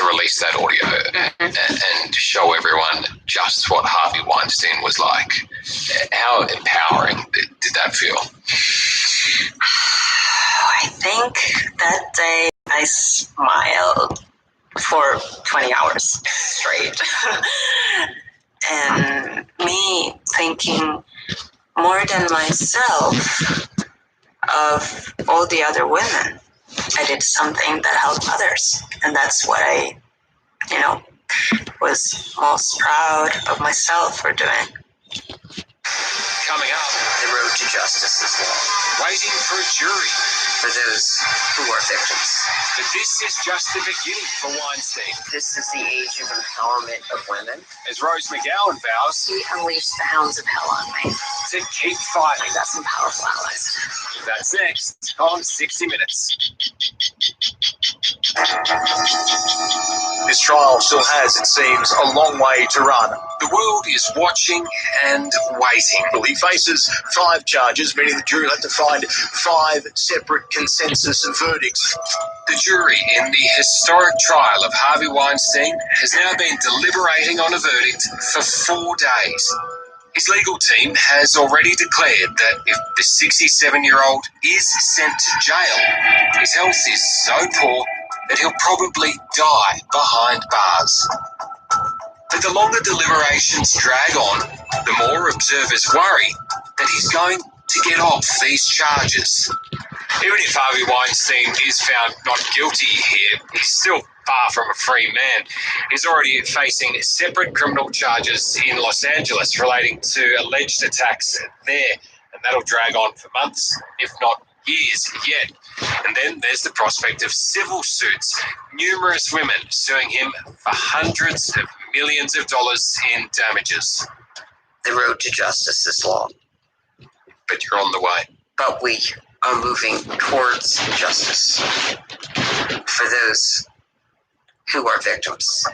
release that audio and show everyone just what Harvey Weinstein was like. How empowering did that feel? I think that day I smiled for 20 hours straight. And me thinking more than myself of all the other women. I did something that helped others. And that's what I, was most proud of myself for doing. Coming up, The road to justice is long. waiting for a jury. For those who are victims. But this is just the beginning for Weinstein. This is the age of empowerment of women. As Rose McGowan vows He unleashed the hounds of hell on me. to keep fighting. I got some powerful allies. That's next on 60 Minutes. This trial still has, it seems, a long way to run. The world is watching and waiting. Well, he faces 5 charges, meaning the jury will have to find 5 separate consensus verdicts. The jury in the historic trial of Harvey Weinstein has now been deliberating on a verdict for 4 days. His legal team has already declared that if the 67-year-old is sent to jail, his health is so poor that he'll probably die behind bars. But the longer deliberations drag on, the more observers worry that he's going to get off these charges. Even if Harvey Weinstein is found not guilty here, he's still far from a free man. He's already facing separate criminal charges in Los Angeles relating to alleged attacks there, and that'll drag on for months, if not years yet. And then there's the prospect of civil suits, numerous women suing him for hundreds of millions of dollars in damages. The road to justice is long, But you're on the way. but we are moving towards justice for those who are victims.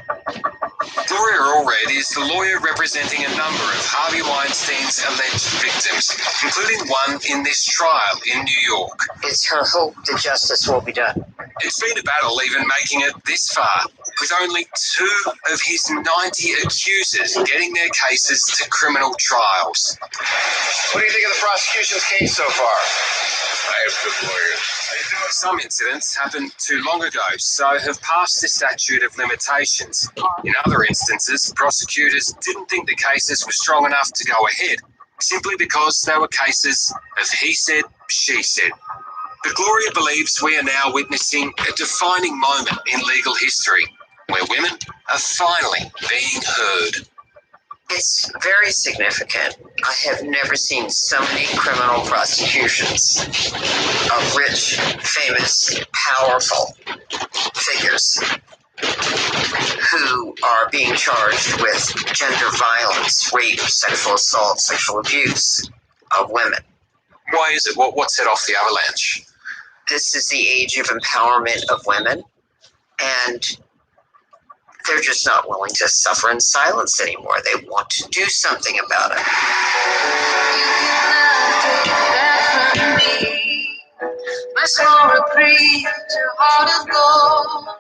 Gloria Allred is the lawyer representing a number of Harvey Weinstein's alleged victims, including one in this trial in New York. It's her hope that justice will be done. It's been a battle even making it this far, with only 2 of his 90 accusers getting their cases to criminal trials. What do you think of the prosecution's case so far? I have good lawyers. Some incidents happened too long ago, so have passed the statute of limitations. In other instances, prosecutors didn't think the cases were strong enough to go ahead, simply because they were cases of he said, she said. But Gloria believes we are now witnessing a defining moment in legal history, where women are finally being heard. It's very significant. I have never seen so many criminal prosecutions of rich, famous, powerful figures who are being charged with gender violence, rape, sexual assault, sexual abuse of women. Why is it? What set off the avalanche? This is the age of empowerment of women, and they're just not willing to suffer in silence anymore. They want to do something about it.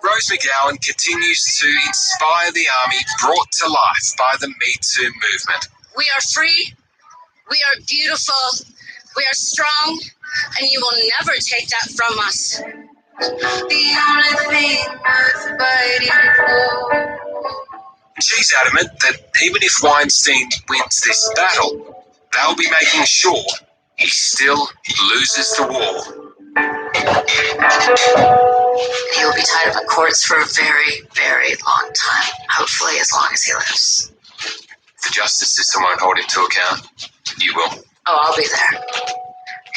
Rose McGowan continues to inspire the army brought to life by the Me Too movement. We are free, we are beautiful, we are strong, and you will never take that from us. The only thing worth fighting for. She's adamant that even if Weinstein wins this battle, they'll be making sure he still loses the war. He will be tied up in courts for a very, very long time. Hopefully as long as he lives. The justice system won't hold him to account. You will. Oh, I'll be there.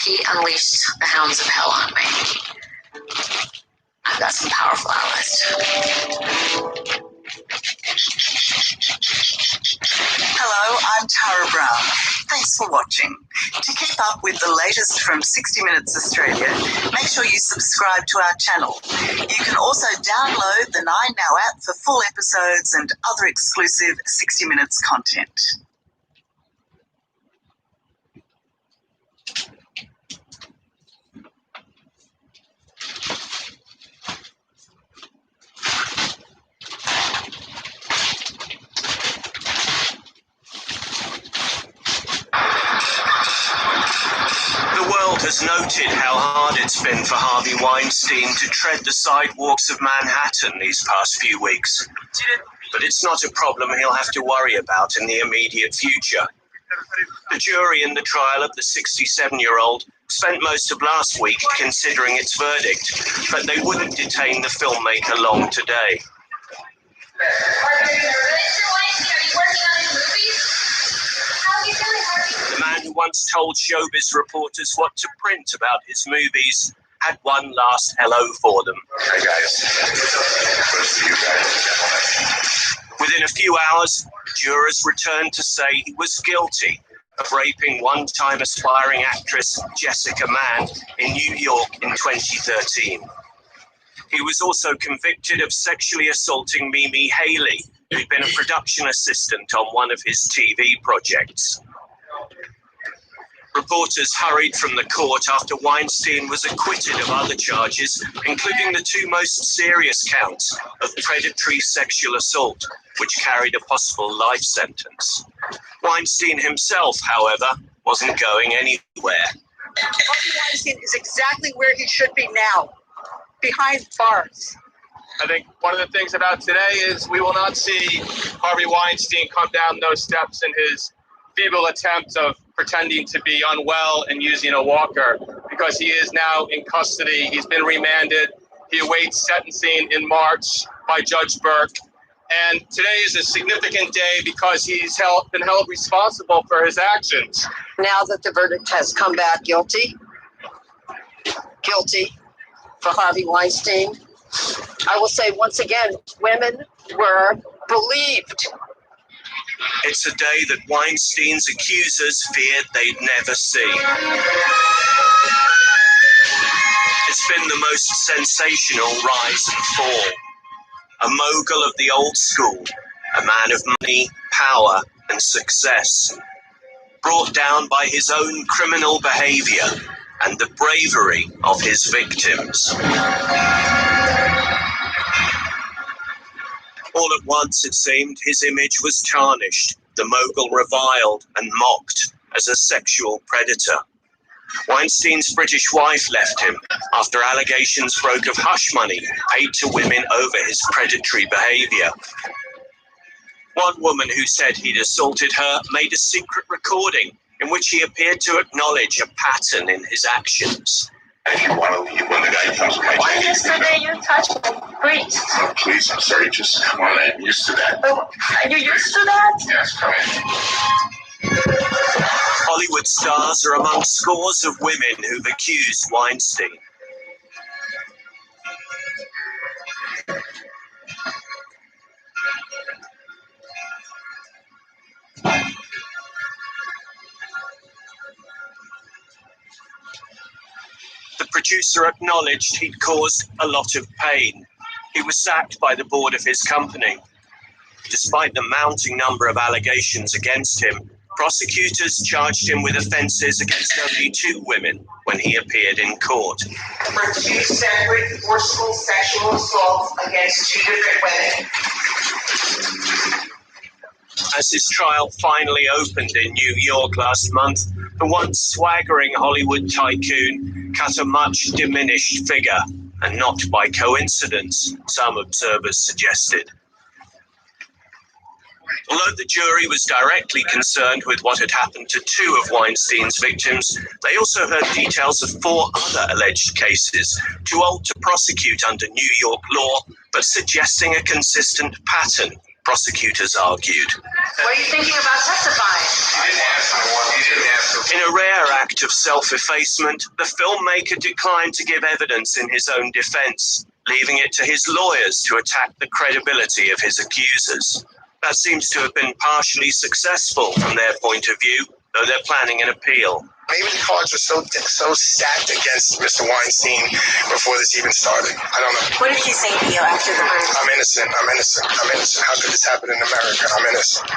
He unleashed the hounds of hell on me. I've got some powerful allies too. Hello, I'm Tara Brown. Thanks for watching. To keep up with the latest from 60 Minutes Australia, make sure you subscribe to our channel. You can also download the 9Now app for full episodes and other exclusive 60 Minutes content. has noted how hard it's been for Harvey Weinstein to tread the sidewalks of Manhattan these past few weeks. But it's not a problem he'll have to worry about in the immediate future. The jury in the trial of the 67-year-old spent most of last week considering its verdict, but they wouldn't detain the filmmaker long today. The man who once told showbiz reporters what to print about his movies had one last hello for them. Hey guys, first to you guys. Within a few hours, jurors returned to say he was guilty of raping one-time aspiring actress Jessica Mann in New York in 2013. He was also convicted of sexually assaulting Mimi Haley, who'd been a production assistant on one of his TV projects. Reporters hurried from the court after Weinstein was acquitted of other charges, including the two most serious counts of predatory sexual assault, which carried a possible life sentence. Weinstein himself, however, wasn't going anywhere. Harvey Weinstein is exactly where he should be now, behind bars. I think one of the things about today is we will not see Harvey Weinstein come down those steps in his feeble attempt of pretending to be unwell and using a walker, because he is now in custody. He's been remanded. He awaits sentencing in March by Judge Burke. And today is a significant day because he's been held responsible for his actions. Now that the verdict has come back guilty for Harvey Weinstein, I will say once again, women were believed. It's a day that Weinstein's accusers feared they'd never see. It's been the most sensational rise and fall. A mogul of the old school, a man of money, power, and success, brought down by his own criminal behavior and the bravery of his victims. All at once, it seemed, his image was tarnished, the mogul reviled and mocked as a sexual predator. Weinstein's British wife left him after allegations broke of hush money paid to women over his predatory behavior. One woman who said he'd assaulted her made a secret recording in which he appeared to acknowledge a pattern in his actions. If you want to leave when the guy comes by. Why yesterday you touched me? Please. Oh, please, I'm sorry. Just come on. I'm used to that. Oh, are you used to that? Yes, come in. Hollywood stars are among scores of women who've accused Weinstein. The producer acknowledged he'd caused a lot of pain. He was sacked by the board of his company. Despite the mounting number of allegations against him, prosecutors charged him with offences against only 2 women when he appeared in court. For 2 separate forceful sexual assaults against 2 different women. As his trial finally opened in New York last month, the once swaggering Hollywood tycoon cut a much diminished figure, and not by coincidence, some observers suggested. Although the jury was directly concerned with what had happened to 2 of Weinstein's victims, they also heard details of 4 other alleged cases, too old to prosecute under New York law, but suggesting a consistent pattern, prosecutors argued. What are you thinking about testifying? In a rare act of self-effacement, the filmmaker declined to give evidence in his own defense, leaving it to his lawyers to attack the credibility of his accusers. That seems to have been partially successful from their point of view, though they're planning an appeal. Maybe the cards were so stacked against Mr. Weinstein before this even started. I don't know. What did he say to you after the verdict? I'm innocent. How could this happen in America? I'm innocent.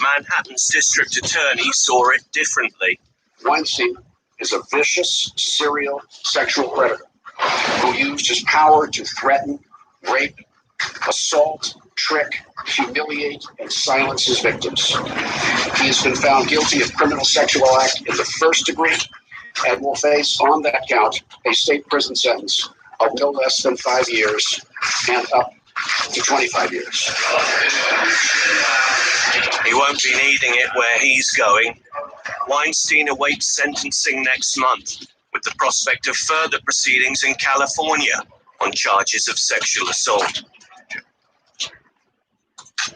Manhattan's district attorney saw it differently. Weinstein is a vicious serial sexual predator who used his power to threaten, rape, assault, trick, humiliate, and silence his victims. He has been found guilty of criminal sexual act in the 1st degree and will face on that count a state prison sentence of no less than 5 years and up to 25 years. He won't be needing it where he's going. Weinstein awaits sentencing next month, with the prospect of further proceedings in California on charges of sexual assault.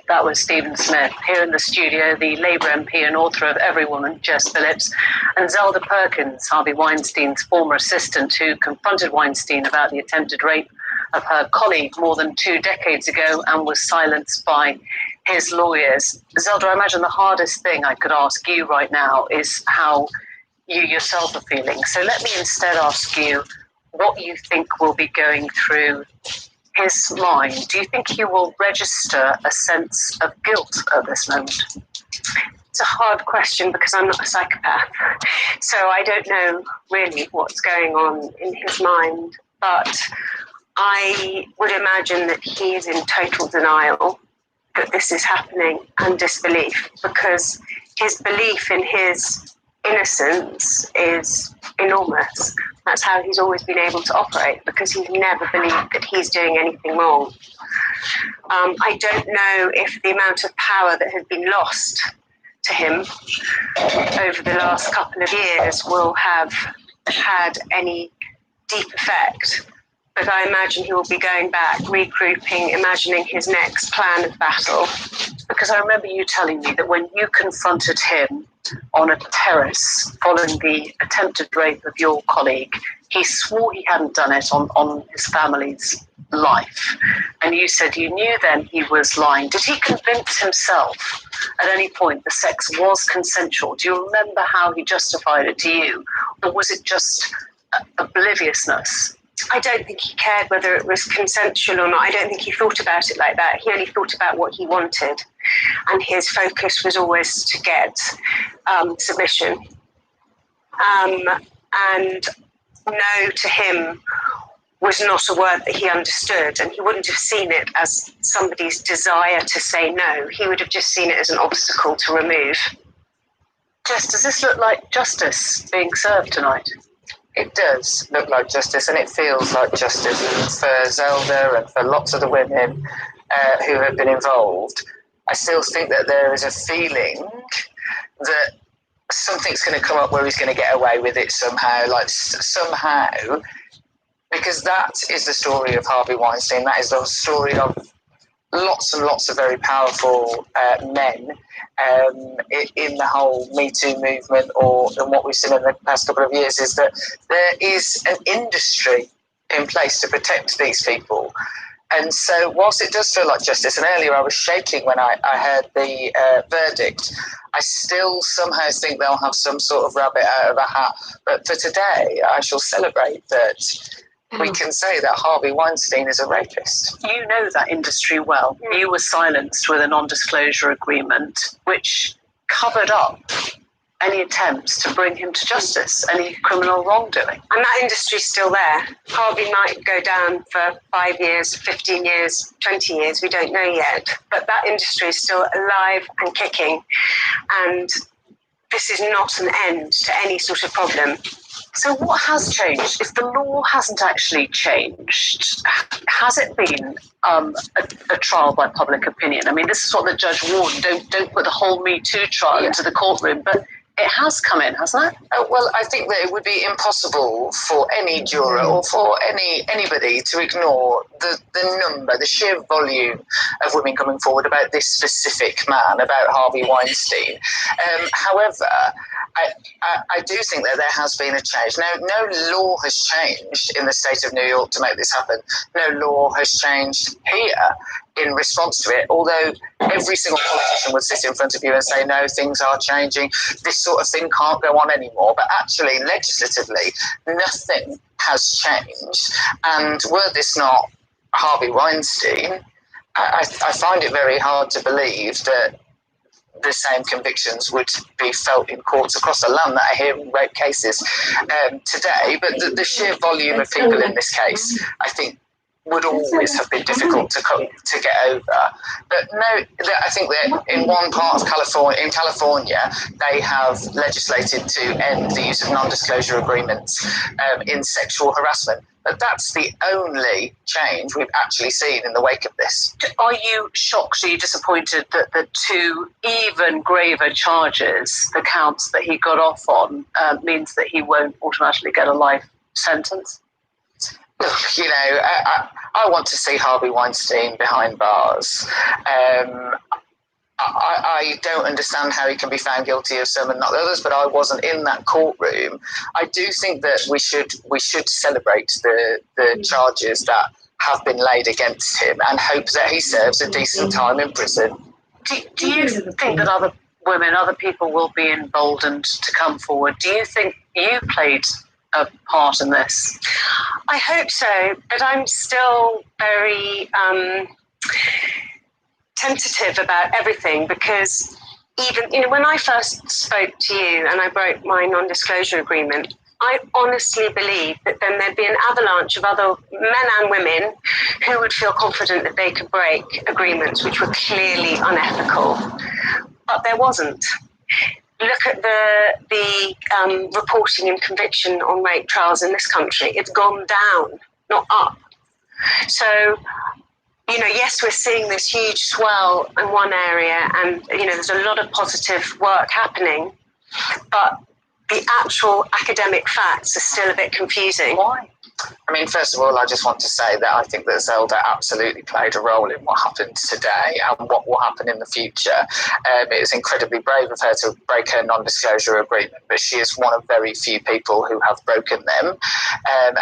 That was Stephen Smith. Here in the studio, the Labour MP and author of Every Woman, Jess Phillips, and Zelda Perkins, Harvey Weinstein's former assistant, who confronted Weinstein about the attempted rape of her colleague more than 2 decades ago and was silenced by his lawyers. Zelda, I imagine the hardest thing I could ask you right now is how you yourself are feeling. So let me instead ask you what you think will be going through his mind. Do you think he will register a sense of guilt at this moment? It's a hard question because I'm not a psychopath. So I don't know really what's going on in his mind. But I would imagine that he is in total denial that this is happening and disbelief, because his belief in his innocence is enormous. That's how he's always been able to operate, because he's never believed that he's doing anything wrong. I don't know if the amount of power that has been lost to him over the last couple of years will have had any deep effect. But I imagine he will be going back, regrouping, imagining his next plan of battle. Because I remember you telling me that when you confronted him on a terrace following the attempted rape of your colleague, he swore he hadn't done it on his family's life. And you said you knew then he was lying. Did he convince himself at any point the sex was consensual? Do you remember how he justified it to you? Or was it just obliviousness? I don't think he cared whether it was consensual or not. I don't think he thought about it like that. He only thought about what he wanted. And his focus was always to get submission. And no to him was not a word that he understood. And he wouldn't have seen it as somebody's desire to say no. He would have just seen it as an obstacle to remove. Jess, does this look like justice being served tonight? It does look like justice, and it feels like justice for Zelda and for lots of the women who have been involved. I still think that there is a feeling that something's going to come up where he's going to get away with it somehow, because that is the story of Harvey Weinstein. That is the story of lots and lots of very powerful men in the whole Me Too movement, and what we've seen in the past couple of years is that there is an industry in place to protect these people. And so whilst it does feel like justice, and earlier I was shaking when I heard the verdict, I still somehow think they'll have some sort of rabbit out of a hat. But for today, I shall celebrate that we can say that Harvey Weinstein is a rapist. You know that industry well. You were silenced with a non-disclosure agreement, which covered up any attempts to bring him to justice, any criminal wrongdoing. And that industry's still there. Harvey might go down for 5 years, 15 years, 20 years, we don't know yet. But that industry is still alive and kicking. And this is not an end to any sort of problem. So what has changed? If the law hasn't actually changed, has it been a trial by public opinion? I mean, this is what the judge warned. Don't put the whole Me Too trial into the courtroom, but it has come in, hasn't it? Well, I think that it would be impossible for any juror or for anybody to ignore the number, the sheer volume of women coming forward about this specific man, about Harvey Weinstein. However, I do think that there has been a change. Now, no law has changed in the state of New York to make this happen. No law has changed here in response to it, although every single politician would sit in front of you and say, no, things are changing, this sort of thing can't go on anymore. But actually, legislatively, nothing has changed. And were this not Harvey Weinstein, I find it very hard to believe that the same convictions would be felt in courts across the land that are hearing rape cases today. But the sheer volume of people in this case, I think, would always have been difficult to get over. But no, I think that in one part of California, they have legislated to end the use of non-disclosure agreements in sexual harassment. But that's the only change we've actually seen in the wake of this. Are you shocked, are you disappointed that the two even graver charges, the counts that he got off on, means that he won't automatically get a life sentence? Look, you know, I want to see Harvey Weinstein behind bars. I don't understand how he can be found guilty of some and not the others, but I wasn't in that courtroom. I do think that we should celebrate the charges that have been laid against him and hope that he serves a decent time in prison. Do you think that other women, other people will be emboldened to come forward? Do you think you played a part in this? I hope so, but I'm still very tentative about everything, because even, you know, when I first spoke to you and I broke my non-disclosure agreement, I honestly believed that then there'd be an avalanche of other men and women who would feel confident that they could break agreements which were clearly unethical. But there wasn't. Look at the reporting and conviction on rape trials in this country. It's gone down, not up. So, you know, yes, we're seeing this huge swell in one area, and, you know, there's a lot of positive work happening, but the actual academic facts are still a bit confusing. Why? I mean, first of all, I just want to say that I think that Zelda absolutely played a role in what happened today and what will happen in the future. It was incredibly brave of her to break her non-disclosure agreement, but she is one of very few people who have broken them,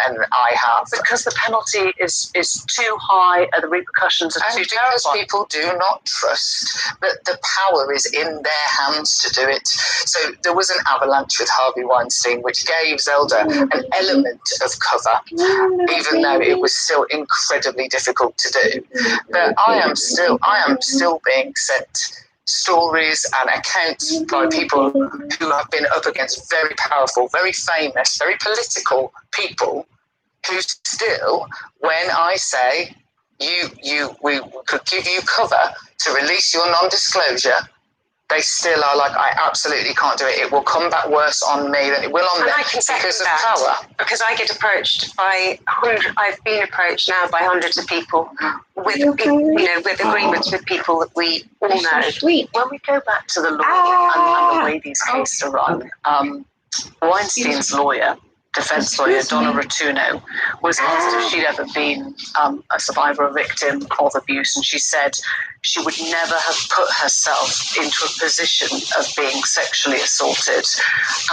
and I have. Because the penalty is too high and the repercussions are too terrible. Because people do not trust that the power is in their hands to do it. So there was an avalanche with Harvey Weinstein, which gave Zelda an element of cover, even though it was still incredibly difficult to do. But I am still being sent stories and accounts by people who have been up against very powerful, very famous, very political people who still, when I say we could give you cover to release your non-disclosure, they still are like, I absolutely can't do it. It will come back worse on me than it will on them because of power. Because I get approached by I've been approached now by hundreds of people with with agreements with people that we all know. When we go back to the law and the way these cases are run, Weinstein's lawyer, defense lawyer Donna Rotuno, was asked if she'd ever been a survivor or victim of abuse, and she said she would never have put herself into a position of being sexually assaulted.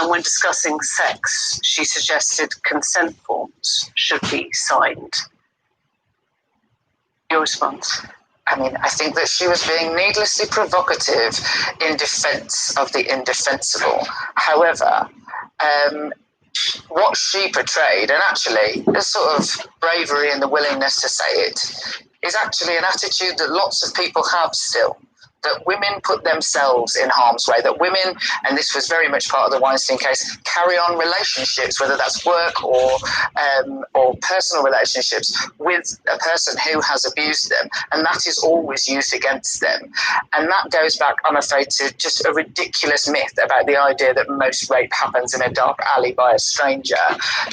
And when discussing sex, she suggested consent forms should be signed. Your response? I mean, I think that she was being needlessly provocative in defense of the indefensible. However, what she portrayed, and actually the sort of bravery and the willingness to say it, is actually an attitude that lots of people have still, that women put themselves in harm's way, that women, and this was very much part of the Weinstein case, carry on relationships, whether that's work or personal relationships, with a person who has abused them, and that is always used against them. And that goes back, I'm afraid, to just a ridiculous myth about the idea that most rape happens in a dark alley by a stranger.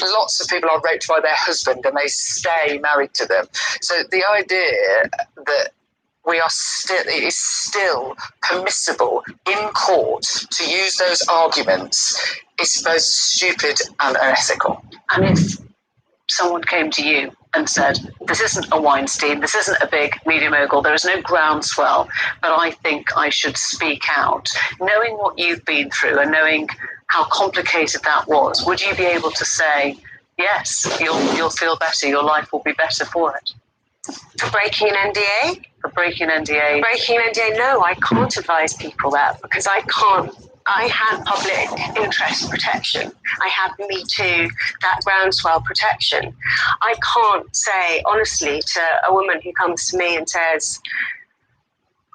Lots of people are raped by their husband and they stay married to them. So the idea that it is still permissible in court to use those arguments is both stupid and unethical. And if someone came to you and said, this isn't a Weinstein, this isn't a big media mogul, there is no groundswell, but I think I should speak out, knowing what you've been through and knowing how complicated that was, would you be able to say, yes, you'll feel better, your life will be better for it? For breaking an NDA? For breaking an NDA? Breaking an NDA, no, I can't advise people that, because I can't. I had public interest protection. I had Me Too, that groundswell protection. I can't say, honestly, to a woman who comes to me and says,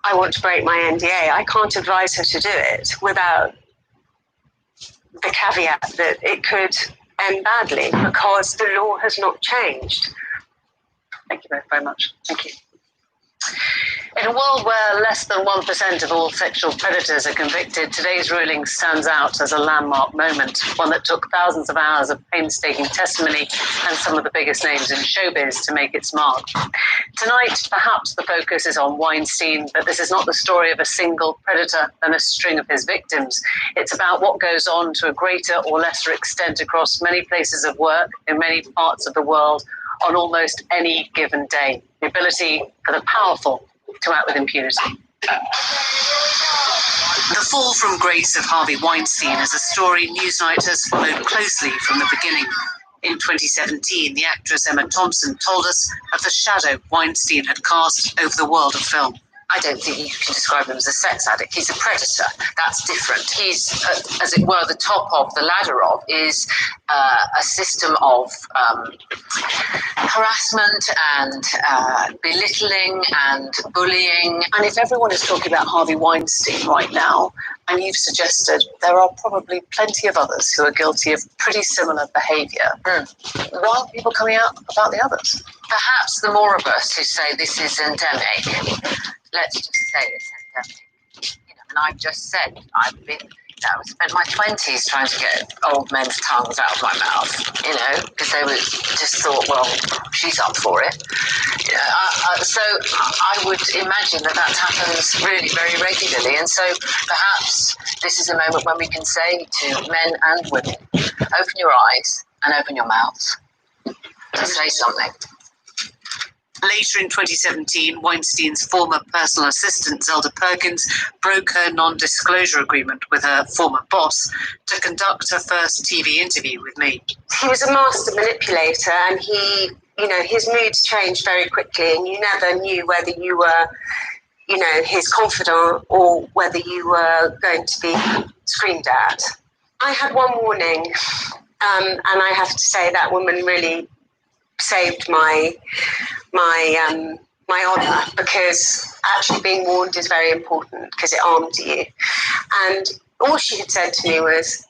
I want to break my NDA, I can't advise her to do it without the caveat that it could end badly, because the law has not changed. Thank you very much. Thank you. In a world where less than 1% of all sexual predators are convicted, today's ruling stands out as a landmark moment, one that took thousands of hours of painstaking testimony and some of the biggest names in showbiz to make its mark. Tonight, perhaps the focus is on Weinstein, but this is not the story of a single predator and a string of his victims. It's about what goes on to a greater or lesser extent across many places of work in many parts of the world on almost any given day. The ability for the powerful to act with impunity. The fall from grace of Harvey Weinstein is a story Newsnight has followed closely from the beginning. In 2017, the actress Emma Thompson told us of the shadow Weinstein had cast over the world of film. I don't think you can describe him as a sex addict. He's a predator. That's different. He's, as it were, the top of the ladder of is a system of harassment and belittling and bullying. And if everyone is talking about Harvey Weinstein right now, and you've suggested there are probably plenty of others who are guilty of pretty similar behaviour, why are people coming out about the others? Perhaps the more of us who say this is endemic, let's just say it's endemic. And I've just said I've spent my 20s trying to get old men's tongues out of my mouth, because they just thought, well, she's up for it. So I would imagine that happens really very regularly. And so perhaps this is a moment when we can say to men and women, open your eyes and open your mouths to say something. Later in 2017, Weinstein's former personal assistant, Zelda Perkins, broke her non-disclosure agreement with her former boss to conduct her first TV interview with me. He was a master manipulator, and his moods changed very quickly, and you never knew whether you were, his confidant or whether you were going to be screamed at. I had one warning, and I have to say that woman really saved my honour, because actually being warned is very important, because it armed you. And all she had said to me was,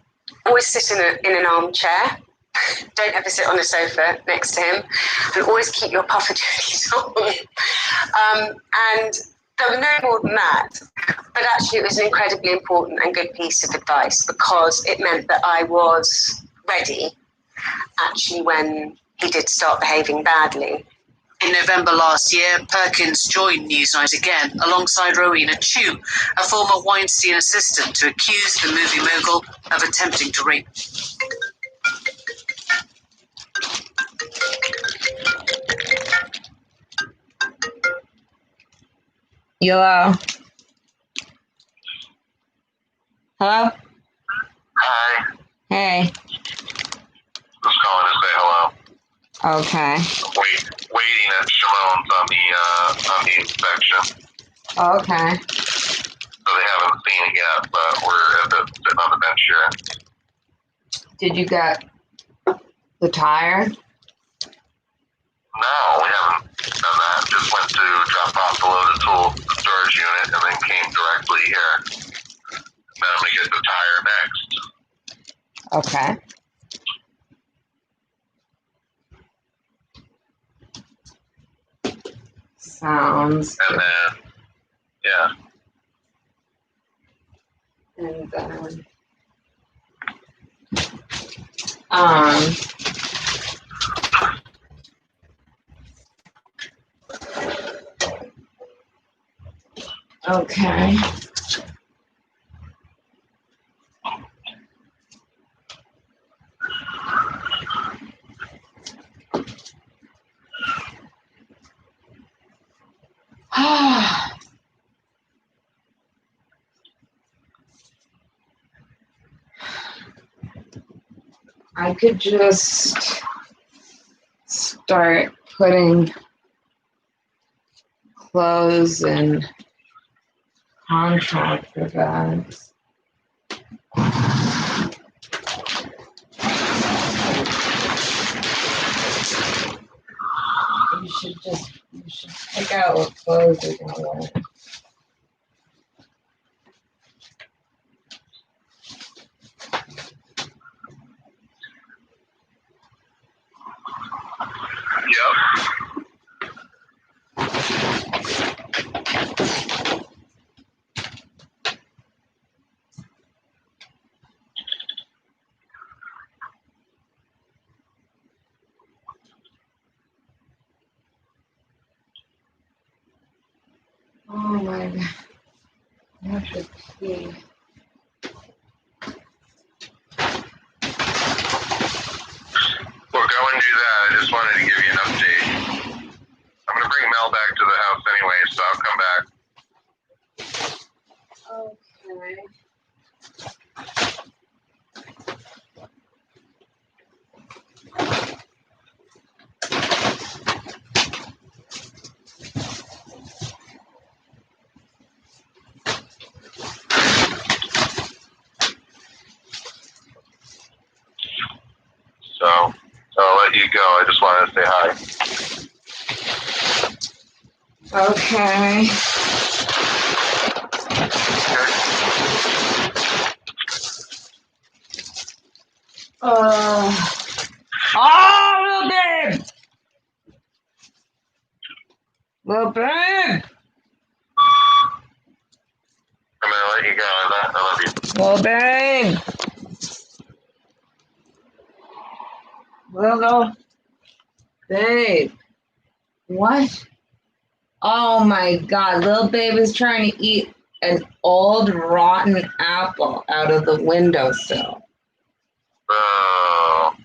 always sit in an armchair, don't ever sit on a sofa next to him, and always keep your puffer jacket on. And there was no more than that, but actually it was an incredibly important and good piece of advice, because it meant that I was ready actually when he did start behaving badly. In November last year, Perkins joined Newsnight again alongside Rowena Chu, a former Weinstein assistant, to accuse the movie mogul of attempting to rape. Hello? Hello? Hi. Hey. Just calling to say hello. Okay. Waiting at Shimon's on the inspection. Okay. So they haven't seen it yet, but we're sitting on the bench here. Did you get the tire? No, we haven't done that. Just went to drop off the loaded tool storage unit and then came directly here. Then I'm going to get the tire next. Okay. Sounds. And then, yeah. And then, okay. I could just start putting clothes in contractor bags. You should pick out what clothes you're gonna wear. Yep. my god. I should pee. Well, go and do that. I just wanted to give you an update. I'm going to bring Mel back to the house anyway, so I'll come back. Okay. So I'll let you go. I just wanted to say hi. Okay. Oh, little babe! Little babe! I'm going to let you go. I love you. Little babe! Little babe. What? Oh my god, little babe is trying to eat an old rotten apple out of the windowsill. Oh.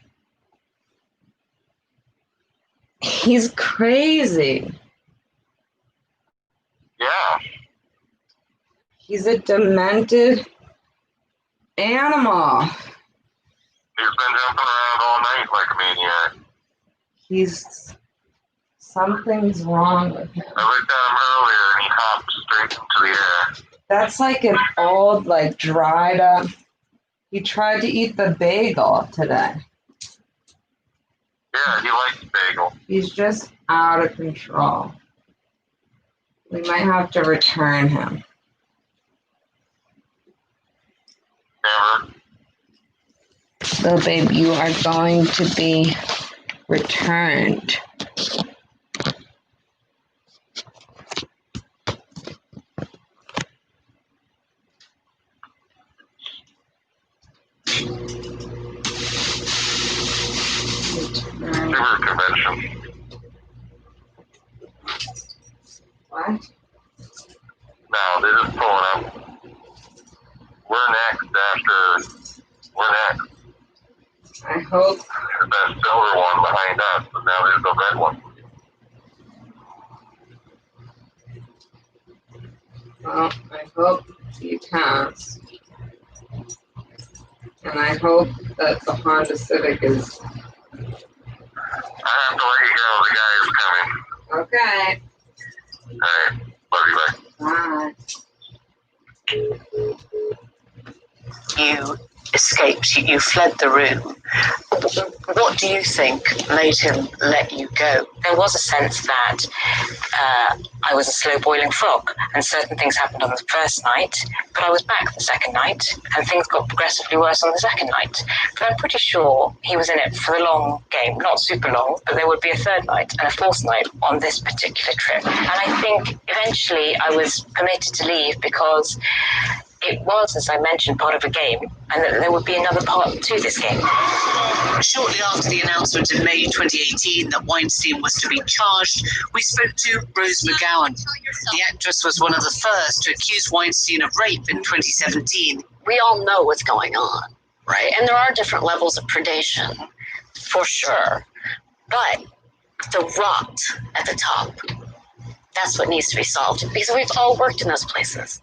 He's crazy. Yeah. He's a demented animal. He's been jumping around all night like a maniac. Something's wrong with him. I looked at him earlier and he hopped straight into the air. That's like an old, like dried up. He tried to eat the bagel today. Yeah, he likes bagel. He's just out of control. We might have to return him. Never. So, babe, you are going to be returned. Super convention. What? No, they're just pulling up. We're next. I hope. There's that silver one behind us, but now there's the red one. Well, I hope you pass. And I hope that the Honda Civic is. I have to let you go. The guy is coming. Okay. Alright. Love you. Bye. Bye. You escaped, you fled the room. What do you think made him let you go? There was a sense that I was a slow-boiling frog, and certain things happened on the first night, but I was back the second night, and things got progressively worse on the second night. But I'm pretty sure he was in it for the long game, not super long, but there would be a third night and a fourth night on this particular trip. And I think eventually I was permitted to leave because it was, as I mentioned, part of a game, and that there would be another part to this game. Shortly after the announcement in May 2018 that Weinstein was to be charged, we spoke to Rose McGowan. The actress was one of the first to accuse Weinstein of rape in 2017. We all know what's going on, right? And there are different levels of predation, for sure. But the rot at the top, that's what needs to be solved, because we've all worked in those places.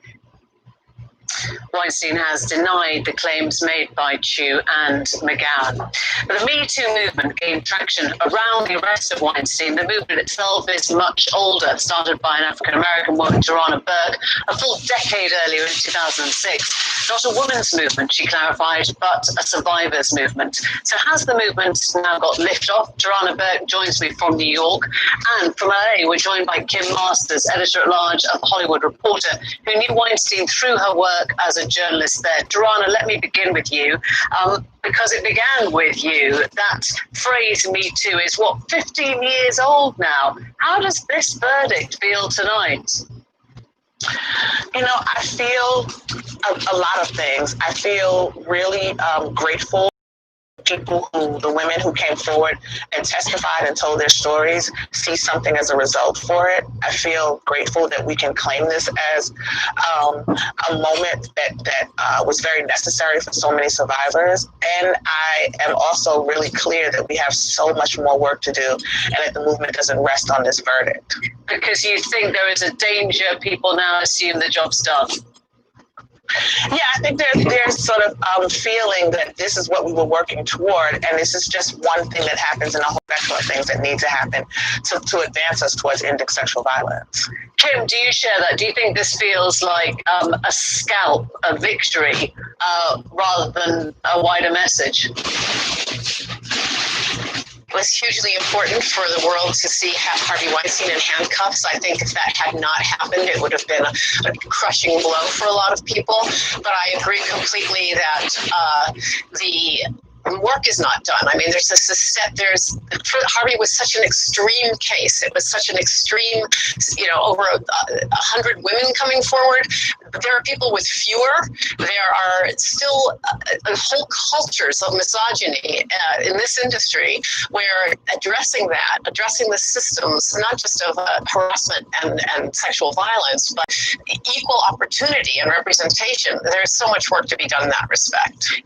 Weinstein has denied the claims made by Chu and McGowan. But the Me Too movement gained traction around the arrest of Weinstein. The movement itself is much older, started by an African-American woman, Tarana Burke, a full decade earlier in 2006. Not a women's movement, she clarified, but a survivors movement. So has the movement now got lift off? Tarana Burke joins me from New York, and from LA we're joined by Kim Masters, editor-at-large of The Hollywood Reporter, who knew Weinstein through her work as a journalist there. Tarana, let me begin with you, because it began with you. That phrase, Me Too, is 15 years old now. How does this verdict feel tonight? You know, I feel a lot of things. I feel really grateful people the women who came forward and testified and told their stories, see something as a result for it. I feel grateful that we can claim this as a moment that was very necessary for so many survivors. And I am also really clear that we have so much more work to do, and that the movement doesn't rest on this verdict. Because you think there is a danger people now assume the job's done. Yeah, I think there's sort of feeling that this is what we were working toward, and this is just one thing that happens in a whole spectrum of things that need to happen to advance us towards ending sexual violence. Kim, do you share that? Do you think this feels like a scalp, a victory, rather than a wider message? It was hugely important for the world to see Harvey Weinstein in handcuffs. I think if that had not happened, it would have been a crushing blow for a lot of people. But I agree completely that the work is not done. I mean, Harvey was such an extreme case. It was such an extreme, over 100 women coming forward. There are people with fewer. There are still whole cultures of misogyny in this industry where addressing the systems, not just of harassment and sexual violence, but equal opportunity and representation. There's so much work to be done in that respect.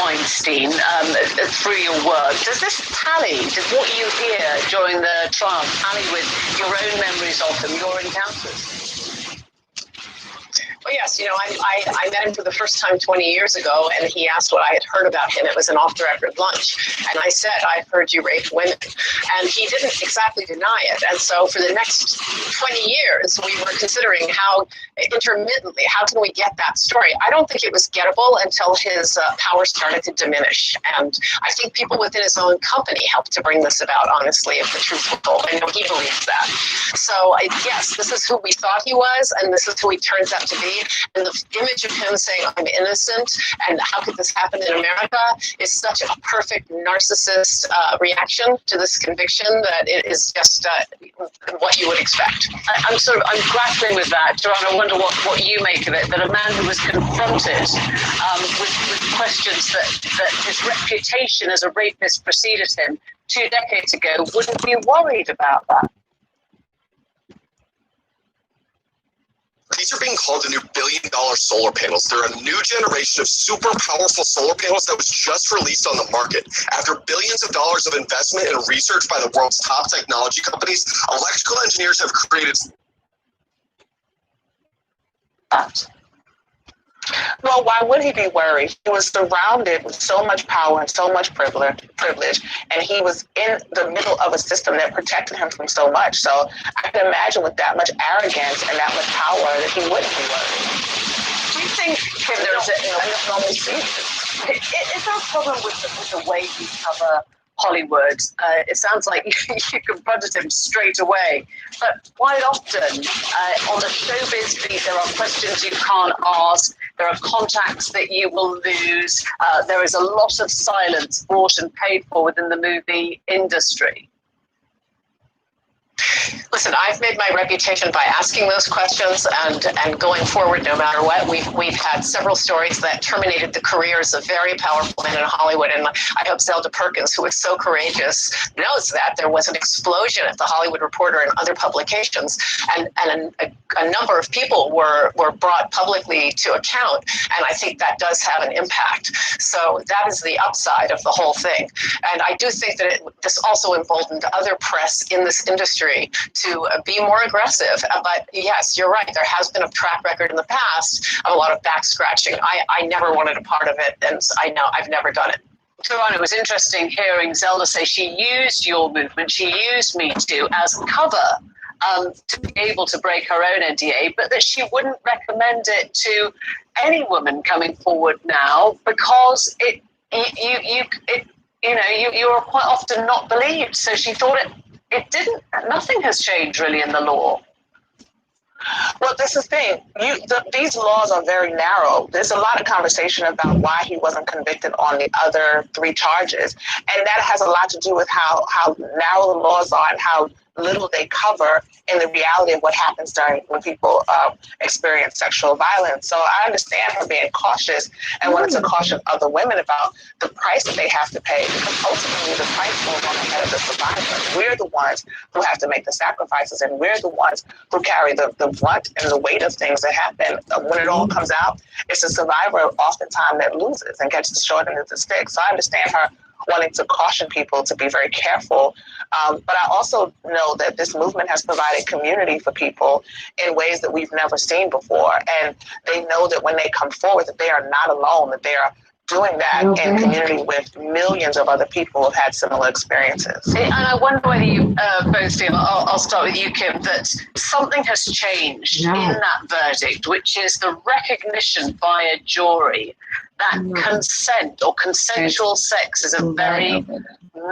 Weinstein, through your work, does this tally, does what you hear during the trial tally with your own memories of them, your encounters? Well, yes, I met him for the first time 20 years ago, and he asked what I had heard about him. It was an off-the-record lunch, and I said, I've heard you rape women, and he didn't exactly deny it. And so for the next 20 years, we were considering how intermittently, how can we get that story? I don't think it was gettable until his power started to diminish, and I think people within his own company helped to bring this about, honestly, if the truth were told. I know he believes that. So yes, this is who we thought he was, and this is who he turns out to be. And the image of him saying, I'm innocent, and how could this happen in America, is such a perfect narcissist reaction to this conviction that it is just what you would expect. I'm grappling with that, Joanne. I wonder what you make of it, that a man who was confronted with questions that his reputation as a rapist preceded him 2 decades ago wouldn't be worried about that. These are being called the new billion-dollar solar panels. They're a new generation of super powerful solar panels that was just released on the market. After billions of dollars of investment and research by the world's top technology companies, electrical engineers have created... Well, why would he be worried? He was surrounded with so much power and so much privilege, and he was in the middle of a system that protected him from so much. So I can imagine with that much arrogance and that much power that he wouldn't be worried. Do you think is there a problem with the way you cover Hollywood? It sounds like you confronted him straight away, but quite often on the showbiz beat, there are questions you can't ask. There are contacts that you will lose. There is a lot of silence bought and paid for within the movie industry. Listen, I've made my reputation by asking those questions and going forward no matter what. We've had several stories that terminated the careers of very powerful men in Hollywood, and I hope Zelda Perkins, who is so courageous, knows that. There was an explosion at the Hollywood Reporter and other publications, and a number of people were brought publicly to account, and I think that does have an impact. So that is the upside of the whole thing. And I do think that this also emboldened other press in this industry to be more aggressive. But yes, you're right. There has been a track record in the past of a lot of back scratching. I never wanted a part of it, and I know I've never done it. Joanne, it was interesting hearing Zelda say she used your movement, she used Me Too as cover to be able to break her own NDA, but that she wouldn't recommend it to any woman coming forward now because you are quite often not believed. So she thought it didn't. Nothing has changed really in the law. Well, this is the thing. These laws are very narrow. There's a lot of conversation about why he wasn't convicted on the other 3 charges. And that has a lot to do with how narrow the laws are and how little they cover in the reality of what happens when people experience sexual violence. So I understand her being cautious and wanted to caution other women about the price that they have to pay, because ultimately the price goes on the head of the survivor. We're the ones who have to make the sacrifices, and we're the ones who carry the brunt and the weight of things that happen. When it all comes out, it's the survivor oftentimes that loses and gets the short end of the stick. So I understand her wanting to caution people to be very careful. But I also know that this movement has provided community for people in ways that we've never seen before. And they know that when they come forward, that they are not alone, that they are doing that in community with millions of other people who have had similar experiences. And I wonder whether you both feel, I'll start with you, Kim, that something has changed in that verdict, which is the recognition by a jury that consent or consensual sex is a very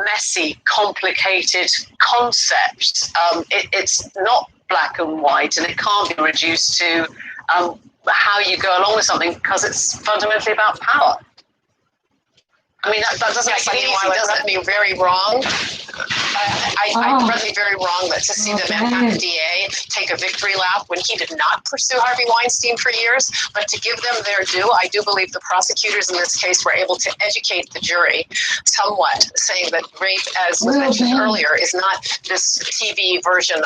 messy, complicated concept. It's not black and white, and it can't be reduced to how you go along with something, because it's fundamentally about power. I mean, that doesn't make it easy, does it? Me very wrong. I'd rather be very wrong that to see the Manhattan DA take a victory lap when he did not pursue Harvey Weinstein for years, but to give them their due, I do believe the prosecutors in this case were able to educate the jury somewhat, saying that rape, as was mentioned earlier, is not this TV version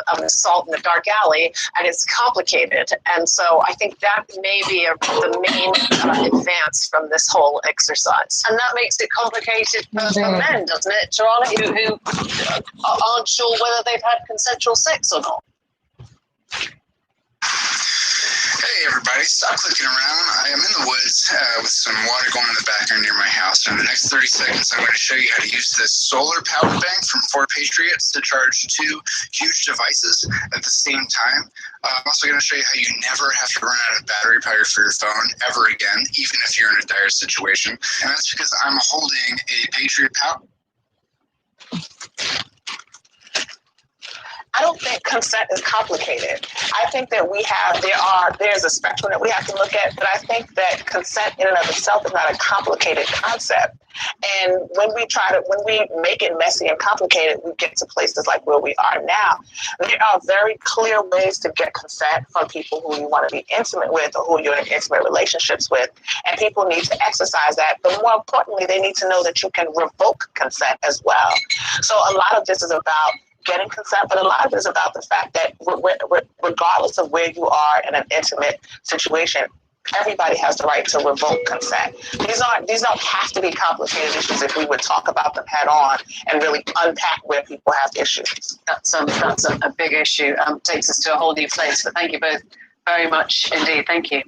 of an assault in a dark alley, and it's complicated. And so I think that may be the main advance from this whole exercise. And that makes it complicated for men, doesn't it, Charlotte, who aren't sure whether they've had consensual sex or not? Hey everybody, stop clicking around. I am in the woods with some water going in the background near my house. And in the next 30 seconds, I'm going to show you how to use this solar power bank from 4 Patriots to charge 2 huge devices at the same time. I'm also going to show you how you never have to run out of battery power for your phone ever again, even if you're in a dire situation. And that's because I'm holding a Patriot Power. I don't think consent is complicated. I think that there's a spectrum that we have to look at, but I think that consent in and of itself is not a complicated concept. And when we make it messy and complicated, we get to places like where we are now. There are very clear ways to get consent from people who you want to be intimate with or who you're in intimate relationships with. And people need to exercise that. But more importantly, they need to know that you can revoke consent as well. So a lot of this is about getting consent, but a lot of it is about the fact that regardless of where you are in an intimate situation, everybody has the right to revoke consent. These don't have to be complicated issues if we would talk about them head on and really unpack where people have issues. That's a big issue. Takes us to a whole new place. But thank you both very much indeed. Thank you.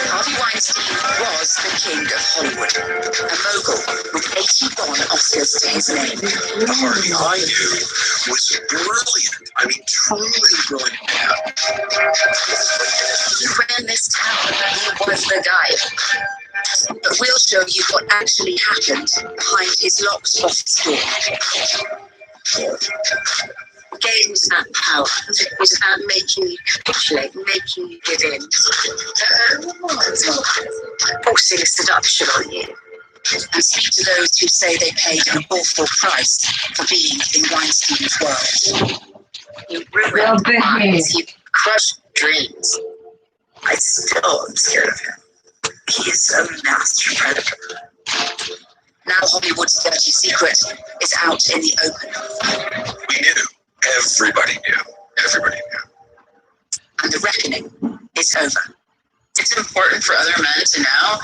Harvey Weinstein was the king of Hollywood, a mogul with 81 Oscars to his name. The Harvey I knew was brilliant. I mean, truly brilliant. He ran this town. He was the guy. But we'll show you what actually happened behind his locked office door. Games at power is about making you capitulate, making you give in, forcing seduction on you, and speak to those who say they paid an awful price for being in Weinstein's world. You ruined lives, you crushed dreams. I still am scared of him. He's a master predator. Now Hollywood's dirty secret is out in the open. We knew. Everybody knew. Everybody knew. And the reckoning is over. It's important for other men to know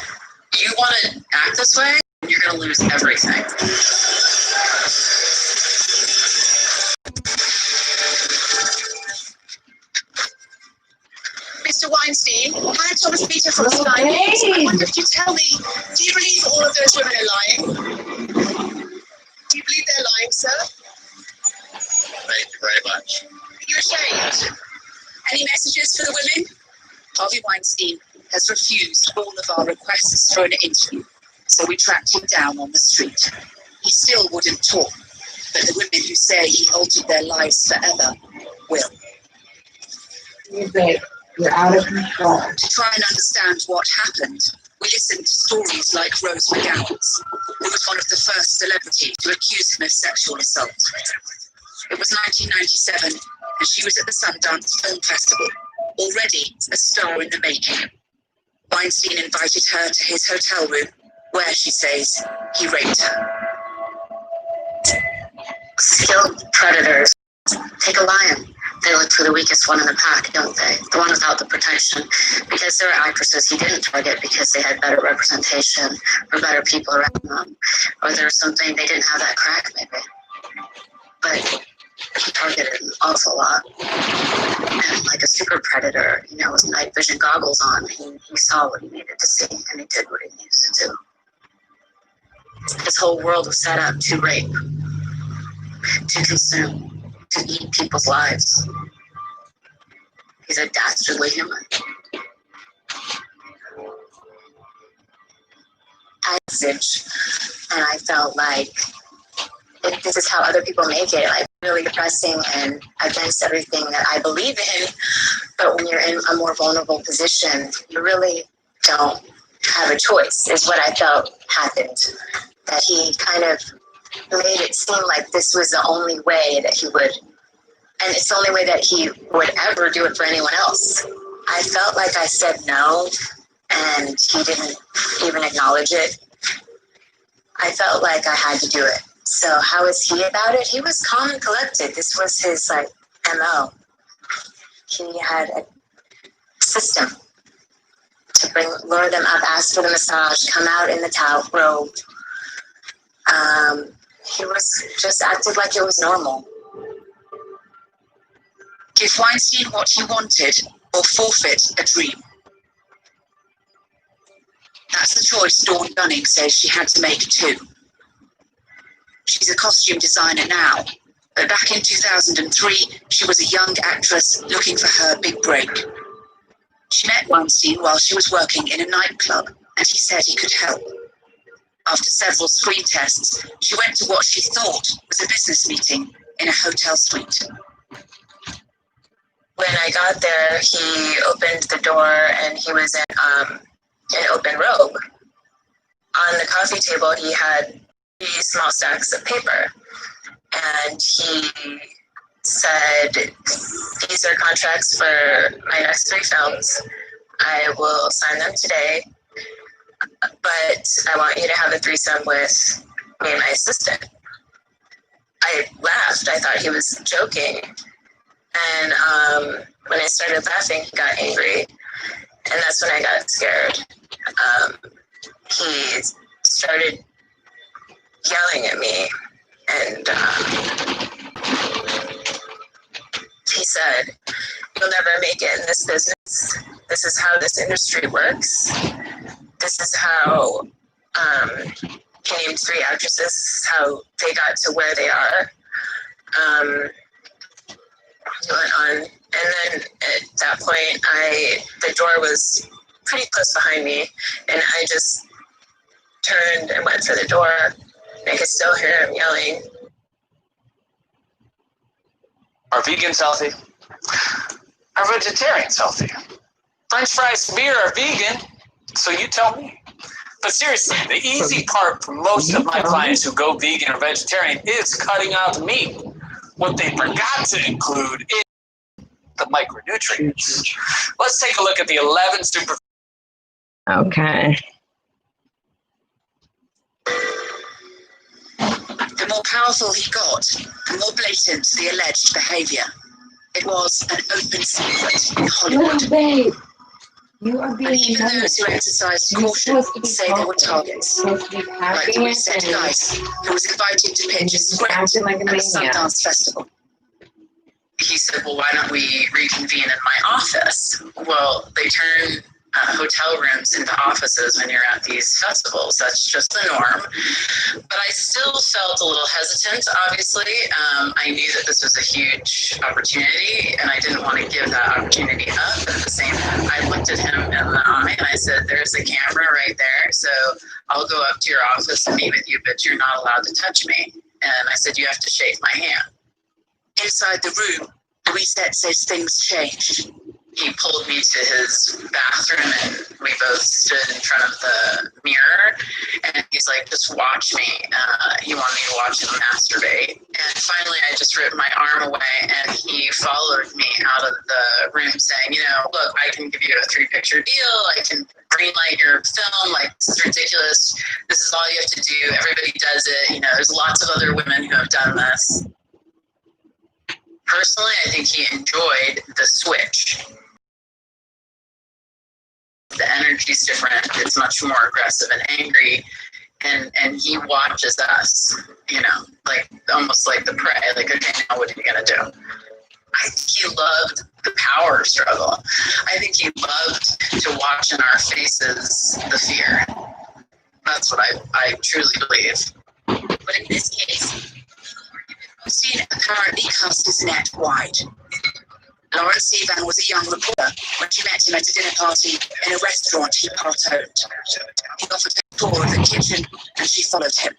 you want to act this way, and you're going to lose everything. Mr. Weinstein, hi, Thomas Peter from Sky News. I wonder if you tell me, do you believe all of those women are lying? Do you believe they're lying, sir? Thank you very much. Are you ashamed? Any messages for the women? Harvey Weinstein has refused all of our requests for an interview, so we tracked him down on the street. He still wouldn't talk, but the women who say he altered their lives forever will. You're out of control. To try and understand what happened, we listened to stories like Rose McGowan's, who was one of the first celebrities to accuse him of sexual assault. It was 1997, and she was at the Sundance Film Festival, already a star in the making. Weinstein invited her to his hotel room, where, she says, he raped her. Skilled predators take a lion. They look for the weakest one in the pack, don't they? The one without the protection. Because there are actresses he didn't target because they had better representation or better people around them. Or there's something, they didn't have that crack, maybe. But he targeted an awful lot. And like a super predator, with night vision goggles on, he saw what he needed to see and he did what he needed to do. His whole world was set up to rape, to consume, to eat people's lives. He's a dastardly human. And I felt like this is how other people make it, like really depressing and against everything that I believe in. But when you're in a more vulnerable position, you really don't have a choice, is what I felt happened. That he kind of made it seem like this was the only way that he would, and it's the only way that he would ever do it for anyone else. I felt like I said no, and he didn't even acknowledge it. I felt like I had to do it. So how was he about it? He was calm and collected. This was his MO. He had a system to lure them up, ask for the massage, come out in the towel robe. He was just acted like it was normal. Give Weinstein what he wanted or forfeit a dream. That's the choice Dawn Dunning says she had to make too. She's a costume designer now, But back in 2003, she was a young actress looking for her big break. She met Weinstein while she was working in a nightclub, and he said he could help. After several screen tests, she went to what she thought was a business meeting in a hotel suite. When I got there, he opened the door and he was in an open robe. On the coffee table, he had 3 small stacks of paper. And he said, these are contracts for my next 3 films. I will sign them today, but I want you to have a threesome with me and my assistant. I laughed. I thought he was joking. And when I started laughing, he got angry. And that's when I got scared. He started yelling at me. And he said, "You'll never make it in this business. This is how this industry works. This is how," he named 3 actresses, how they got to where they are. He went on. And then at that point, the door was pretty close behind me. And I just turned and went for the door. I could still hear him yelling. Are vegans healthy? Are vegetarians healthy? French fries to beer are vegan, so you tell me. But seriously, the easy part for most of my clients who go vegan or vegetarian is cutting out the meat. What they forgot to include is the micronutrients. Let's take a look at the 11 super. Okay. The more powerful he got, the more blatant the alleged behavior. It was an open secret in Hollywood. No, babe. You are being and even those who exercised caution say they were targets. Like the reset guys who was invited to pitch a script at the Sundance Festival. He said, well, why don't we reconvene in my office? Well, they turn hotel rooms into offices when you're at these festivals. That's just the norm. But I still felt a little hesitant, obviously. I knew that this was a huge opportunity, and I didn't want to give that opportunity up. But at the same time, I looked at him in the eye, and I said, there's a camera right there, so I'll go up to your office and meet with you, but you're not allowed to touch me. And I said, you have to shake my hand. Inside the room, the reset says things changed. He pulled me to his bathroom and we both stood in front of the mirror, and he's like, just watch me. He wanted me to watch him masturbate. And finally I just ripped my arm away, and he followed me out of the room saying, look, I can give you a 3-picture deal. I can greenlight your film. Like, this is ridiculous. This is all you have to do. Everybody does it. There's lots of other women who have done this. Personally, I think he enjoyed the switch. The energy's different. It's much more aggressive and angry. And he watches us, like almost like the prey. Like, okay, now what are you going to do? I think he loved the power struggle. I think he loved to watch in our faces the fear. That's what I truly believe. But in this case, Weinstein apparently cast his net wide. Lawrence Sivan was a young reporter when she met him at a dinner party in a restaurant he part-owned. He offered her a tour of the kitchen, and she followed him.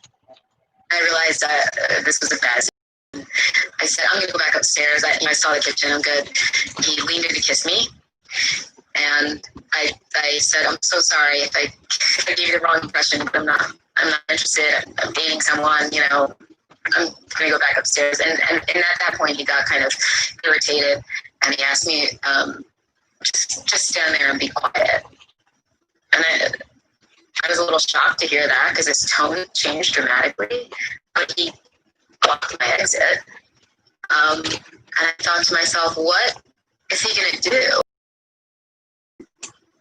I realized that this was a bad situation. I said, I'm going to go back upstairs. I saw the kitchen. I'm good. He leaned in to kiss me. And I said, I'm so sorry if I gave you the wrong impression, but I'm not interested. I'm dating someone, I'm going to go back upstairs. And at that point, he got kind of irritated. And he asked me, just stand there and be quiet. And I was a little shocked to hear that, because his tone changed dramatically. But he blocked my exit. And I thought to myself, what is he going to do?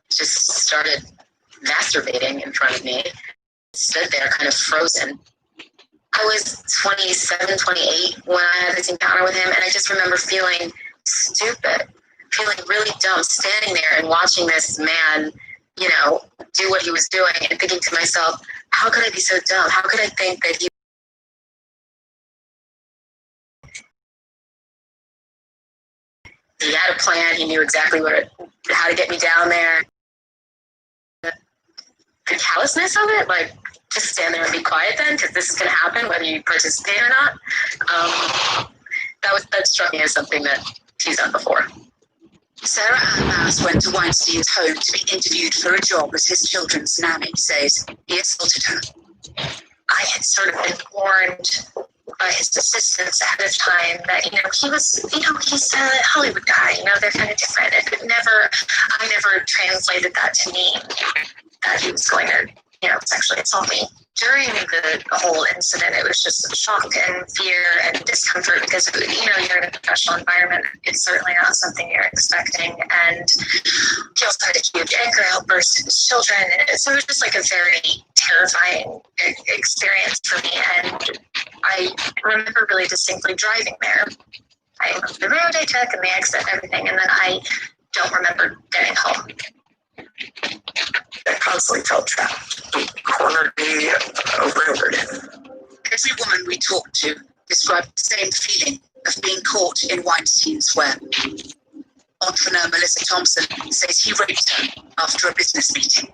Just started masturbating in front of me. Stood there kind of frozen. I was 27, 28 when I had this encounter with him, and I just remember feeling stupid, feeling really dumb, standing there and watching this man, do what he was doing, and thinking to myself, how could I be so dumb? How could I think that he He had a plan. He knew exactly how to get me down there. The callousness of it, like, just stand there and be quiet then, because this is going to happen whether you participate or not. That struck me as something that he's done before. Sarah Ann Maas went to Weinstein's home to be interviewed for a job as his children's nanny, says he assaulted her. I had sort of been warned by his assistants ahead of time that, he was, he's a Hollywood guy, they're kind of different. I never translated that to mean that he was going to, sexually assault me. During the whole incident, it was just shock and fear and discomfort because, you're in a professional environment. It's certainly not something you're expecting. And he also had a huge anger outburst to his children. So it was just like a very terrifying experience for me. And I remember really distinctly driving there. I remember the road I took and the exit and everything. And then I don't remember getting home. I constantly felt trapped. Cornered me railroad. Every woman we talked to described the same feeling of being caught in Weinstein's web. Entrepreneur Melissa Thompson says he raped her after a business meeting.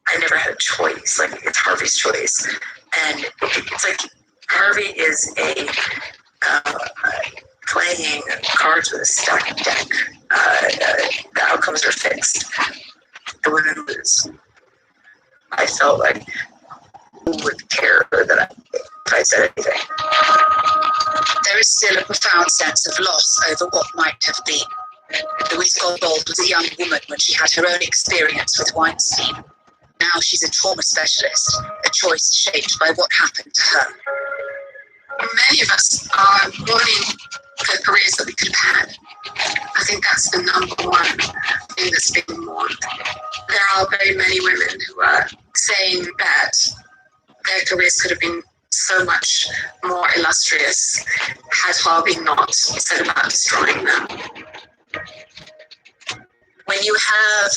I never had a choice. Like, it's Harvey's choice. And it's like Harvey is playing cards with a stacked deck. The outcomes are fixed. The women lose. I felt like who would care that if I said anything. There is still a profound sense of loss over what might have been. Louise Goldbold was a young woman when she had her own experience with Weinstein. Now she's a trauma specialist, a choice shaped by what happened to her. Many of us are wanting the careers that we could have had. I think that's the number one thing that's being mourned. There are very many women who are saying that their careers could have been so much more illustrious had Harvey not set about destroying them. When you have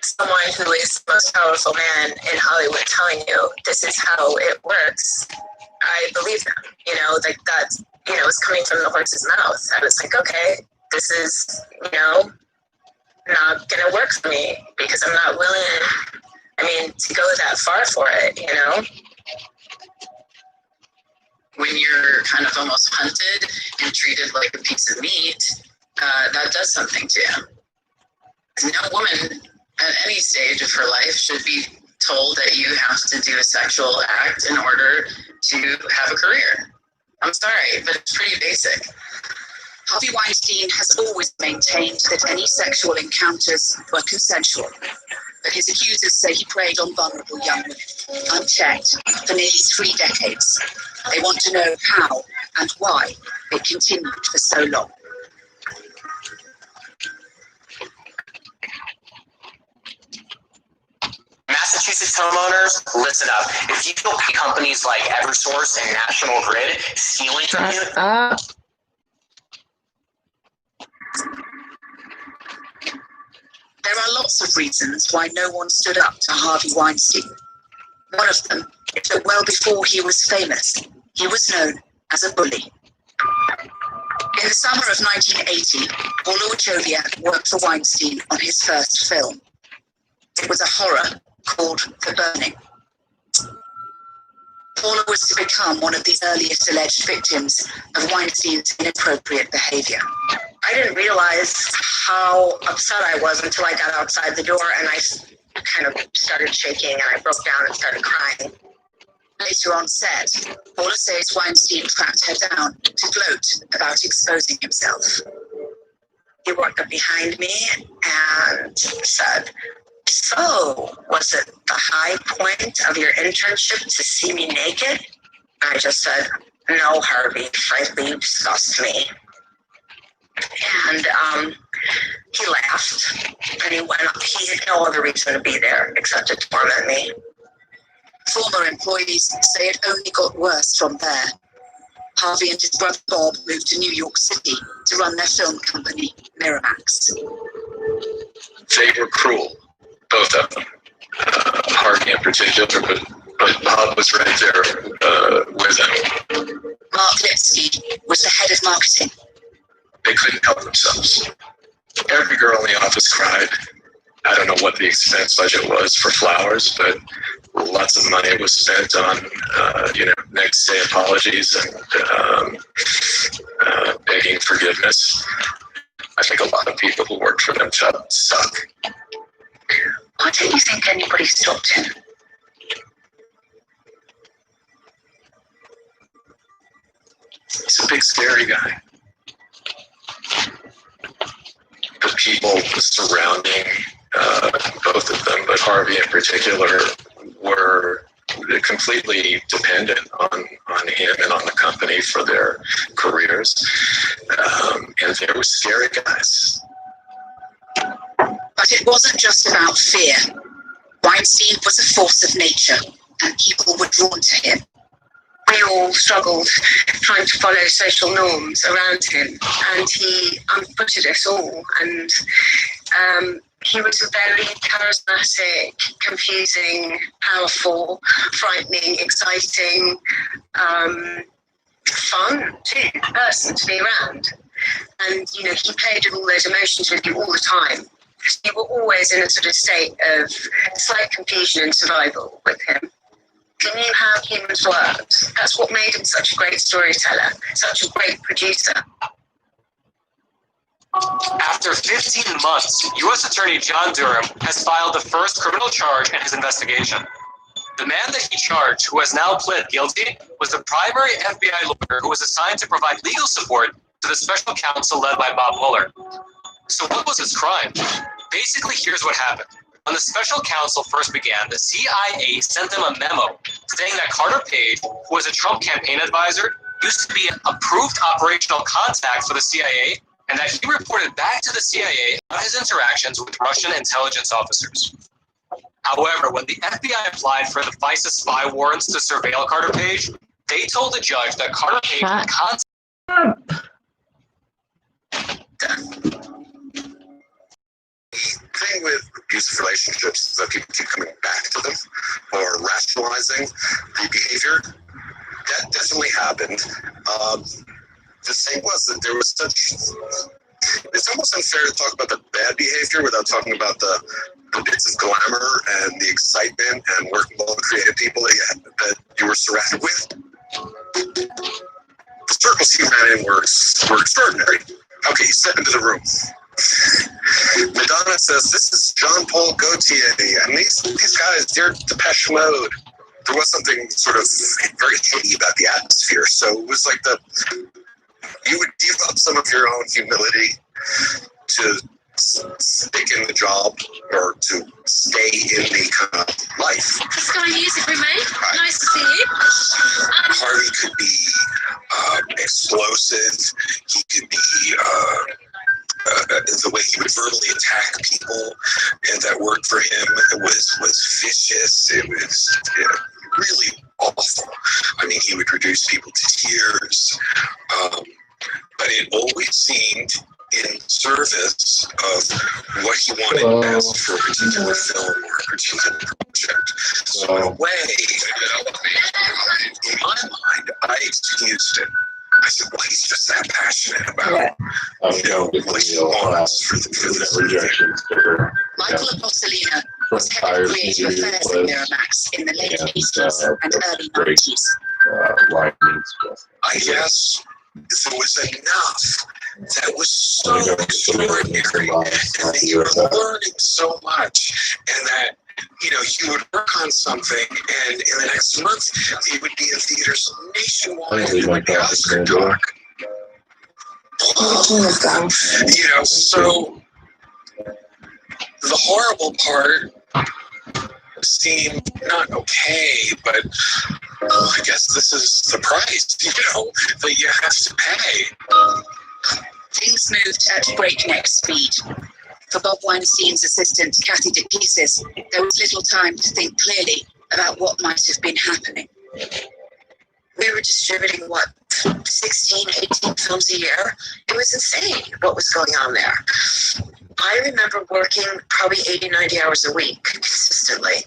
someone who is the most powerful man in Hollywood telling you this is how it works, I believe them. Like that's, it's coming from the horse's mouth. I was like, okay, this is, not gonna work for me because I'm not willing, to go that far for it, When you're kind of almost hunted and treated like a piece of meat, that does something to you. No woman at any stage of her life should be told that you have to do a sexual act in order to have a career. I'm sorry, but it's pretty basic. Harvey Weinstein has always maintained that any sexual encounters were consensual, but his accusers say he preyed on vulnerable young women, unchecked, for nearly 3 decades. They want to know how and why it continued for so long. Massachusetts homeowners, listen up. If you feel companies like Eversource and National Grid stealing from you, There are lots of reasons why no one stood up to Harvey Weinstein. One of them is that well before he was famous, he was known as a bully. In the summer of 1980, Paula Wojciech worked for Weinstein on his first film. It was a horror called The Burning. Paula was to become one of the earliest alleged victims of Weinstein's inappropriate behavior. I didn't realize how upset I was until I got outside the door and I kind of started shaking and I broke down and started crying. Later on set, Paula says Weinstein tracked her down to gloat about exposing himself. He walked up behind me and said, "So, was it the high point of your internship to see me naked?" I just said, "No, Harvey, frankly, you disgust me." And he laughed and he went up. He had no other reason to be there except to torment me. Former employees say it only got worse from there. Harvey and his brother Bob moved to New York City to run their film company, Miramax. They were cruel, both of them. Harvey in particular, but Bob was right there with him. Mark Lipsky was the head of marketing. They couldn't help themselves. Every girl in the office cried. I don't know what the expense budget was for flowers, but lots of money was spent on, next day apologies and begging forgiveness. I think a lot of people who worked for them suck. Why don't you think anybody stopped him? He's a big, scary guy. The people surrounding both of them, but Harvey in particular, were completely dependent on him and on the company for their careers. And they were scary guys. But it wasn't just about fear. Weinstein was a force of nature, and people were drawn to him. We all struggled trying to follow social norms around him, and he unfooted us all. And he was a very charismatic, confusing, powerful, frightening, exciting, fun too person to be around. And he played with all those emotions with you all the time. You were always in a sort of state of slight confusion and survival with him. He knew how humans worked. That's what made him such a great storyteller, such a great producer. After 15 months, U.S. Attorney John Durham has filed the first criminal charge in his investigation. The man that he charged, who has now pled guilty, was the primary FBI lawyer who was assigned to provide legal support to the special counsel led by Bob Mueller. So what was his crime? Basically, here's what happened. When the special counsel first began, the CIA sent them a memo saying that Carter Page, who was a Trump campaign advisor, used to be an approved operational contact for the CIA, and that he reported back to the CIA on his interactions with Russian intelligence officers. However, when the FBI applied for the FISA spy warrants to surveil Carter Page, they told the judge that Carter Page had contact. The thing with abusive relationships is that people keep coming back to them or rationalizing the behavior. That definitely happened. The thing was that there was such... It's almost unfair to talk about the bad behavior without talking about the bits of glamour and the excitement and working with all the creative people that you were surrounded with. The circles he ran in were extraordinary. Okay, step into the room. Madonna says, "This is Jean Paul Gaultier," and these guys, they're Depeche Mode. There was something sort of very heady about the atmosphere, so it was like you would give up some of your own humility to stick in the job or to stay in the kind of life. Sky News, if we may. Nice to see you. Harvey could be explosive. He could be the way he would verbally attack people and that worked for him was vicious. It was really awful. I mean, he would reduce people to tears, but it always seemed in service of what he wanted best for a particular film or a particular project. So in a way, in my mind, I excused it. I said, well, he's just that passionate about, what he wants for the rejections. Michael Apostolino was head of creative affairs at Miramax in the late 80s and early 90s. I guess if it was enough, that was so extraordinary, and that you were learning so much, and that you would work on something, and in the next month, it would be in theaters nationwide, and it would be Oscar talk. So the horrible part seemed not okay, but I guess this is the price, that you have to pay. Things moved at breakneck speed. For Bob Weinstein's assistant, Kathy DePieces, there was little time to think clearly about what might have been happening. We were distributing, 16, 18 films a year? It was insane what was going on there. I remember working probably 80, 90 hours a week consistently.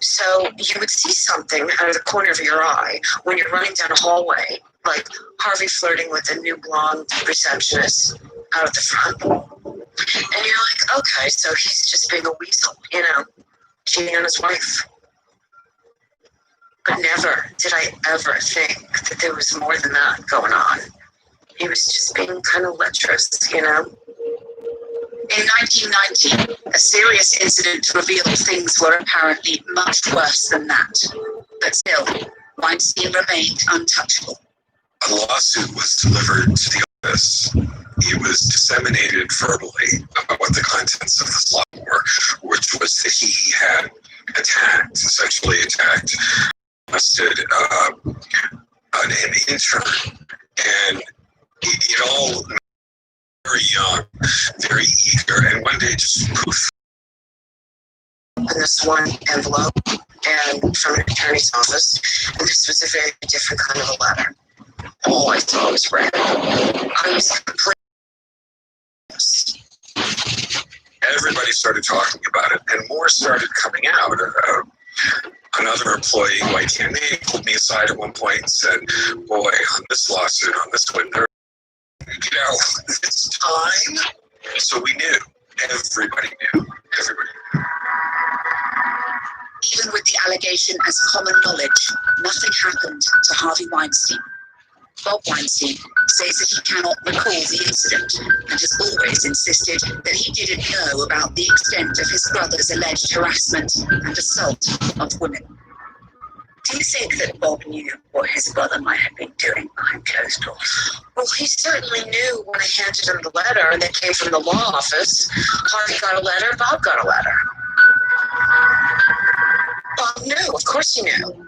So you would see something out of the corner of your eye when you're running down a hallway like Harvey flirting with a new blonde receptionist out at the front. And you're like, okay, so he's just being a weasel, you know, cheating on his wife. But never did I ever think that there was more than that going on. He was just being kind of lecherous, you know. In 1990, a serious incident revealed things were apparently much worse than that. But still, Weinstein remained untouchable. A lawsuit was delivered to the office. It was disseminated verbally about what the contents of this law were, which was that he had attacked, sexually attacked, molested an intern, and it all very young, very eager, and one day just poof. In this one envelope, and from an attorney's office, and this was a very different kind of a letter. All I saw was red. I was completely. Everybody started talking about it, and more started coming out. Another employee, YTMA, pulled me aside at one point and said, boy, on this lawsuit, on this one, you know, it's time. So we knew. Everybody knew. Everybody knew. Even with the allegation as common knowledge, nothing happened to Harvey Weinstein. Bob Weinstein says that he cannot recall the incident and has always insisted that he didn't know about the extent of his brother's alleged harassment and assault of women. Do you think that Bob knew what his brother might have been doing behind closed doors? Well, he certainly knew when I handed him the letter and it came from the law office. Harvey got a letter, Bob got a letter. Bob knew, of course he knew.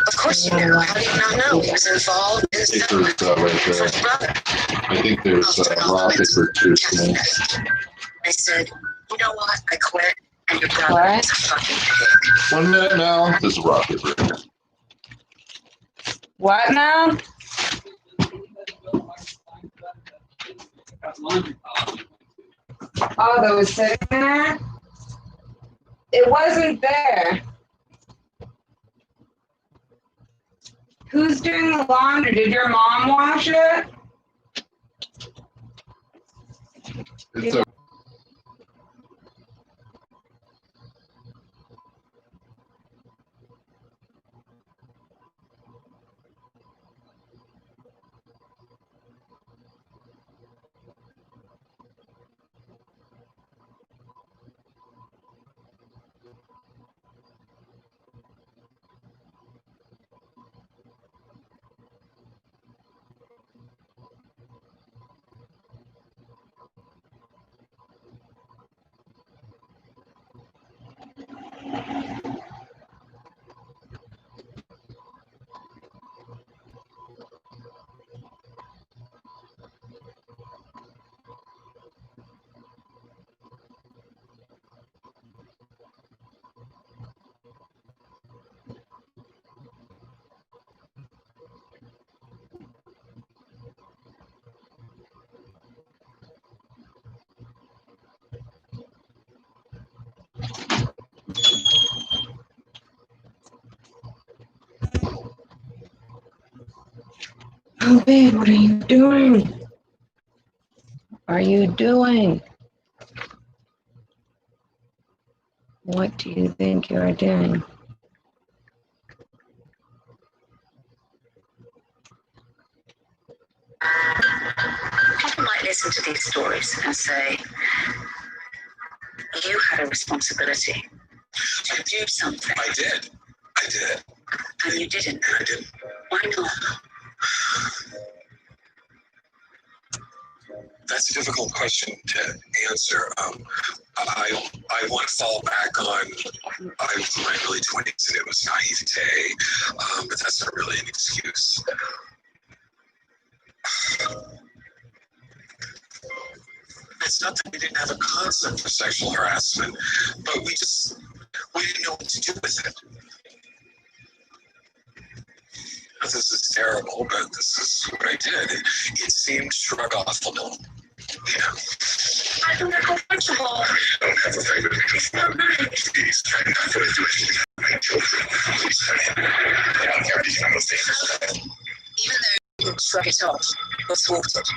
Of course you knew. How do you not know? He was involved in his brother. I think there's rock, paper, scissors. I said, you know what? I quit, and your brother is a fucking pig. 1 minute now. This is rock, paper. What now? Oh, that was sitting there? It wasn't there. Who's doing the laundry? Did your mom wash it? It's a Oh, babe, what are you doing? What are you doing? What do you think you're doing? People might listen to these stories and say, you had a responsibility to do something. I did. And you didn't. And I didn't. Why not? That's a difficult question to answer. I want to fall back on I was in my early 20s and it was naivete, but that's not really an excuse. It's not that we didn't have a concept for sexual harassment, but we didn't know what to do with it. This is terrible, but this is what I did. It seemed shrug-offable. Yeah. I don't have comfortable. I don't have a favorite. Please, I'm not going to do anything to my children. Please, I don't care if these kind of things. Even though shrug it off or thwarted.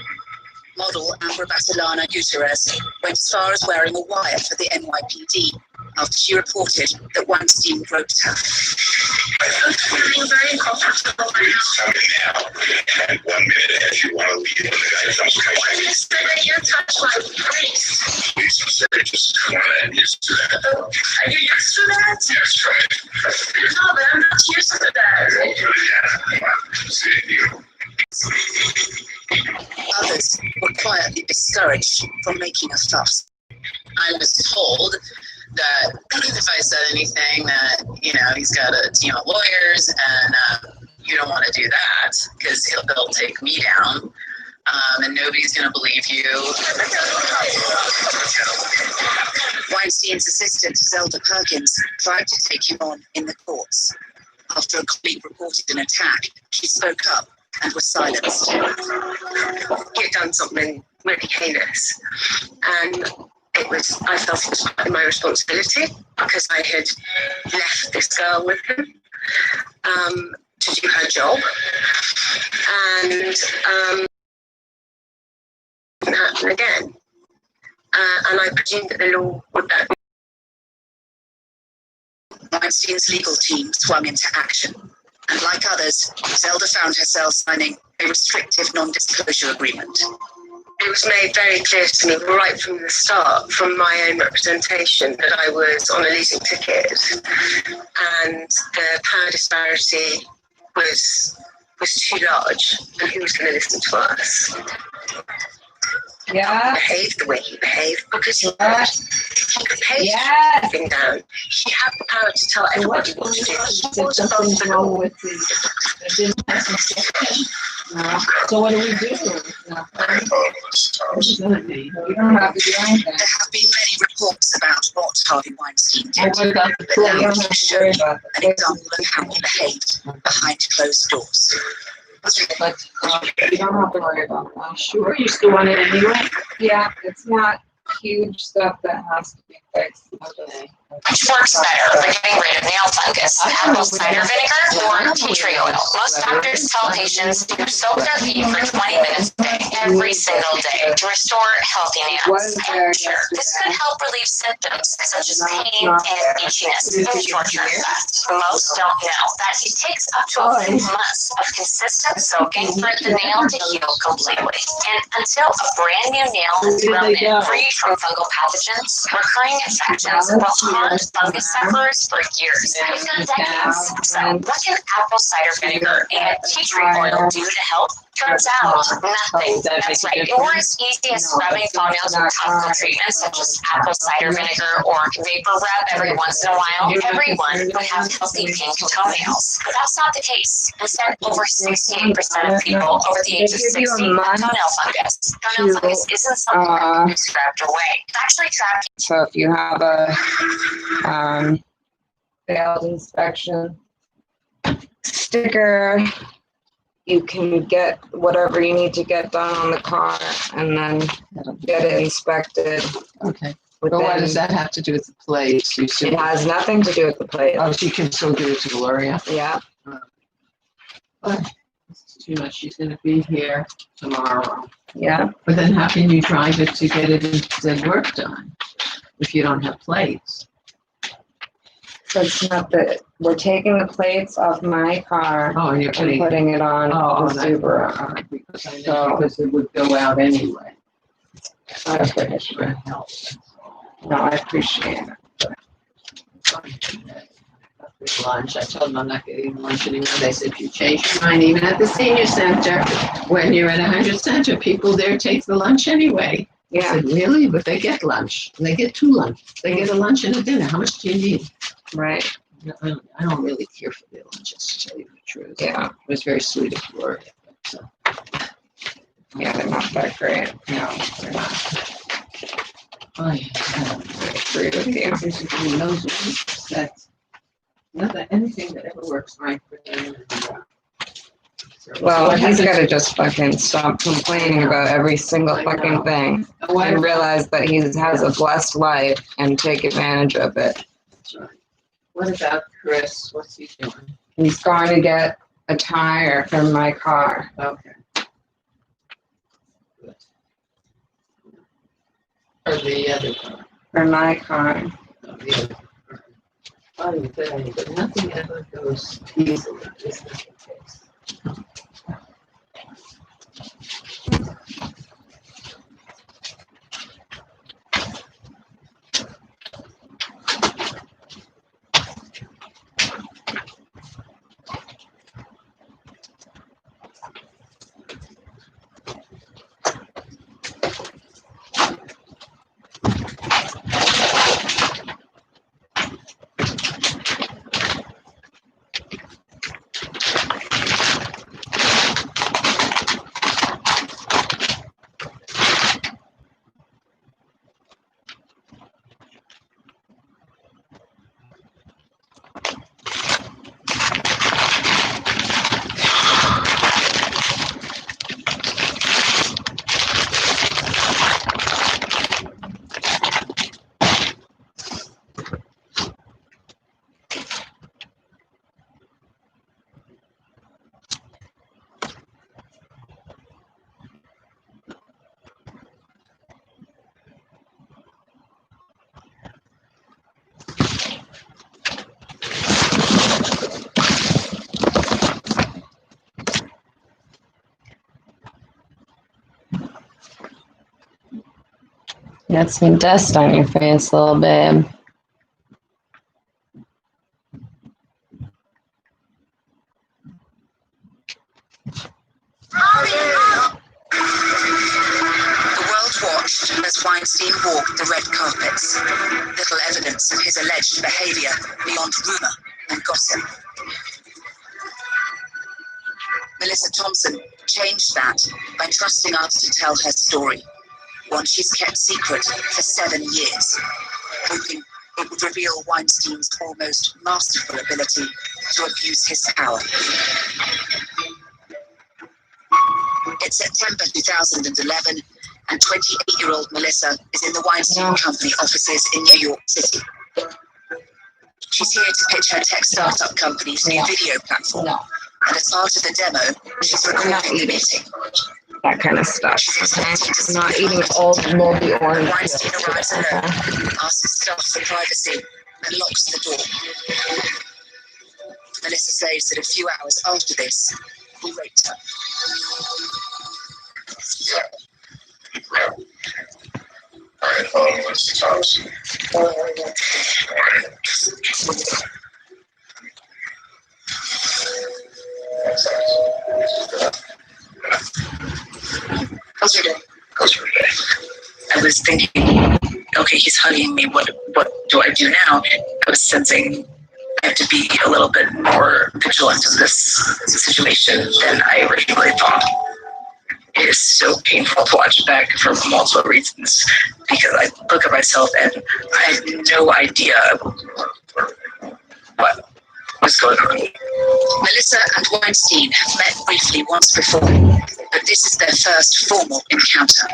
Model Amber Basilana Gutierrez went as far as wearing a wire for the NYPD after she reported that Weinstein groped her. I'm feeling very uncomfortable right now. Come in now, and 1 minute if you want to leave when the guy comes When you say that you touch my face, Please say just come on and used to that. are you used to that? Yes, right. No, but I'm not used to that. Others were quietly discouraged from making a fuss. I was told that if I said anything that, he's got a team of lawyers and you don't want to do that because they'll take me down and nobody's going to believe you. Weinstein's assistant, Zelda Perkins, tried to take him on in the courts. After a colleague reported an attack, she spoke up and was silenced. He'd done something really heinous, and I felt it was my responsibility because I had left this girl with him to do her job, and it wouldn't happen again. And I presumed that the law would back me. Weinstein's legal team swung into action, and like others, Zelda found herself signing a restrictive non-disclosure agreement. It was made very clear to me right from the start, from my own representation, that I was on a losing ticket, and the power disparity was too large, and who was going to listen to us? Yeah. He behaved the way he behaved because he could pay everything down. He had the power to tell everybody what to do. He was above the law. With so what do we do? We don't have to do anything. There have been many reports about what Harvey Weinstein did. What about the pool? We don't have to worry about an example of how he behaved behind closed doors. But you don't have to worry about that. Sure, you still want it anyway? Yeah, it's not huge stuff that has to be fixed. Which works better for getting rid of nail fungus, apple cider vinegar or tea tree oil? Most doctors tell patients to soak their feet for 20 minutes a day, every single day, to restore healthy nails. Sure, this could help relieve symptoms such as pain and itchiness in the short term effect. Most don't know that it takes up to a few months of consistent soaking for the nail to heal completely. And until a brand new nail is grown in, free from fungal pathogens, recurring infections will haunt fungus sufferers for years, even decades. So what can apple cider vinegar and tea tree oil do to help? Turns out, nothing. That's right. It works easy as scrubbing toenails with topical treatments such as apple cider vinegar or vapor rub every once in a while. Everyone would have healthy pink toenails. But that's not the case. Instead, over 68% of people over the age of 60 have toenail fungus. Toenail fungus isn't something that can be scrubbed away. It's actually trapped. So if you have a failed inspection sticker, you can get whatever you need to get done on the car and then get it inspected. Okay. But what does that have to do with the plates? It has nothing to do with the plate. Oh, she can still do it to Gloria? Yeah. It's too much. She's going to be here tomorrow. Yeah. But then how can you drive it to get it the work done if you don't have plates? So it's not that we're taking the plates off my car and putting it on the Subaru. Because it would go out anyway. I appreciate it. No, I appreciate it. Lunch. I told them I'm not getting lunch anymore. They said, if you change your mind, even at the senior center, when you're at 100 Center, people there take the lunch anyway. Yeah. I said, really? But they get lunch. They get two lunch. They get a lunch and a dinner. How much do you need? Right. I don't really care for their lunches, to tell you the truth. Yeah. It was very sweet of Gloria. Yeah, they're not that great. No, they're not. Oh, yeah. I agree with you. That's nothing, anything that ever works right for them. Well, he's got to just fucking stop complaining about every single fucking thing and realize that he has a blessed life and take advantage of it. That's right. What about Chris? What's he doing? He's going to get a tire for my car. Okay. Or the other car. For my car. No, the other car. Oh, but nothing ever goes easily. Is that the case? Got some dust on your face, little babe. The world watched as Weinstein walked the red carpets. Little evidence of his alleged behavior beyond rumor and gossip. Melissa Thompson changed that by trusting us to tell her story, one she's kept secret for 7 years, hoping it would reveal Weinstein's almost masterful ability to abuse his power. It's September 2011, and 28-year-old Melissa is in the Weinstein Company offices in New York City. She's here to pitch her tech startup company's new video platform. And as part of the demo, she's recording the meeting. That kind of stuff. I'm not eating old moldy orange. Weinstein arrives alone, asks staff for privacy, and locks the door. Melissa says that a few hours after this, he raped her. All right, Mr. Thompson. How's your day? I was thinking, okay, he's hugging me. What do I do now? I was sensing I have to be a little bit more vigilant in this situation than I originally thought. It is so painful to watch back for multiple reasons because I look at myself and I have no idea what was going on. Melissa and Weinstein have met briefly once before, but this is their first formal encounter.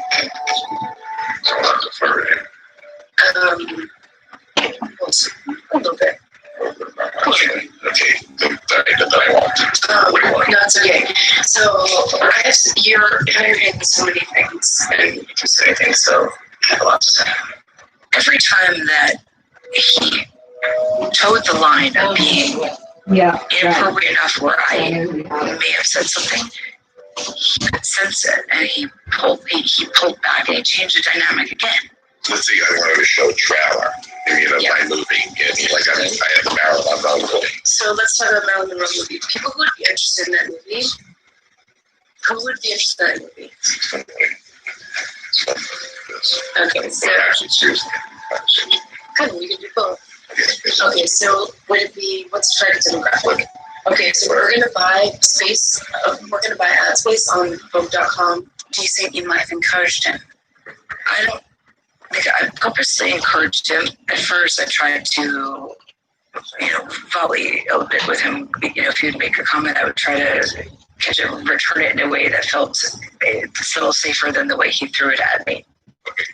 A little bit. Okay, That's okay. So, you're in so many things, and you do so many things, so I have a lot to say. Every time that he towed the line of being inappropriate enough where I may have said something, he could sense it, and he pulled back, and he changed the dynamic again. Let's see, I wanted to show a trailer, by moving, and I had the Marilyn Monroe movie. So let's talk about Marilyn Monroe movie. People who would be interested in that movie, who would be interested in that movie? Okay, so good, we can do both. Okay, so would it be, what's the target demographic? Okay, so we're gonna buy space, we're gonna buy ad space on Vogue.com. Do you think you might have encouraged him? I purposely encouraged him. At first, I tried to, volley a bit with him. If he would make a comment, I would try to catch it and return it in a way that felt a little safer than the way he threw it at me.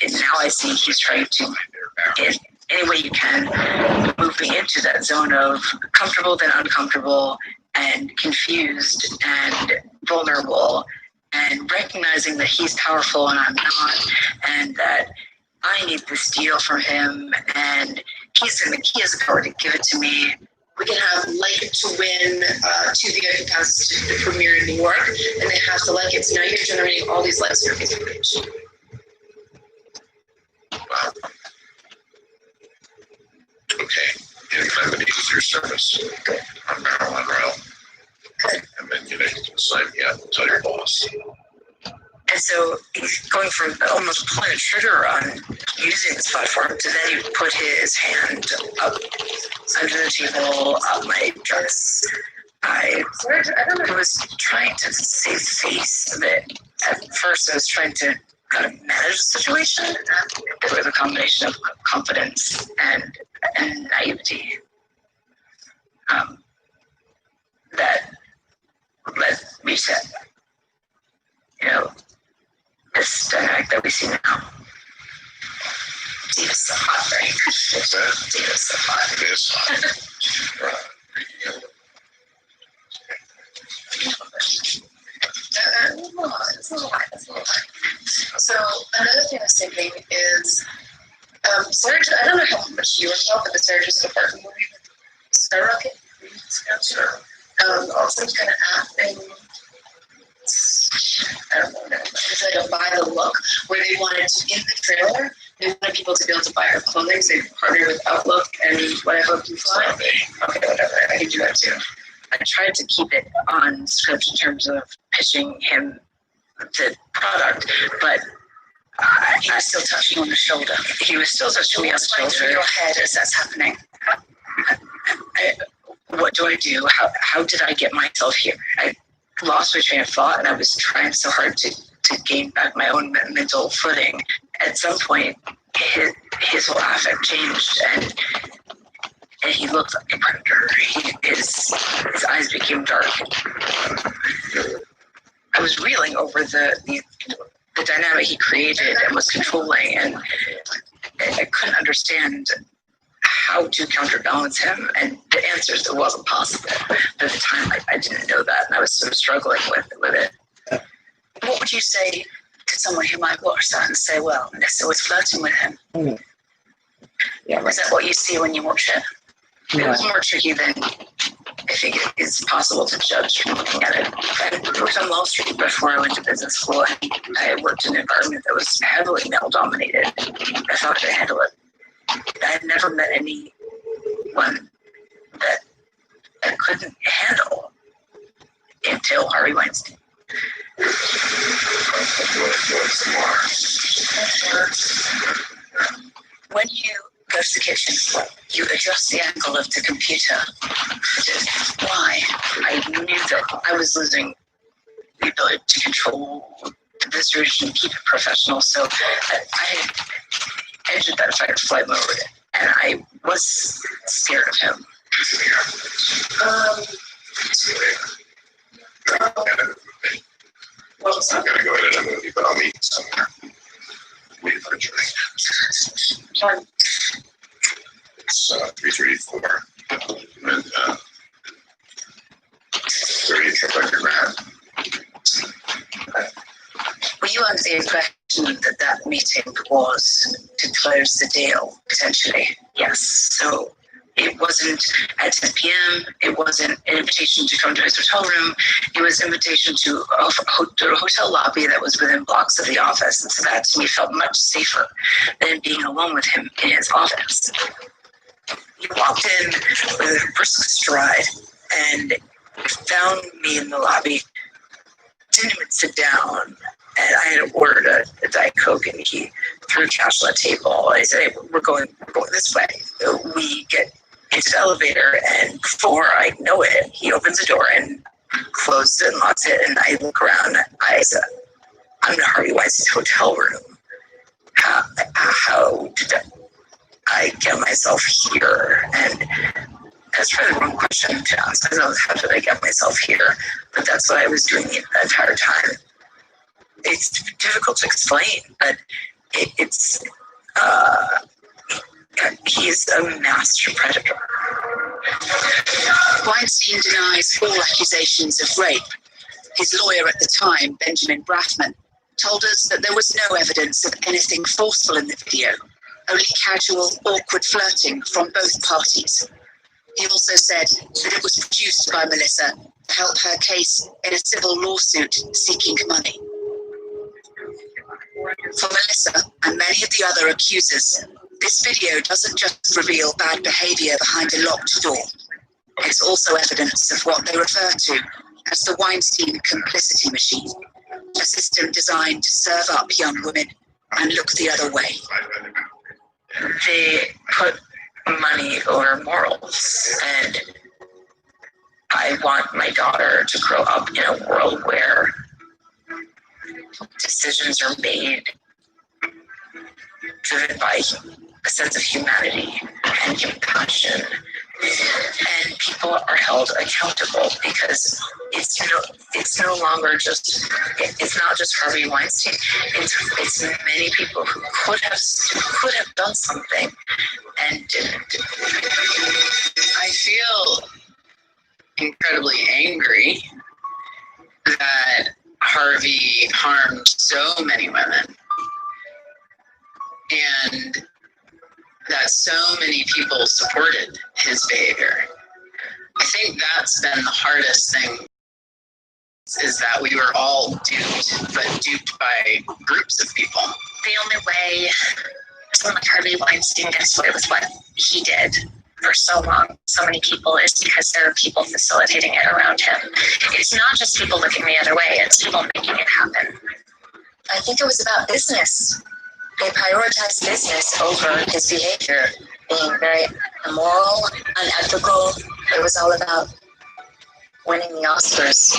And now I see he's trying to, in any way you can, move me into that zone of comfortable then uncomfortable and confused and vulnerable and recognizing that he's powerful and I'm not, and that I need this deal from him, and he has the power to give it to me. We can have Like It to Win to the capacity to premiere in New York, and they have to like it. So now you're generating all these likes on your Facebook page. Wow. Okay. And I'm going to use your service on Maryland Rail. And then, you can sign me up and tell your boss. And so he's going from almost pulling a trigger on using this platform to then he put his hand up under the table, up my dress. I was trying to save face of it. At first, I was trying to kind of manage the situation. It was a combination of confidence and naivety that led me to, this dynamic that we see now. Diva's so hot, right? What's that? Diva's so hot. It is hot. Right. It's a lot. So another thing I was thinking is, Serge, I don't know how much you were involved, but the Serge's apartment movie with Skyrocket. Also kind of app thing. I don't know. It's like a buy the look where they wanted to, in the trailer, they wanted people to be able to buy our clothing. So they partnered with Outlook and whatever you fly. Okay, whatever. I can do that too. I tried to keep it on script in terms of pitching him the product, but he was still touching on the shoulder. He was still touching me on the shoulder. Through your head as that's happening. What do I do? How did I get myself here? I lost my train of thought, and I was trying so hard to gain back my own mental footing. At some point, his whole affect changed, and he looked like a predator. His eyes became dark. I was reeling over the dynamic he created and was controlling, and I couldn't understand how to counterbalance him, and the answers, it wasn't possible. But at the time, I didn't know that, and I was sort of struggling with it. What would you say to someone who might watch that and say, well, Nessa was flirting with him? Yeah, is that what you see when you watch it? Yeah. It was more tricky than I think it is possible to judge from looking at it. I worked on Wall Street before I went to business school. I worked in an environment that was heavily male-dominated. I thought I could handle it. I had never met anyone that I couldn't handle until Harvey Weinstein. When you go to the kitchen, you adjust the angle of the computer. Why? I knew that I was losing the ability to control the situation and keep it professional. So I had entered that fight or flight mode, and I was scared of him. Well, I'm not going to go into a movie, but I'll meet you somewhere. Wait for a drink. Sorry. It's 334. And 30 trip like your man. Were you under the impression that meeting was to close the deal, potentially? Yes. So it wasn't at 10 p.m. It wasn't an invitation to come to his hotel room. It was an invitation to a hotel lobby that was within blocks of the office. And so that to me felt much safer than being alone with him in his office. He walked in with a brisk stride and found me in the lobby. Didn't even sit down. And I had ordered a Diet Coke, and he threw cash on the table. I said, hey, we're going this way. We get into the elevator, and before I know it, he opens the door and closes it and locks it. And I look around. I said, I'm in Harvey Weinstein's hotel room. How did I get myself here? And that's probably the wrong question to ask. I don't know, how did I get myself here? But that's what I was doing the entire time. It's difficult to explain, but he's a master predator. Weinstein denies all accusations of rape. His lawyer at the time, Benjamin Braffman, told us that there was no evidence of anything forceful in the video, only casual, awkward flirting from both parties. He also said that it was produced by Melissa to help her case in a civil lawsuit seeking money. For Melissa and many of the other accusers, this video doesn't just reveal bad behaviour behind a locked door. It's also evidence of what they refer to as the Weinstein complicity machine, a system designed to serve up young women and look the other way. They put money over morals, and I want my daughter to grow up in a world where decisions are made driven by a sense of humanity and compassion, and people are held accountable, because it's no longer just, it's not just Harvey Weinstein, it's many people who could have done something and didn't. I feel incredibly angry that Harvey harmed so many women, and that so many people supported his behavior. I think that's been the hardest thing, is that we were all duped, but duped by groups of people. The only way someone like Harvey Weinstein gets away with what he did for so long, so many people, is because there are people facilitating it around him. It's not just people looking the other way, it's people making it happen. I think it was about business. They prioritized business over his behavior being very immoral, unethical. It was all about winning the Oscars.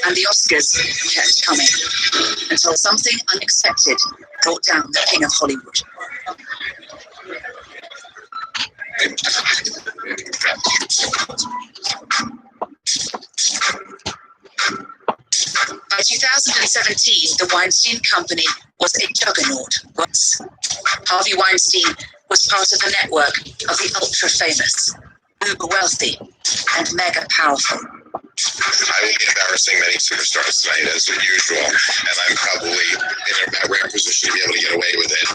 And the Oscars kept coming until something unexpected brought down the king of Hollywood. By 2017, the Weinstein Company was a juggernaut. Harvey Weinstein was part of a network of the ultra-famous, uber-wealthy, and mega-powerful. I will be embarrassing many superstars tonight, as usual, and I'm probably in a rare position to be able to get away with it,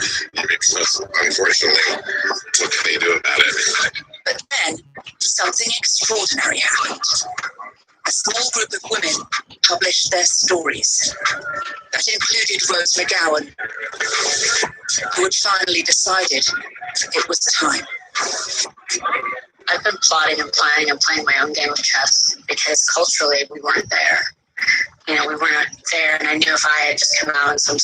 because unfortunately, what can they do about it? But then, something extraordinary happened. A small group of women published their stories. That included Rose McGowan, who had finally decided it was time. I've been plotting and planning and playing my own game of chess, because culturally we weren't there. We weren't there, and I knew if I had just come out in some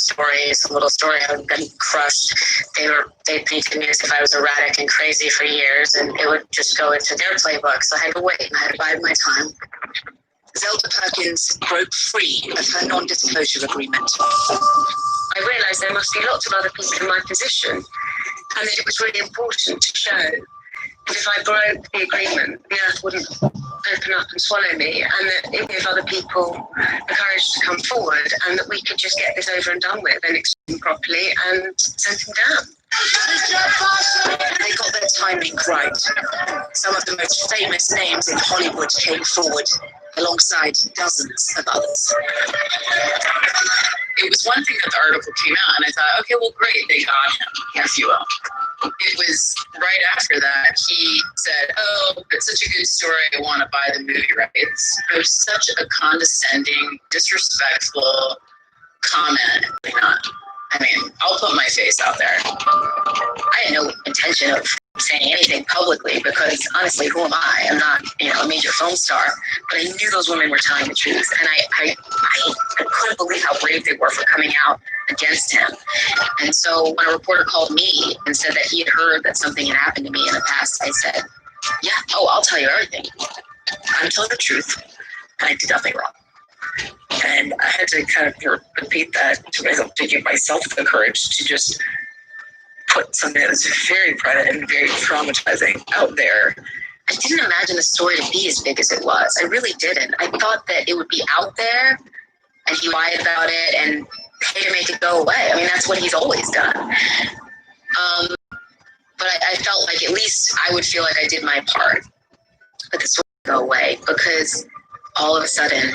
little story, I would have been crushed. They painted me as if I was erratic and crazy for years, and it would just go into their playbook. So I had to wait, and I had to bide my time. Zelda Perkins broke free of her non-disclosure agreement. I realised there must be lots of other people in my position, and that it was really important to show that if I broke the agreement, the earth wouldn't open up and swallow me, and that it would give other people the courage to come forward, and that we could just get this over and done with and explain properly and send him down. They got their timing right. Some of the most famous names in Hollywood came forward, alongside dozens of others. It was one thing that the article came out, and I thought, okay, well, great, they got him, if you will. It was right after that he said, oh, it's such a good story, I want to buy the movie rights. It was such a condescending, disrespectful comment. I'll put my face out there. I had no intention of saying anything publicly, because honestly, who am I? I'm not, a major film star, but I knew those women were telling the truth, and I couldn't believe how brave they were for coming out against him. And so when a reporter called me and said that he had heard that something had happened to me in the past, I said, yeah, I'll tell you everything. I'm telling the truth, and I did nothing wrong. And I had to kind of repeat that to myself, to give myself the courage to just put something that was very private and very traumatizing out there. I didn't imagine the story to be as big as it was. I really didn't. I thought that it would be out there and he lied about it and pay to make it go away. That's what he's always done. But I felt like at least I would feel like I did my part, but the story would go away, because all of a sudden,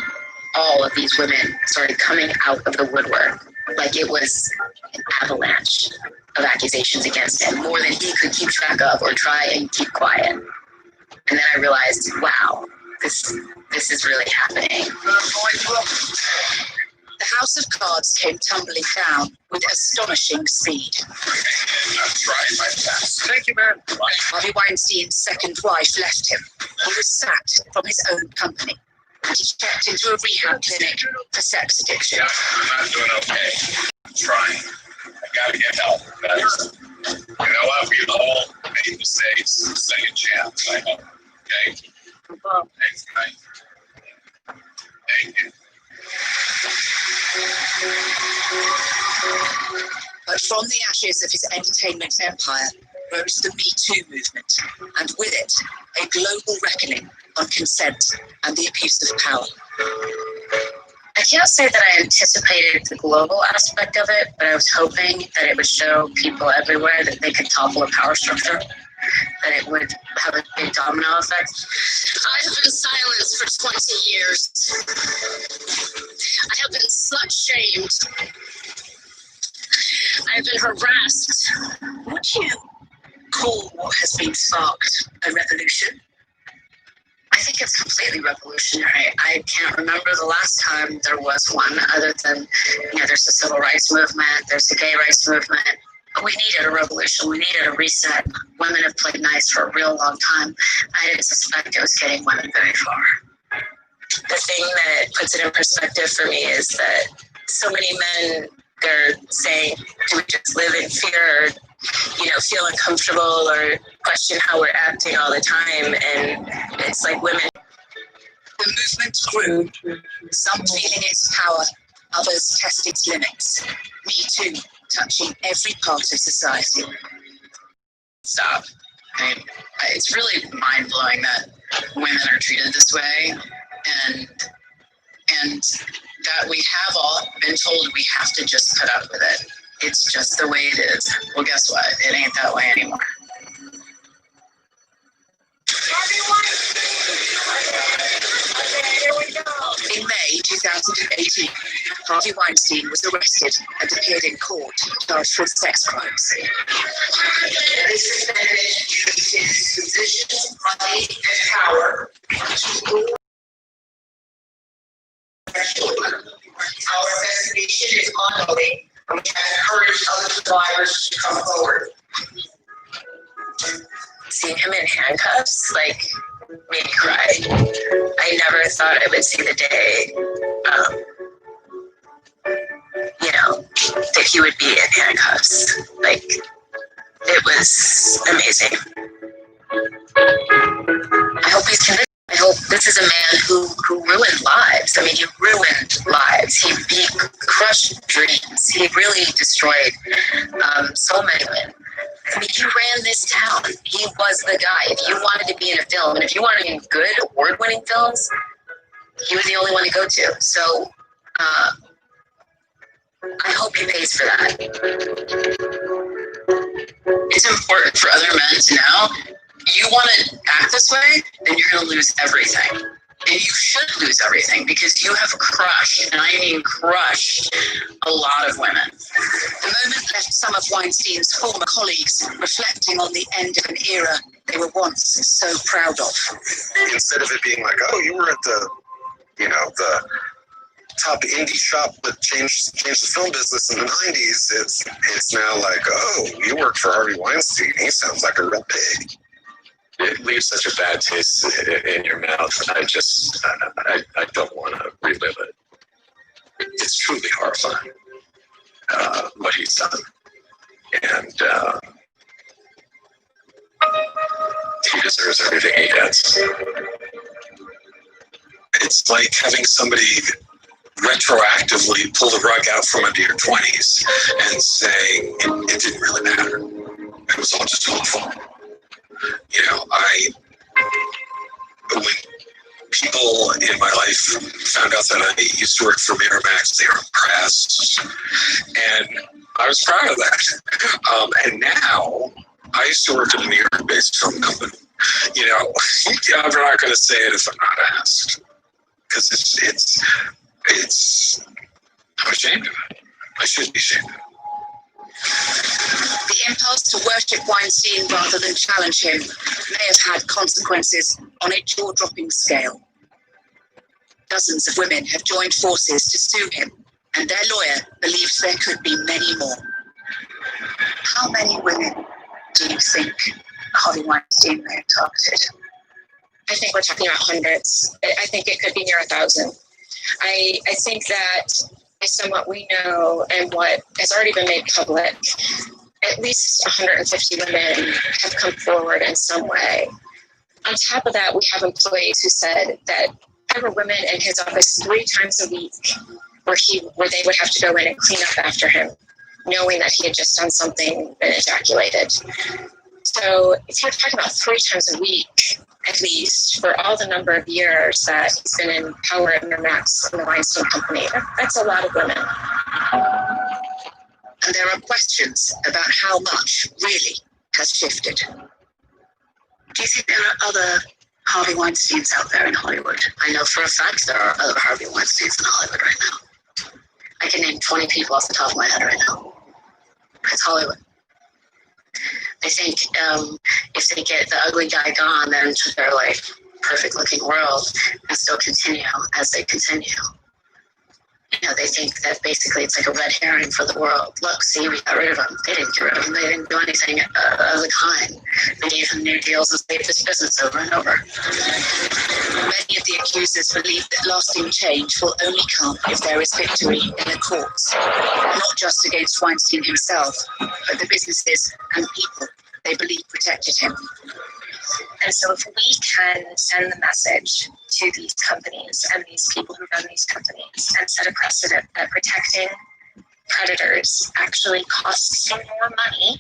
all of these women started coming out of the woodwork like it was an avalanche of accusations against him, more than he could keep track of or try and keep quiet. And then I realized, wow, this is really happening. The house of cards came tumbling down with astonishing speed. Thank you, man. Harvey Weinstein's second wife left him. He was sacked from his own company. And he checked into a rehab clinic for sex addiction. Yeah, I'm not doing okay. I'm trying. I gotta get help. You know what? We all made mistakes. Second chance. I hope. Okay? Thanks, guys. Thank you. But from the ashes of his entertainment empire rose the Me Too movement, and with it, a global reckoning on consent and the abuse of power. I can't say that I anticipated the global aspect of it, but I was hoping that it would show people everywhere that they could topple a power structure, that it would have a big domino effect. I have been silenced for 20 years. I have been slut-shamed. I have been harassed. Would you call what has been sparked a revolution? I think it's completely revolutionary. I can't remember the last time there was one, other than, there's the civil rights movement, there's the gay rights movement. We needed a revolution. We needed a reset. Women have played nice for a real long time. I didn't suspect it was getting women very far. The thing that puts it in perspective for me is that so many men, they're saying, do we just live in fear or, feel uncomfortable or question how we're acting all the time? And it's like women. The movement grew, some feeling its power, others testing its limits. Me Too, touching every part of society. Stop. I mean, it's really mind-blowing that women are treated this way, and that we have all been told we have to just put up with it. It's just the way it is. Well, guess what? It ain't that way anymore. In May 2018, Harvey Weinstein was arrested and appeared in court charged with sex crimes. This defendant used his position, money, and power to rule. Our investigation is ongoing, and we encourage other survivors to come forward. Seeing him in handcuffs, made me cry. I never thought I would see the day, that he would be in handcuffs. It was amazing. I hope he's convicted. I hope this is a man who ruined lives. I mean, he ruined lives. He crushed dreams. He really destroyed so many women. I mean, he ran this town. He was the guy. If you wanted to be in a film, and if you wanted to be in good, award-winning films, he was the only one to go to. So, I hope he pays for that. It's important for other men to know, you want to act this way, then you're going to lose everything. And you should lose everything because you have crushed, and I mean crushed, a lot of women. The moment left some of Weinstein's former colleagues reflecting on the end of an era they were once so proud of. Instead of it being like, oh, you were at the top indie shop that changed the film business in the 90s, it's now like, oh, you work for Harvey Weinstein. He sounds like a real pig. It leaves such a bad taste in your mouth. I don't want to relive it. It's truly horrifying what he's done, and he deserves everything he gets. It's like having somebody retroactively pull the rug out from under your 20s and saying it didn't really matter. It was all just awful. When people in my life found out that I used to work for Miramax, they were impressed, and I was proud of that. And now, I used to work at a New York-based film company. I'm not going to say it if I'm not asked, because it's I'm ashamed of it. I should be ashamed of it. The impulse to worship Weinstein rather than challenge him may have had consequences on a jaw-dropping scale. Dozens of women have joined forces to sue him, and their lawyer believes there could be many more. How many women do you think Harvey Weinstein may have targeted? I think we're talking about hundreds. I think it could be near 1,000. I think that based on what we know and what has already been made public, at least 150 women have come forward in some way. On top of that, we have employees who said that there were women in his office 3 times a week where they would have to go in and clean up after him, knowing that he had just done something and ejaculated. So if you're talking about 3 times a week, at least, for all the number of years that he's been in power at Miramax and the Weinstein Company, that's a lot of women. And there are questions about how much really has shifted. Do you think there are other Harvey Weinsteins out there in Hollywood? I know for a fact there are other Harvey Weinsteins in Hollywood right now. I can name 20 people off the top of my head right now. It's Hollywood. I think if they get the ugly guy gone, then into their like perfect looking world and still continue as they continue. You know, they think that basically it's like a red herring for the world. Look, see, we got rid of him. They didn't get rid of him. They didn't do anything of the kind. They gave him new deals and saved his business over and over. Many of the accusers believe that lasting change will only come if there is victory in the courts, not just against Weinstein himself, but the businesses and people they believe protected him. And so if we can send the message to these companies and these people who run these companies and set a precedent that protecting predators actually costs them more money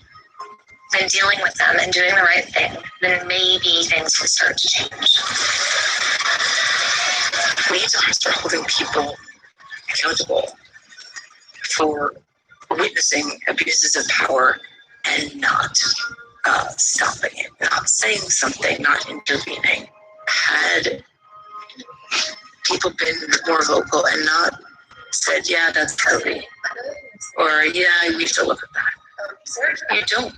than dealing with them and doing the right thing, then maybe things will start to change. We need to start holding people accountable for witnessing abuses of power and not stopping it, not saying something, not intervening. Had people been more vocal and not said, yeah, that's Harvey, or yeah, we have to look at that. You don't.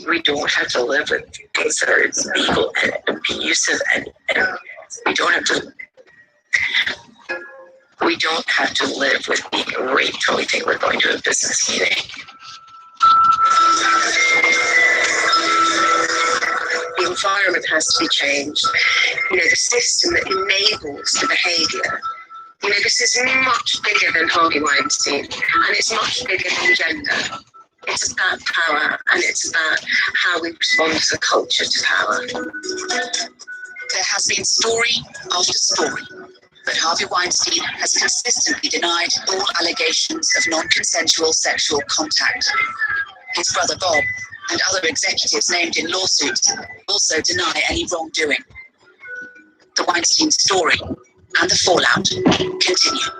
We don't have to live with things that are illegal and abusive, and we don't have to live with being raped when we think we're going to a business meeting. The environment has to be changed. You know, the system that enables the behavior. You know, this is much bigger than Harvey Weinstein, and it's much bigger than gender. It's about power, and it's about how we respond as a culture to power. There has been story after story, but Harvey Weinstein has consistently denied all allegations of non-consensual sexual contact. His brother Bob and other executives named in lawsuits also deny any wrongdoing. The Weinstein story and the fallout continue.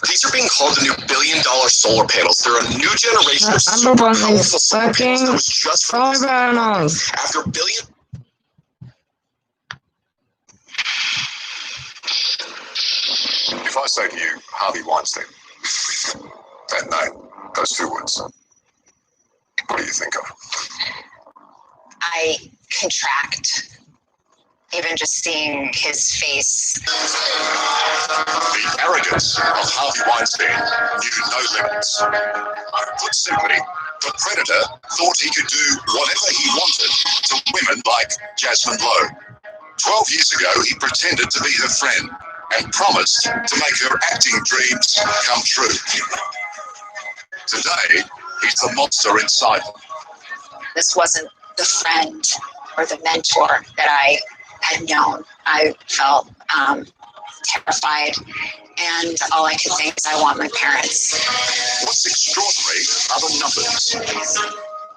These are being called the new billion-dollar solar panels. They're a new generation of super powerful solar panels that was just released after billion. If I say to you, Harvey Weinstein, that name, those 2 words, what do you think of? I contract. Even just seeing his face. The arrogance of Harvey Weinstein knew no limits. Put simply, The predator thought he could do whatever he wanted to women like Jasmine Lowe. 12 years ago, he pretended to be her friend and promised to make her acting dreams come true. Today, he's the monster inside them. This wasn't the friend or the mentor that I had known. I felt terrified, and all I could think is, I want my parents. What's extraordinary are the numbers.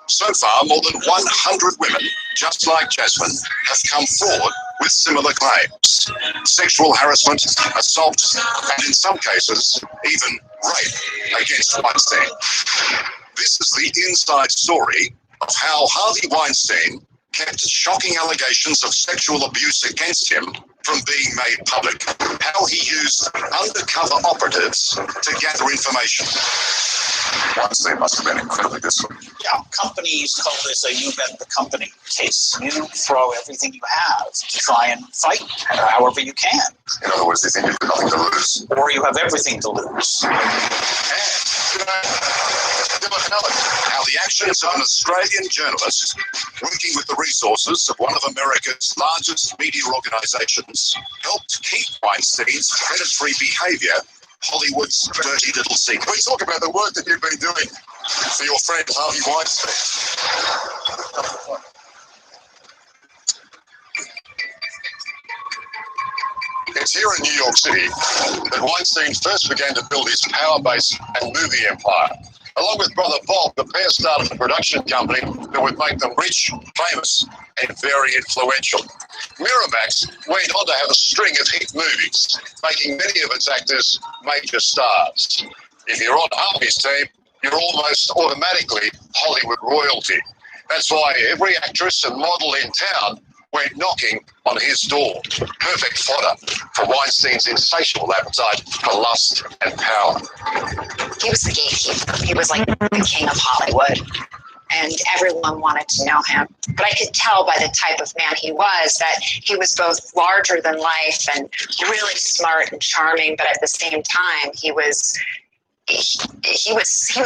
So far, more than 100 women, just like Jasmine, have come forward with similar claims. Sexual harassment, assault, and in some cases, even rape against Weinstein. This is the inside story of how Harvey Weinstein kept shocking allegations of sexual abuse against him from being made public. How he used undercover operatives to gather information. Weinstein must have been incredibly disciplined. Yeah, companies call this a you bet the company case. You throw everything you have to try and fight however you can. In other words, they think you've got nothing to lose. Or you have everything to lose. How the actions of an Australian journalist working with the resources of one of America's largest media organizations helped keep Weinstein's predatory behavior Hollywood's dirty little secret. We talk about the work that you've been doing for your friend Harvey Weinstein. It's here in New York City that Weinstein first began to build his power base and movie empire. Along with brother Bob, the pair started a production company that would make them rich, famous, and very influential. Miramax went on to have a string of hit movies, making many of its actors major stars. If you're on Harvey's team, you're almost automatically Hollywood royalty. That's why every actress and model in town went knocking on his door. Perfect fodder for Weinstein's insatiable appetite for lust and power. He was the gatekeeper. He was like the king of Hollywood, and everyone wanted to know him. But I could tell by the type of man he was that he was both larger than life and really smart and charming, but at the same time, he was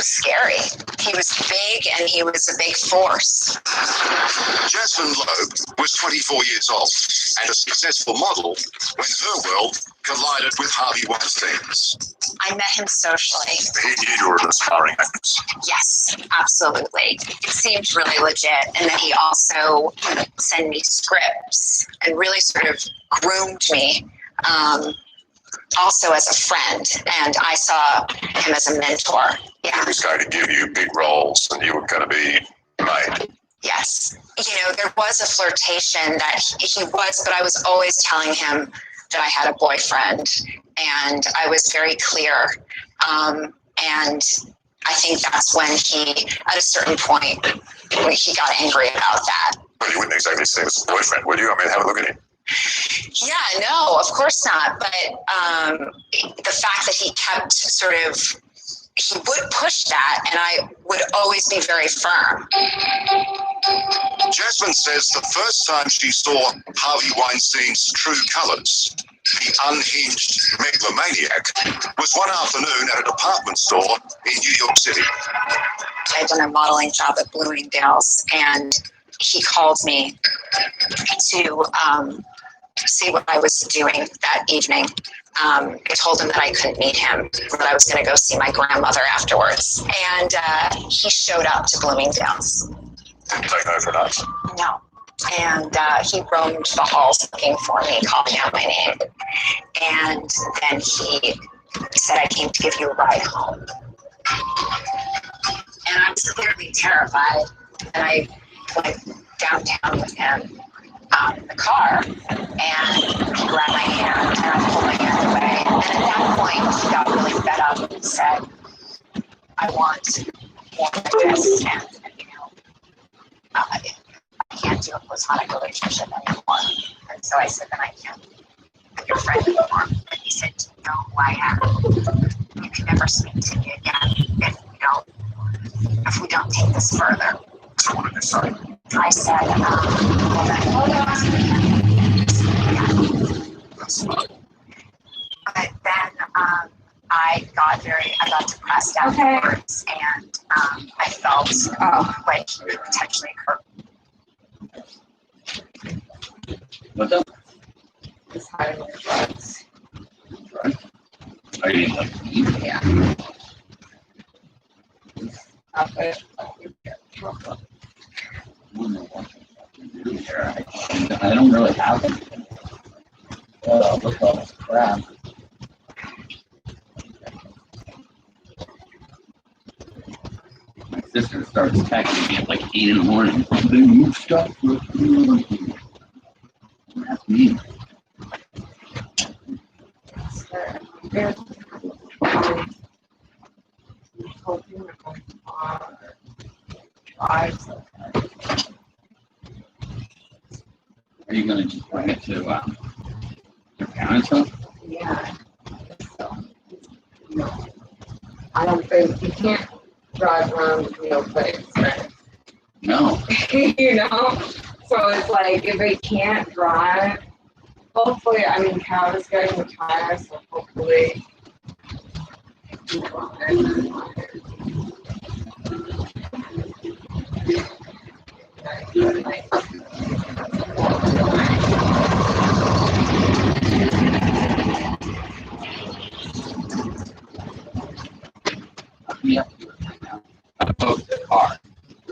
scary. He was big, and he was a big force. Jasmine Lowe was 24 years old and a successful model when her world collided with Harvey Weinstein's. I met him socially. He knew you were an aspiring actress. Yes, absolutely. It seemed really legit, and then he also sent me scripts and really sort of groomed me. Also as a friend, and I saw him as a mentor. Yeah. He was going to give you big roles, and you were going to be made. Yes. You know, there was a flirtation that he was, but I was always telling him that I had a boyfriend, and I was very clear. And I think that's when he, at a certain point, he got angry about that. Well, you wouldn't exactly say it was a boyfriend, would you? I mean, have a look at him. Yeah, no, of course not. But the fact that he kept he would push that, and I would always be very firm. Jasmine says the first time she saw Harvey Weinstein's true colors, the unhinged megalomaniac, was one afternoon at a department store in New York City. I had done a modeling job at Bloomingdale's, and he called me to see what I was doing that evening. I told him that I couldn't meet him, that I was going to go see my grandmother afterwards. And he showed up to Bloomingdale's. Didn't take no for an answer. No. And he roamed the halls looking for me, calling out my name. And then he said, I came to give you a ride home. And I was clearly terrified. And I went downtown with him in the car, and he grabbed my hand, and I pulled my hand away. And at that point, he got really fed up and said, I want more than this, and I can't do a platonic relationship anymore. And so I said, then I can't be your friend anymore. And he said, do you know who I am? You can never speak to me again if we don't take this further. So what did you say? I said, well, then hold on to me. That's right. But then I got depressed. passed afterwards, and I felt like he could potentially hurt. What's up? Just hiding the drugs. Are you like me? Yeah. Okay. I don't really have anything. Look at all this crap. My sister starts texting me at like 8 in the morning. Then you stop. That's me. Are you gonna just bring it to your parents' house? Yeah. So, I don't think you can't drive around with real plates, right? No. You know? So it's like if they can't drive, hopefully, I mean, Cal is getting retired, so hopefully. Yeah. Oh, the car.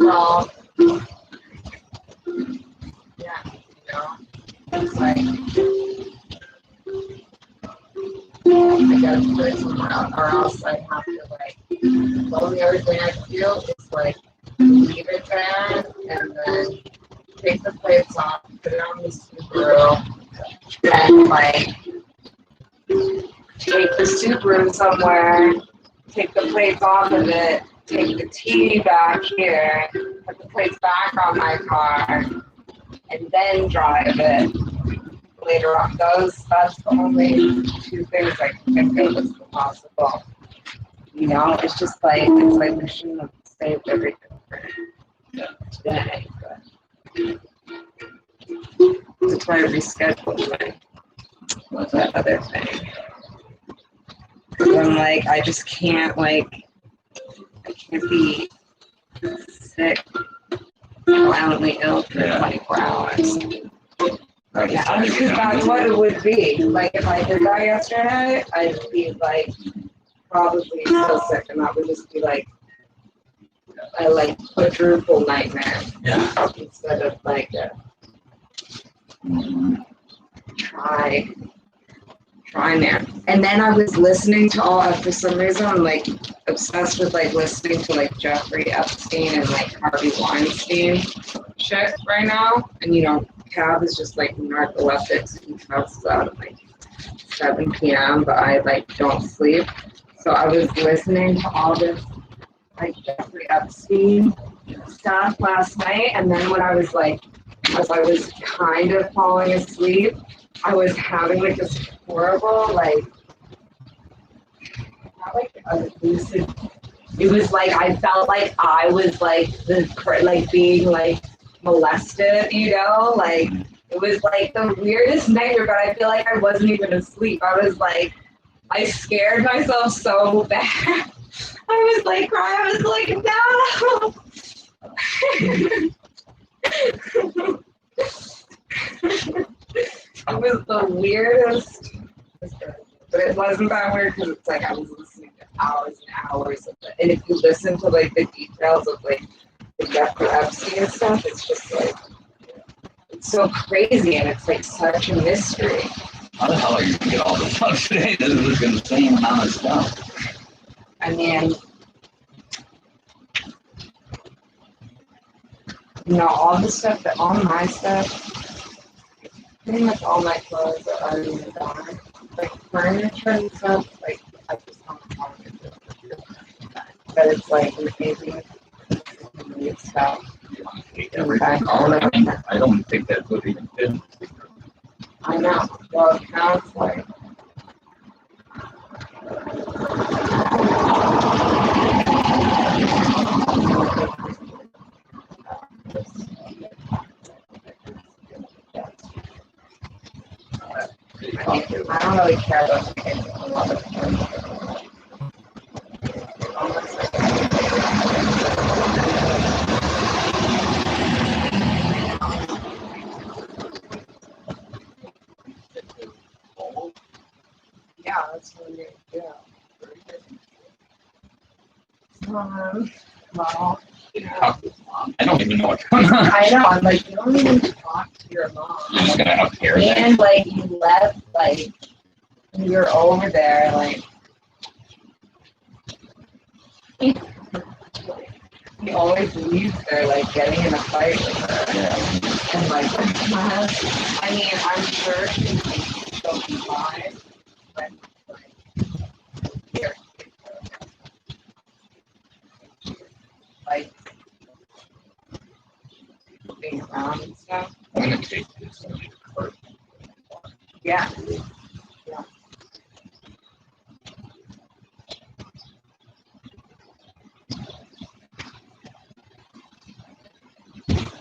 Well, yeah, you know, it's like, I gotta put it somewhere else, or else I have to, like, the only other thing I feel is, like, leave it there, and then take the plates off, put it on the Subaru, and, like, take the Subaru somewhere, take the plates off of it, take the TV back here, put the plates back on my car, and then drive it later on. That's the only two things I can think of as possible. You know, it's just like, it's like we shouldn't have saved everything for today, but that's why I rescheduled that other thing. I'm like, I just can't, like, I can't be sick, violently ill for 24 hours. Yeah, because that's what it would be. Like, if I did that yesterday, I'd be, like, probably so sick, and that would just be, like, a, like, quadruple nightmare. Yeah. Instead of, like, a nightmare. And then I was listening to for some reason, I'm, like, obsessed with, like, listening to, like, Jeffrey Epstein and, like, Harvey Weinstein shit right now. And, you know, Cav is just, like, narcoleptic, so he passes out at, like, 7 p.m., but I, like, don't sleep. So I was listening to all this, like, Jeffrey Epstein stuff last night, and then when I was, like, as I was kind of falling asleep, I was having, like, this horrible, like, not like a lucid, it was like, I felt like I was, like, like, being, like, molested, you know, like, it was, like, the weirdest nightmare, but I feel like I wasn't even asleep. I was, like, I scared myself so bad. I was, like, crying, I was, like, no! It was the weirdest, but it wasn't that weird because it's like I was listening to hours and hours of it. And if you listen to, like, the details of, like, the Jeffrey Epstein stuff, it's just, like, it's so crazy and it's, like, such a mystery. How the hell are you gonna get all this stuff today? This is the same amount of stuff. I mean, you know, all the stuff, all my stuff, pretty much all my clothes are already gone. Like, furniture and stuff, like, I just don't want to do it. But it's, like, maybe new stuff. I don't think that would even fit. I know. Well, it sounds like. I don't really care about the kids. That's really good. Well, I don't even know what's going on. I know. I'm like, you don't even talk to your mom. I'm not gonna up here. And like, you left, like, when you're over there, like, he always leaves there, like, getting in a fight with her. Yeah. And like, I mean, I'm sure she'll be fine, but like, here. Like, being around and stuff. I'm gonna take this. Yeah. Yeah.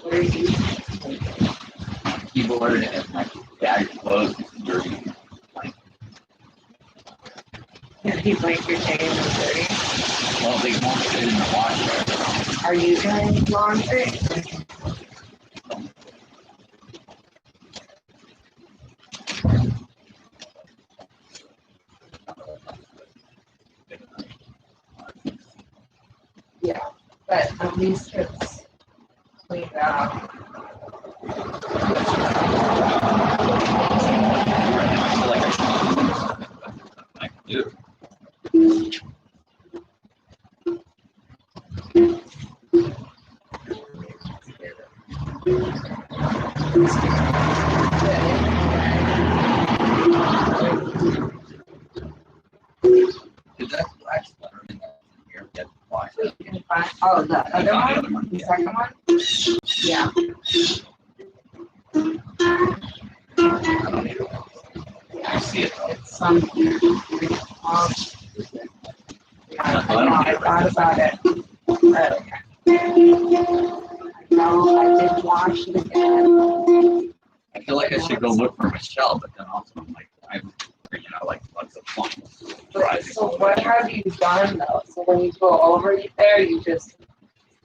What are you keyboard and my bag closed. Dirty. Yeah, he's like, you're taking them dirty. Well, they won't fit in the washer. Are you doing laundry? Yeah, but at least it's cleaned out. I do. Is that black splatter in here? Get why? Oh, the other one? The second one? Yeah. I see it. It's some. Yeah, I know, I thought about it. But, no, I did watch it again. I feel like I should go look for Michelle, but then also I'm like, like, what's the point? So what have you done though? So when you go over there, you just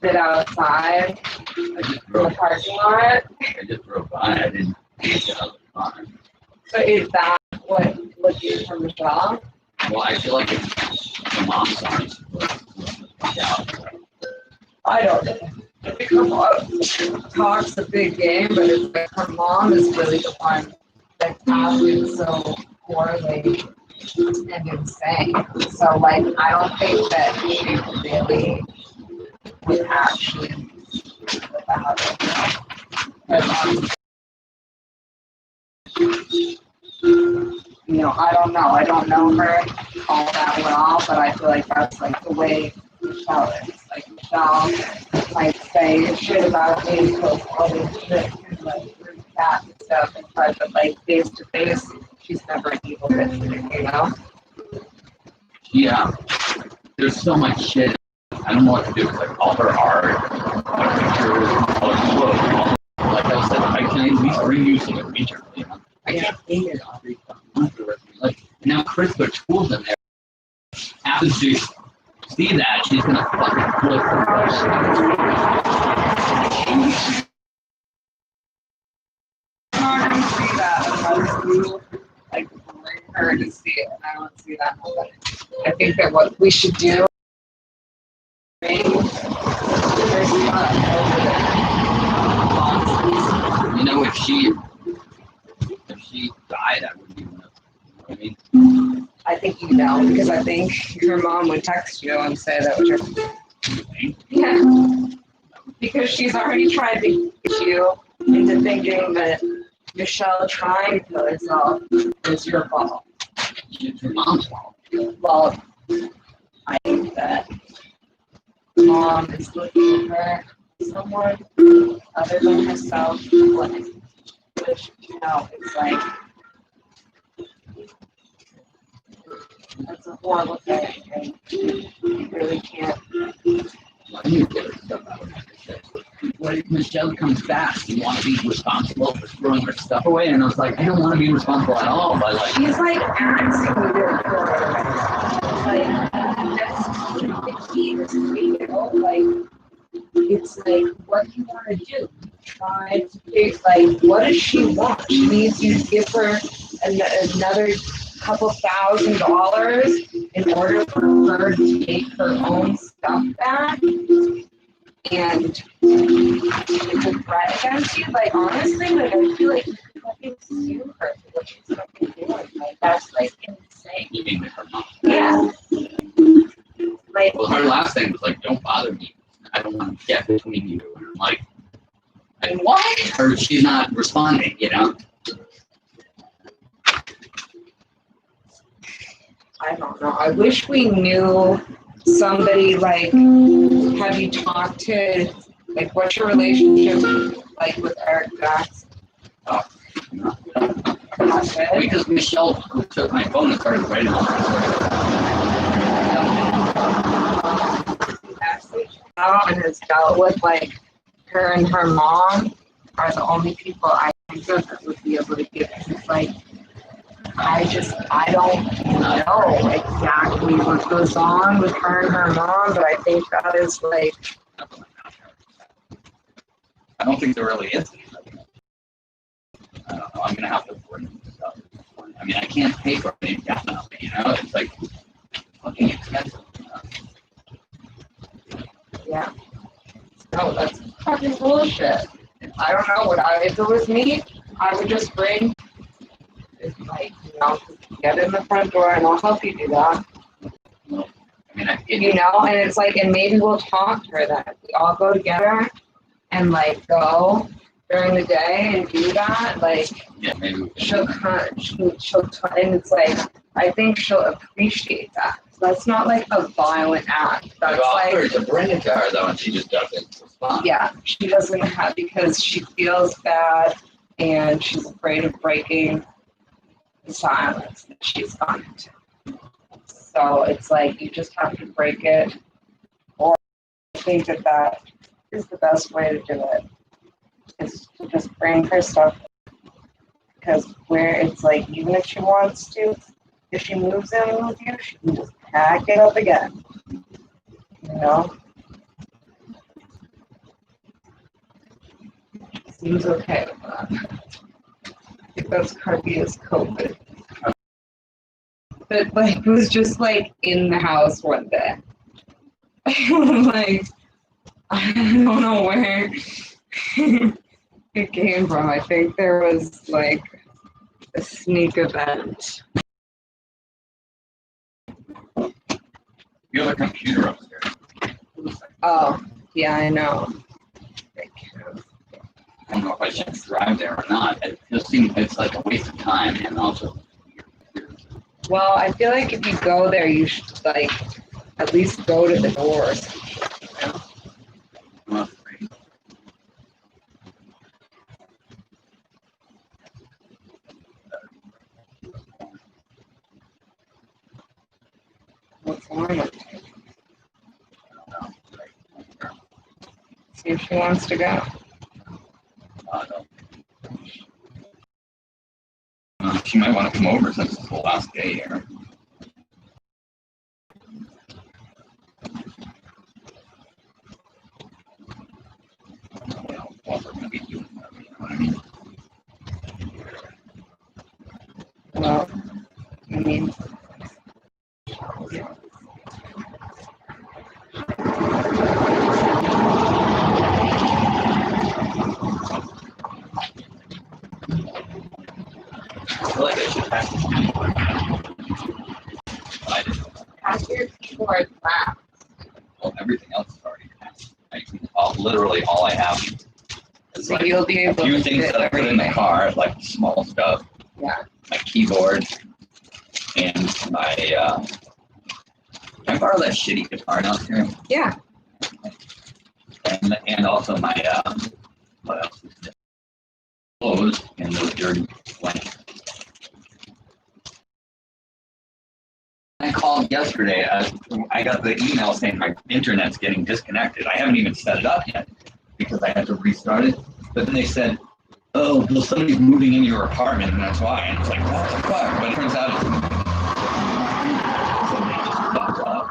sit outside in the parking lot? I just drove by, I didn't get out of the car. So is that what you from the job? Well, I feel like it's the mom's arms. Yeah. I don't know. I think her mom talks a big game, but it's like her mom is really the one that's acting so poorly and insane. So like, I don't think that she really would actually be about it. You know, I don't know. I don't know her all that well, but I feel like that's like the way Michelle is. Like Michelle might say shit about me, post all this shit and like group chat and stuff, and try to like face to face. She's never an evil bitch, you know? Yeah. There's so much shit. I don't know what to do. Like all her art, all her pictures, all her clothes. Like I said, I can at least bring you some features, you know? I can't hate it all these fucking. Like now Chris put tools in there. Happens to see that, she's gonna fucking flip I don't see that unless you like bring her to see it, and I don't see that happening. I think that what we should do is you know, if she died, I wouldn't even know. You know what I mean? I think you know, because I think your mom would text you and say that was your. Yeah. Because she's already tried to get you into thinking that Michelle trying to kill herself is your fault. It's your mom's fault. Well, I think that mom is looking for someone other than herself, which, you know, it's like, that's a horrible thing, and you really can't. I need to get her stuff out of my shit. When Michelle comes back, you want to be responsible for throwing her stuff away, and I was like, I don't want to be responsible at all. But like, she's like asking you for like that's the key to me, you know, like it's like what do you want to do? Try to figure like what does she want? She needs you to give her another couple $1,000 in order for her to take her own stuff back. And it's a threat against you. Like, honestly, like, I feel like you could fucking sue her for what she's fucking doing. Like, that's like insane. Eating with her mom. Yeah. Like, well, her last thing was like, "Don't bother me. I don't want to get between you." And I'm like, what? Or she's not responding, you know? I don't know. I wish we knew somebody, like, have you talked to, like, what's your relationship like with Eric Jackson? Oh, because Michelle took my phone and started writing on and has dealt with, like, her and her mom are the only people I think of that would be able to give. It's like, I don't know exactly what goes on with her and her mom, but I think that is like. I don't think there really is. I don't know. I'm gonna have to bring this up. I mean, I can't pay for it indefinitely. You know, it's like fucking expensive. Yeah. No, that's fucking bullshit. I don't know if it was me, I would just bring. It's like, you know, get in the front door and I'll help you do that. I mean, you know, and it's like, and maybe we'll talk to her then. We all go together and like go during the day and do that. Like, yeah, maybe she'll and it's like, I think she'll appreciate that. That's not like a violent act. That's like to bring it to her though, and she just doesn't respond. Yeah, she doesn't have because she feels bad and she's afraid of breaking the silence that she's gone into. So it's like you just have to break it, or I think that is the best way to do it. Is to just bring her stuff, because where it's like even if she wants to, if she moves in with you, she can just pack it up again. You know. Seems okay with that. I think that's Carbia's COVID. But like was just like in the house one day. Like I don't know where it came from. I think there was like a sneak event. You have a computer upstairs. Oh, yeah, I know. I don't know if I should drive there or not. It just seems it's like a waste of time, and also. Well, I feel like if you go there, you should like at least go to the doors. You know? What's wrong with you? See if she wants to go. She might want to come over since it's the last day here. Well, I mean, pass your keyboard back. Well, everything else is already passed. Literally all I have is So like you'll be a able few to things fit that I put in the car, like small stuff. Yeah. My keyboard and my can I borrow that shitty guitar down here? Yeah. And also my what else is there? Clothes and those dirty blankets. I called yesterday. I got the email saying my internet's getting disconnected. I haven't even set it up yet because I had to restart it. But then they said, "Oh, well, somebody's moving into your apartment, and that's why." And it's like, what the fuck? But it turns out somebody just fucked up.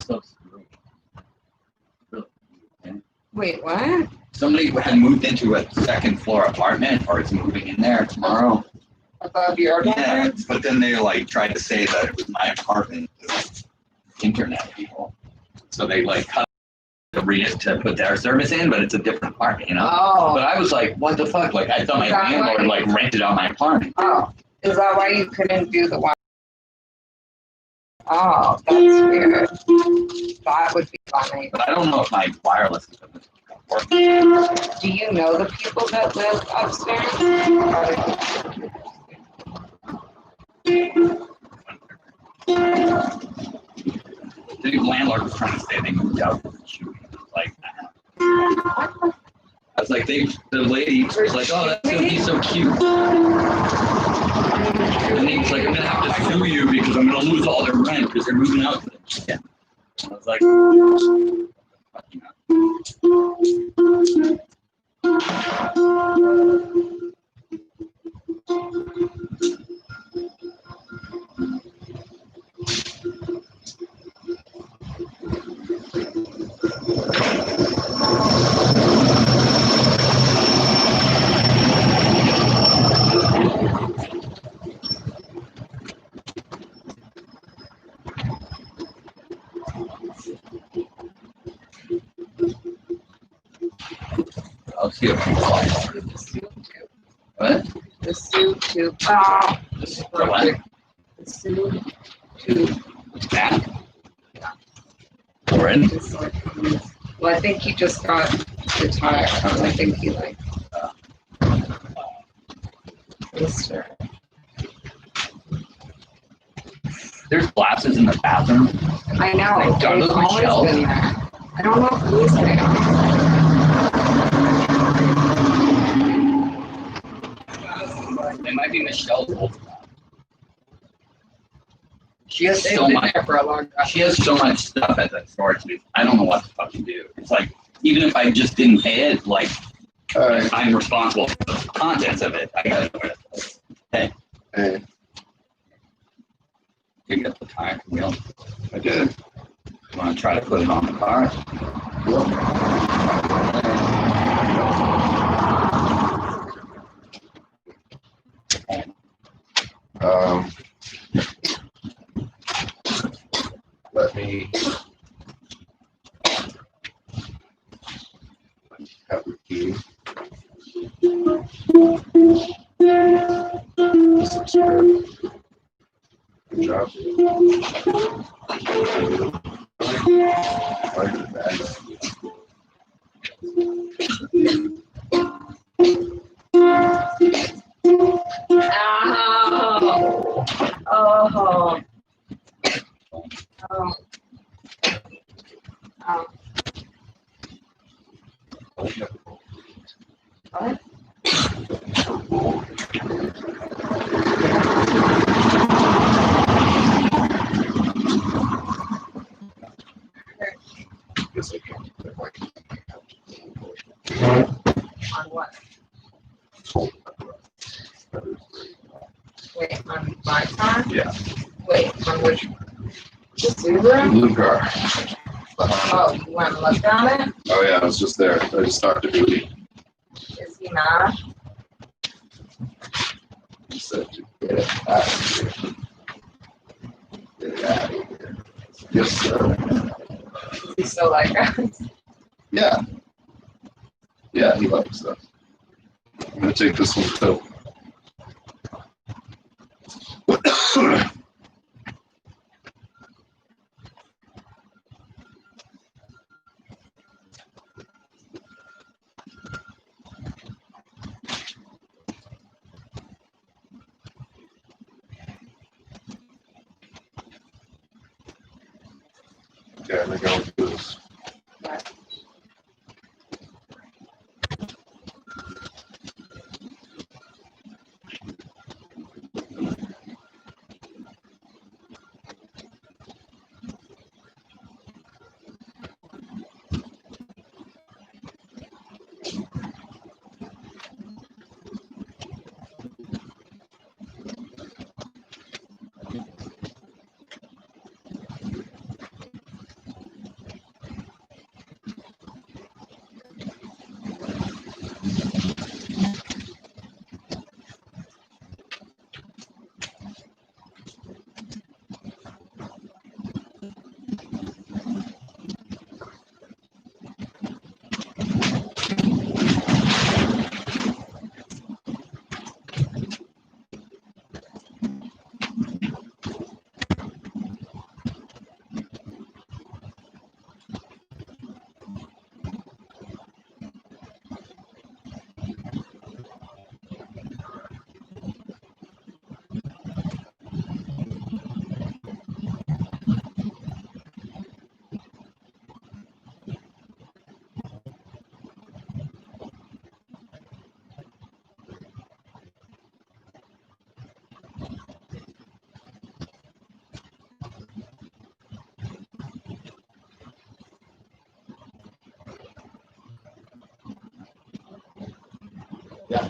So screwed. Wait, what? Somebody had moved into a second floor apartment, or is moving in there tomorrow. Above your Yeah, bedroom? but then they like tried to say that it was my apartment, internet people. So they like cut to put their service in, but it's a different apartment, you know? Oh. But I was like, what the fuck? Like, I thought my Is that landlord why- like rented out my apartment. Oh, is that why you couldn't do the one? Oh, that's weird. That would be funny. But I don't know if my wireless is gonna work. Do you know the people that live upstairs? The landlord was trying to say they moved out. Like, I was like, the lady was like, oh, that's gonna be so cute. And he was like, I'm gonna have to sue you because I'm gonna lose all their rent because they're moving out. Yeah. I was like, I'll see if I'm What? The soup tube. Oh, The what? the soup tube. That? Already? Well, I think he just got the tire. I think he like. Easter. There's glasses in the bathroom. I know. Like, are They've those always shelves? been there. I don't know who's there. They might be Michelle's old. She has They've so been much. there for a long time. She has so much stuff at that storage. I don't know what to fucking do. It's like even if I just didn't pay it, like I'm responsible for the contents of it. I gotta know where to put it. Hey. Hey. You got the tire wheel. I did. You want to try to put it on the car? Let me have the key. This looks good. Good job. I like the bags. Oh. Oh. Oh. What? Yes, I can. On what? Wait, on my car? Yeah. Wait, on which? The Subaru? Blue car. Oh, you went and looked at it? Oh yeah, I was just there. I just talked to Judy. Is he mad? He said to get it out of here. Get it out of here. Yes, sir. Is he still like us? Yeah. Yeah, he likes us. I'm gonna take this one too. Okay, I'm gonna go and do this. Yeah.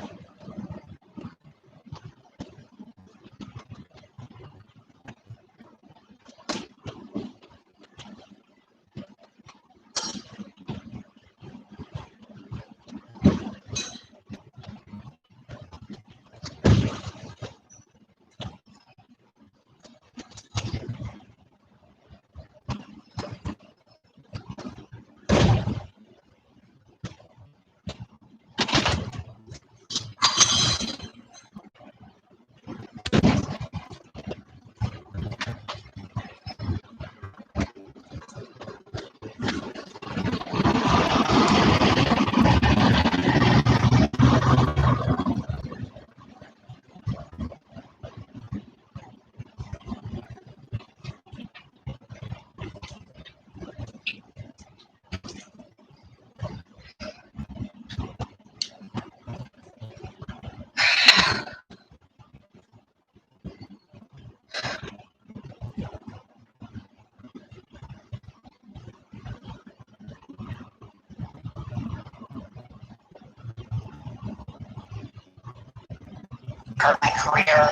Start my career.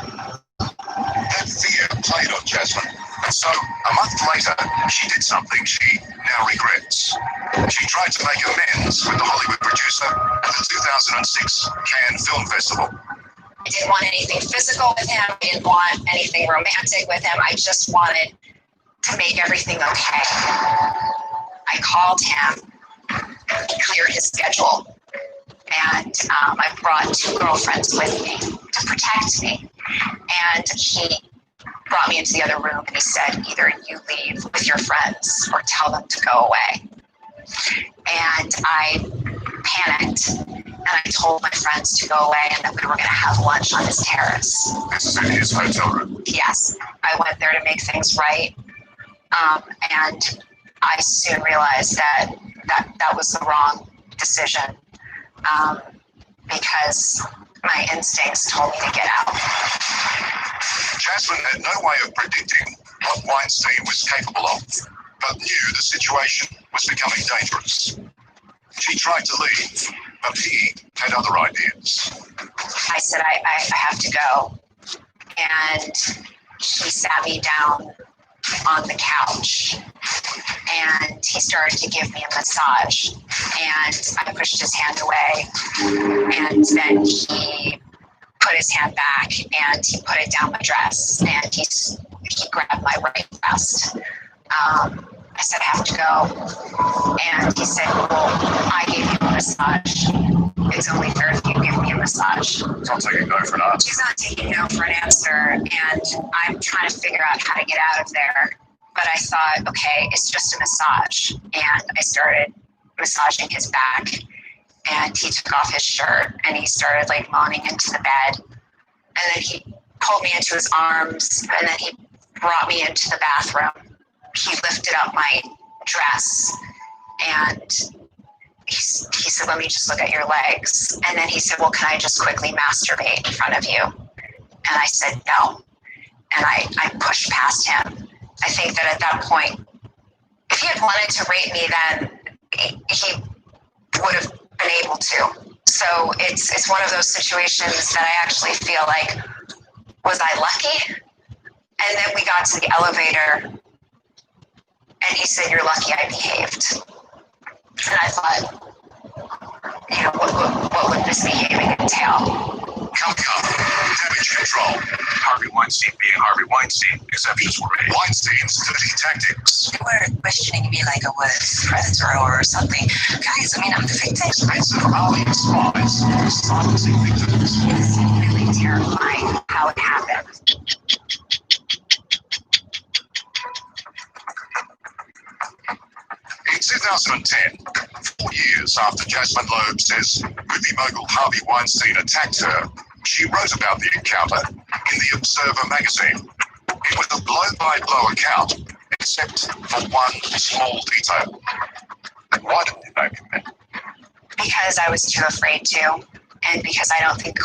That fear played on Jasmine. And so, a month later, she did something she now regrets. She tried to make amends with the Hollywood producer at the 2006 Cannes Film Festival. I didn't want anything physical with him. I didn't want anything romantic with him. I just wanted to make everything okay. I called him, cleared his schedule, and I brought 2 girlfriends with me to protect me. And he brought me into the other room and he said, either you leave with your friends or tell them to go away. And I panicked and I told my friends to go away and that we were going to have lunch on his terrace. This is in his hotel room. Yes, I went there to make things right. And I soon realized that was the wrong decision because my instincts told me to get out. Jasmine had no way of predicting what Weinstein was capable of, but knew the situation was becoming dangerous. She tried to leave, but he had other ideas. I said, I have to go. And he sat me down on the couch and he started to give me a massage. And I pushed his hand away. And then he put his hand back and he put it down my dress and he grabbed my right breast. I said, I have to go. And he said, well, I gave you a massage. It's only fair if you give me a massage. He's not taking no for an answer. He's not taking no for an answer. And I'm trying to figure out how to get out of there. But I thought, okay, it's just a massage. And I started massaging his back. And he took off his shirt and he started like moaning into the bed. And then he pulled me into his arms and then he brought me into the bathroom. He lifted up my dress and he said, let me just look at your legs. And then he said, well, can I just quickly masturbate in front of you? And I said, no. And I pushed past him. I think that at that point, if he had wanted to rape me, then he would have been able to. So it's one of those situations that I actually feel like, was I lucky? And then we got to the elevator and he said, you're lucky I behaved. And I thought, you know, what would this behaving entail? Come, damage control. Harvey Weinstein being Harvey Weinstein, exceptions were made. Weinstein's dirty tactics. You were questioning me like I was a predator or something. Guys, I mean, I'm the victim. Expensive army of spies, silencing victims. It's really terrifying how it happened. In 2010, 4 years after Jasmine Loeb says movie mogul Harvey Weinstein attacked her, she wrote about the encounter in the Observer magazine. It was a blow-by-blow account, except for one small detail. And why didn't you name him? Because I was too afraid to, and because I don't think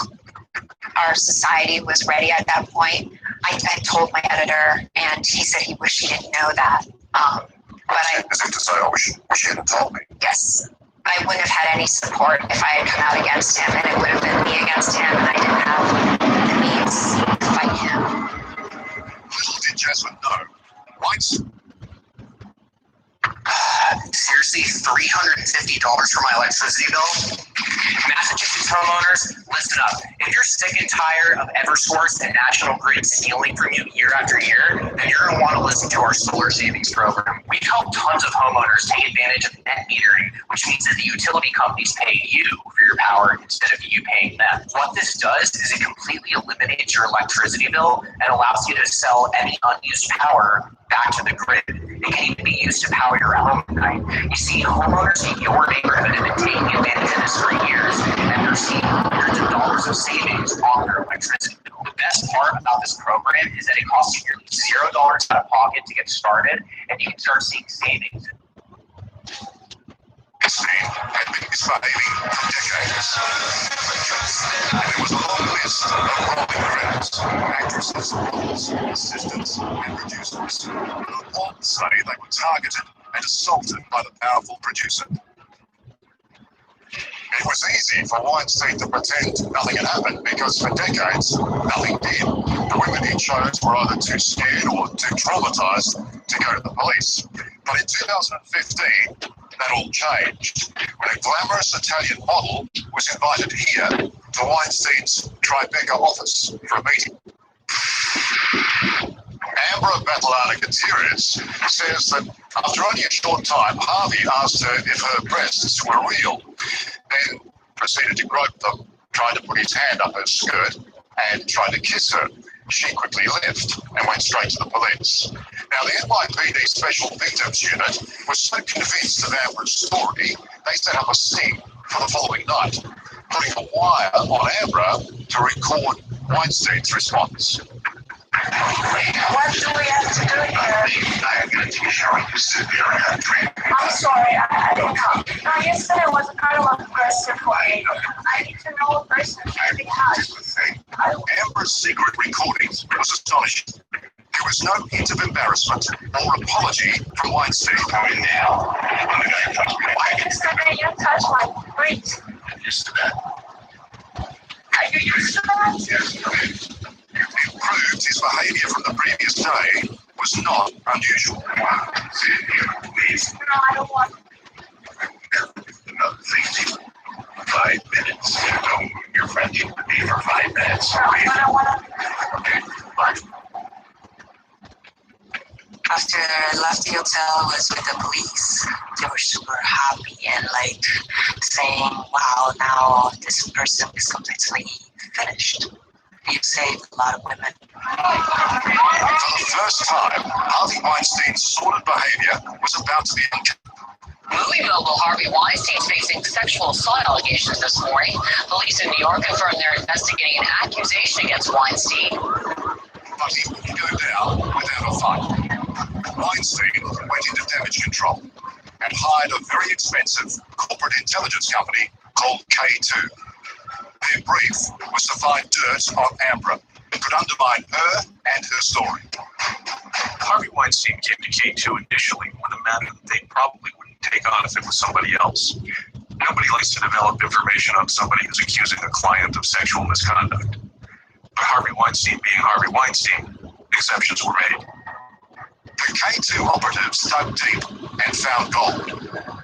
our society was ready at that point. I told my editor, and he said he wished he didn't know that. But as if to say, I wish you hadn't told me. Yes, I wouldn't have had any support if I had come out against him, and it would have been me against him, and I didn't have the means to fight him. Little did Jasmine know, White's Seriously, $350 for my electricity bill? Massachusetts homeowners, listen up. If you're sick and tired of Eversource and National Grid stealing from you year after year, then you're going to want to listen to our solar savings program. We've helped tons of homeowners take advantage of net metering, which means that the utility companies pay you for your power instead of you paying them. What this does is it completely eliminates your electricity bill and allows you to sell any unused power back to the grid. It can even be used to power your home at night. You see, homeowners in your neighborhood have been taking advantage of this for years, and they're seeing hundreds of dollars of savings on their electricity bill. The best part about this program is that it costs you nearly $0 out of pocket to get started, and you can start seeing savings. Weinstein had been misbehaving for decades. And there was a long list of rolling crowds, actresses, models, assistants, and producers who would all say they were targeted and assaulted by the powerful producer. It was easy for Weinstein to pretend nothing had happened because for decades, nothing did. The women he chose were either too scared or too traumatized to go to the police. But in 2015, that all changed when a glamorous Italian model was invited here to Weinstein's Tribeca office for a meeting. Ambra Battleana Gutierrez says that after only a short time, Harvey asked her if her breasts were real, then proceeded to grope them, tried to put his hand up her skirt and tried to kiss her. She quickly left and went straight to the police. Now, the NYPD Special Victims Unit was so convinced of Amber's story, they set up a sting for the following night, putting a wire on Ambra to record Weinstein's response. What do we have to do here? I'm going to take a shower. You sit there and have a drink. I'm sorry, I didn't come. No, yesterday was kind of aggressive for me. I need to know a person every time. Amber's secret recordings was astonishing. There was no hint of embarrassment or apology from Weinstein. Going now. Yesterday you touched my feet. I'm used to that. Are you used to that? Yes. It proved his behaviour from the previous day was not unusual. Please. No, I don't want another thing. 5 minutes. No, your friendship would be for 5 minutes. No, I don't want to. Okay, fine. After I left the hotel, I was with the police. They were super happy and saying, wow, now this person is completely finished. You saved a lot of women. For the first time, Harvey Weinstein's sordid behavior was about to be uncovered. Movie mogul Harvey Weinstein facing sexual assault allegations this morning. Police in New York confirmed they're investigating an accusation against Weinstein. But he wouldn't go down without a fight. Weinstein went into damage control and hired a very expensive corporate intelligence company called K2. Their brief was to find dirt on Ambra that could undermine her and her story. Harvey Weinstein came to K2 initially with a matter that they probably wouldn't take on if it was somebody else. Nobody likes to develop information on somebody who's accusing a client of sexual misconduct. But Harvey Weinstein being Harvey Weinstein, exceptions were made. The K2 operatives dug deep and found gold.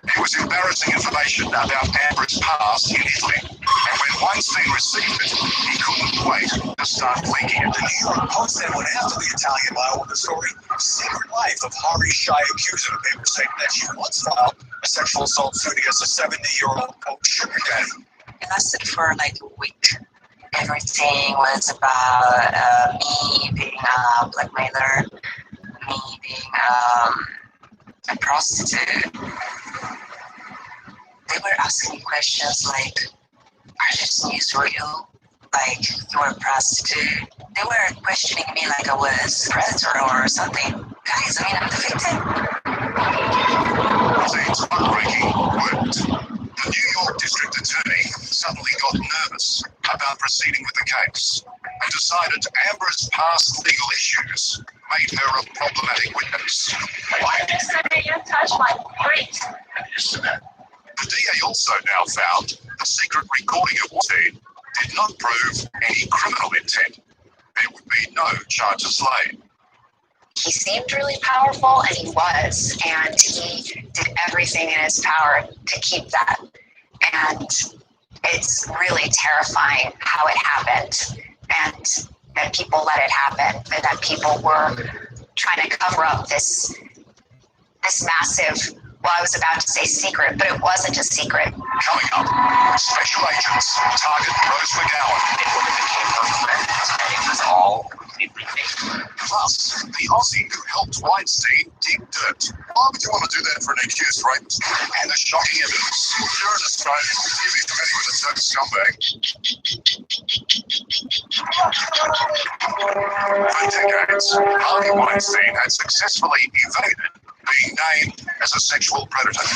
It was embarrassing information about Amber's past in Italy. And when Weinstein received it, he couldn't wait to start leaking it. The New York Post then went after the Italian model with the story Secret Life of Harvey's shy accuser. The paper stated that she once filed a sexual assault suit against a 70-year-old sugar daddy. It lasted for a week. Everything was about me being a blackmailer, me being a prostitute. They were asking me questions like, are these news real? You're a prostitute? They were questioning me like I was a predator or something. Guys, I'm the victim. Things heartbreaking worked. The New York District Attorney suddenly got nervous about proceeding with the case and decided Amber's past legal issues made her a problematic witness. Yesterday you touched my feet. I'm used to that. The DA also now found the secret recording of Weinstein did not prove any criminal intent. There would be no charges laid. He seemed really powerful, and he was, and he did everything in his power to keep that. And it's really terrifying how it happened, and that people let it happen, and that people were trying to cover up this massive, well, I was about to say secret, but it wasn't a secret. Coming up, special agents target Rose McGowan. They would have became her friends, and it was all completely fake. Plus, the Aussie who helped Weinstein dig dirt. Why would you want to do that for an accused rapist? And the shocking evidence. You're an Australian. You'd be familiar with the term scumbag. For decades, Harvey Weinstein had successfully evaded being named as a sexual predator.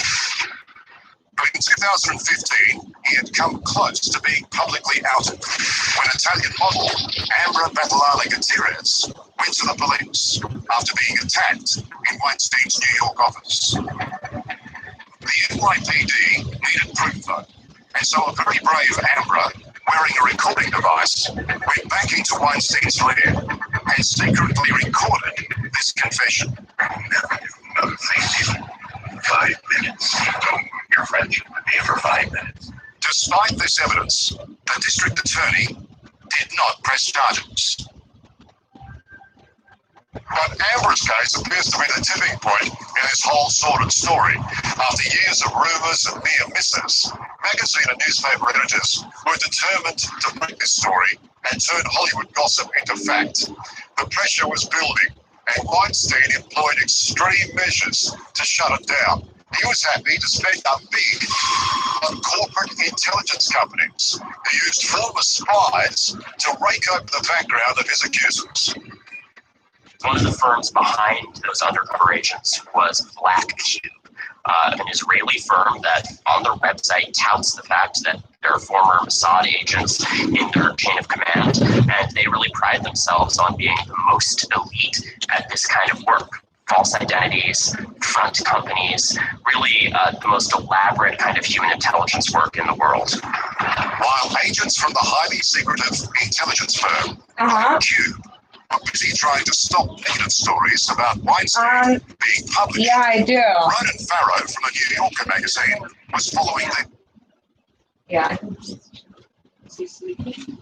But in 2015, he had come close to being publicly outed when Italian model Ambra Battaglia-Gutierrez went to the police after being attacked in Weinstein's New York office. The NYPD needed proof, though, and so a very brave Ambra, wearing a recording device, went back into Weinstein's lair and secretly recorded this confession. Never do another thing in 5 minutes. Don't move your friendship with me for 5 minutes. Despite this evidence, the district attorney did not press charges. But Amber's case appears to be the tipping point in this whole sordid story. After years of rumours and near misses, magazine and newspaper editors were determined to break this story and turn Hollywood gossip into fact. The pressure was building, and Weinstein employed extreme measures to shut it down. He was happy to spend up big on corporate intelligence companies who used former spies to rake open the background of his accusers. One of the firms behind those undercover agents was Black Cube, an Israeli firm that on their website touts the fact that there are former Mossad agents in their chain of command, and they really pride themselves on being the most elite at this kind of work. False identities, front companies, really the most elaborate kind of human intelligence work in the world. While agents from the highly secretive intelligence firm, Cube, were busy trying to stop negative stories about Weinstein being published. Yeah, I do. Ronan Farrow from the New Yorker magazine was following the... Yeah. Is he sleeping?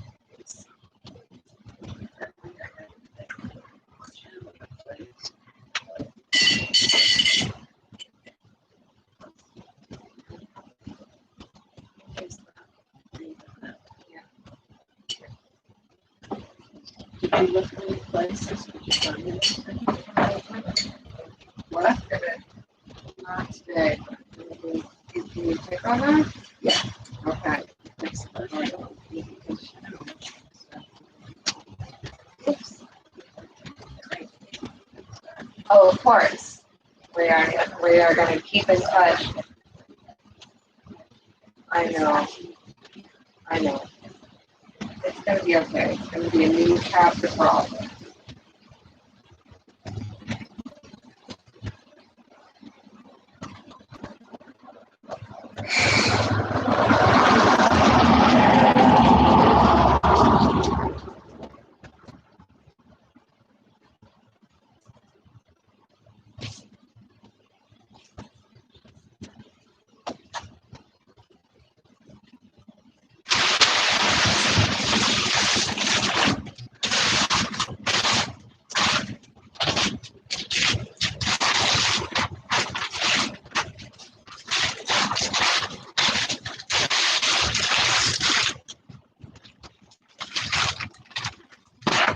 Did you look for any places? What? Not today. Can you pick on that? Yeah. Okay. Oops. Oh, of course. We are going to keep in touch. I know. It's going to be okay. It's going to be a new chapter for all of us.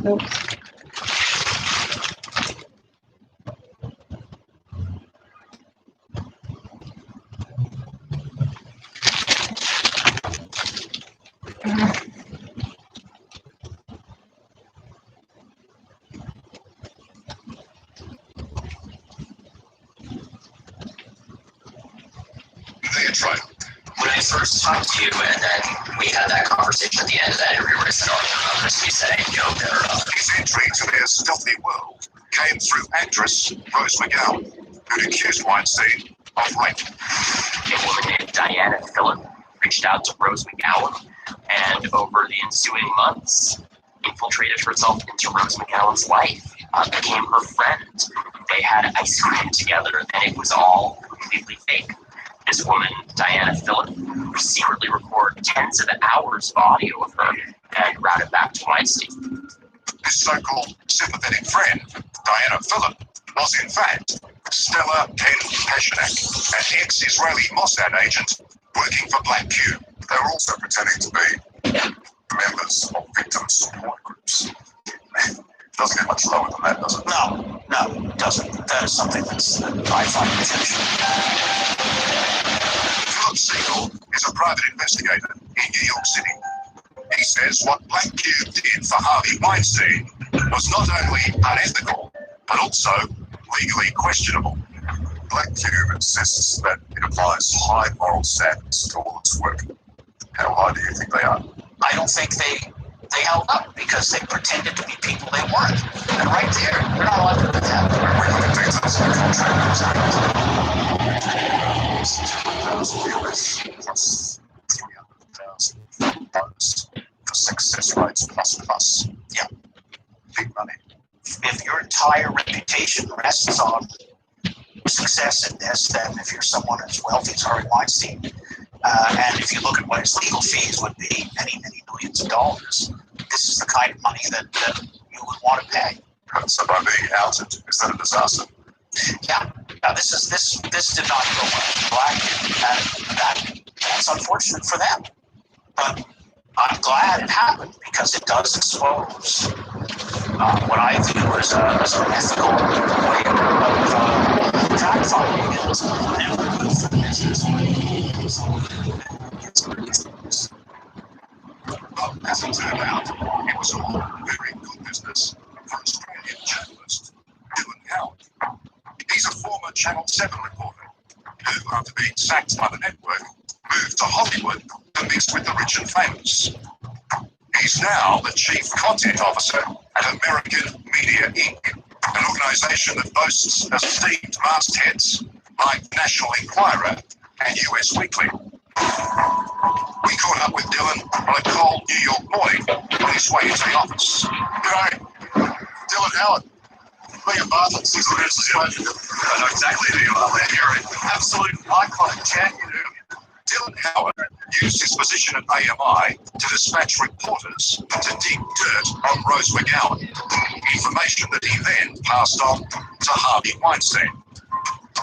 Oops. They had tried. When I first talked to you, and then we had that conversation at the end of that interview where I said all your numbers, you said, "Yo, they're up." His entry into their stealthy world came through actress Rose McGowan, who'd accused Weinstein of rape. A woman named Diana Phillip reached out to Rose McGowan, and over the ensuing months, infiltrated herself into Rose McGowan's life, became her friend. They had ice cream together, and it was all completely fake. This woman, Diana Phillip, would secretly record tens of hours of audio of her and route it back to Weinstein. This so-called sympathetic friend, Diana Phillip, was in fact Stella Ken-Pashanek, an ex-Israeli Mossad agent working for Black Cube. They were also pretending to be members of victim support groups. Doesn't get much lower than that, does it? No, it doesn't. That is something that I find intentional. Philip Siegel is a private investigator in New York City. He says what Black Cube did for Harvey Weinstein was not only unethical, but also legally questionable. Black Cube insists that it applies high moral standards to all its work. How high do you think they are? I don't think they held up because they pretended to be people they weren't. And right there, we're not allowed to do that. We look at things as contractors. Plus 300,000 bonus for success rates plus. Yeah. Big money. If your entire reputation rests on success in this, then if you're someone as wealthy as Harvey Weinstein, and if you look at what his legal fees would be, many millions of dollars, this is the kind of money that you would want to pay. So by being outed, is that a disaster? Yeah. This did not go well for Black, and that's unfortunate for them. But I'm glad it happened because it does expose what I view as an ethical way of fact finding. It's never good for the business. Well, as it turned out, it was all very good business for Australian journalist Dylan Howard. He's a former Channel 7 reporter who, after being sacked by the network, moved to Hollywood to mix with the rich and famous. He's now the chief content officer at American Media Inc., an organization that boasts esteemed mastheads like National Enquirer and US Weekly. We caught up with Dylan on a cold New York morning on his way into the office. G'day, Dylan Howard. William Bartlett, 6 minutes ago. I know exactly who you are. You're an absolute icon, Chad. Dylan Howard used his position at AMI to dispatch reporters to dig dirt on Rose McGowan, information that he then passed on to Harvey Weinstein.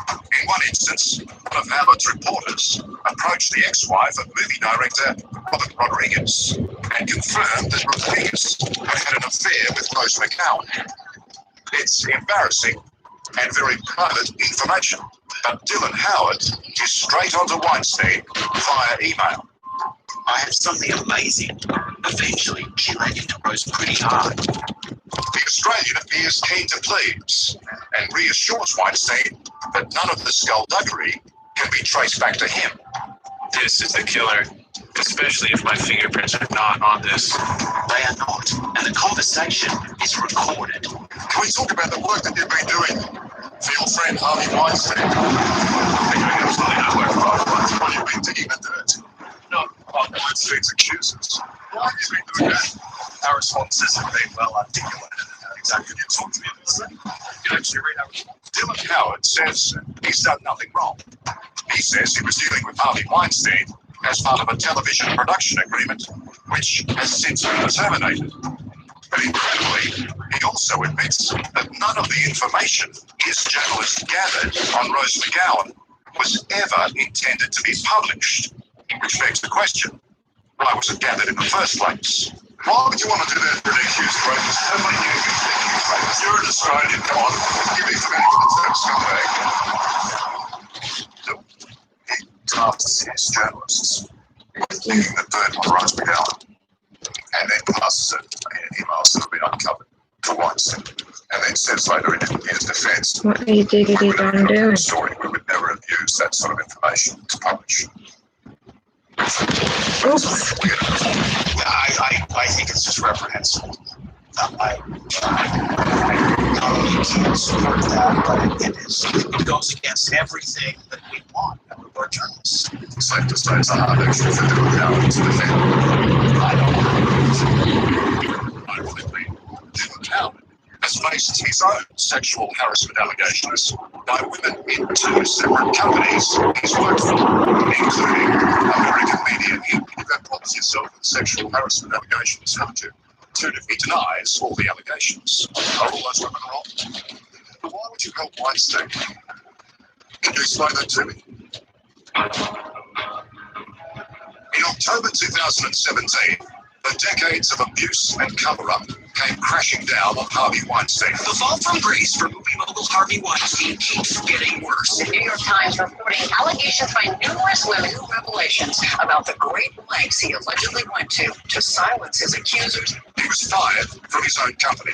In one instance, one of Howard's reporters approached the ex-wife of movie director Robert Rodriguez and confirmed that Rodriguez had an affair with Rose McGowan. It's embarrassing and very private information, but Dylan Howard is straight onto Weinstein via email. I have something amazing. Eventually, she let into Rose pretty hard. The Australian appears keen to please and reassures Weinstein that none of the skullduggery can be traced back to him. This is the killer, especially if my fingerprints are not on this. They are not, and the conversation is recorded. Can we talk about the work that you've been doing for your friend Harvey Weinstein? I'm doing absolutely no work for Harvey Weinstein. Well, you've been digging the dirt. No, Weinstein's accusers. Why have you been doing that? our responses have been well articulated. Exactly. Can you talk to me about that? You can actually read our response. Dylan Howard says he's done nothing wrong. He says he was dealing with Harvey Weinstein as part of a television production agreement, which has since been terminated. But incredibly, he also admits that none of the information his journalists gathered on Rose McGowan was ever intended to be published, which begs the question, why was it gathered in the first place? Why would you want to do that for an accused rapist? Nobody knew he was an accused rapist. You're an Australian, come on. Give me the benefit of the term scumbag. He tasks his journalists with digging the dirt on Rose McGowan and then passes it in emails that have been uncovered to Weinstein. And then says later in his defense, what are you diggity darn doing? Story, we would never have used that sort of information to publish. Oops. I think it's just reprehensible. I not only can't support that, but it goes against everything that we want. We're returns. It's safe to say it's a hard action for the reality to defend. Ironically, Jim Howard has faced his own sexual harassment allegations by women in 2 separate companies he's worked for, including American media that props himself with sexual harassment allegations from Jim. He denies all the allegations. Are all those women wrong? But why would you help Weinstein? Can you explain that to me? In October 2017, the decades of abuse and cover-up came crashing down on Harvey Weinstein. The fall from grace for movie mogul Harvey Weinstein keeps getting worse. The New York Times reporting allegations by numerous women and revelations about the great lengths he allegedly went to silence his accusers. He was fired from his own company,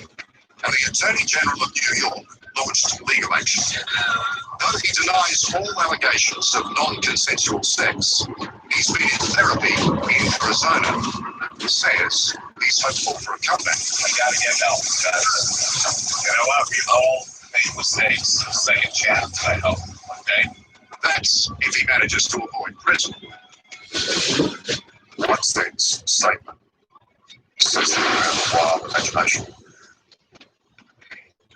and the Attorney General of New York launched legal action. Though he denies all allegations of non-consensual sex, he's been in therapy in Arizona. Says he's hopeful for a comeback. I gotta get help because, you know what, we've all made mistakes. Second chance, I hope, okay? That's if he manages to avoid prison. Weinstein's statement says that you have wild imagination.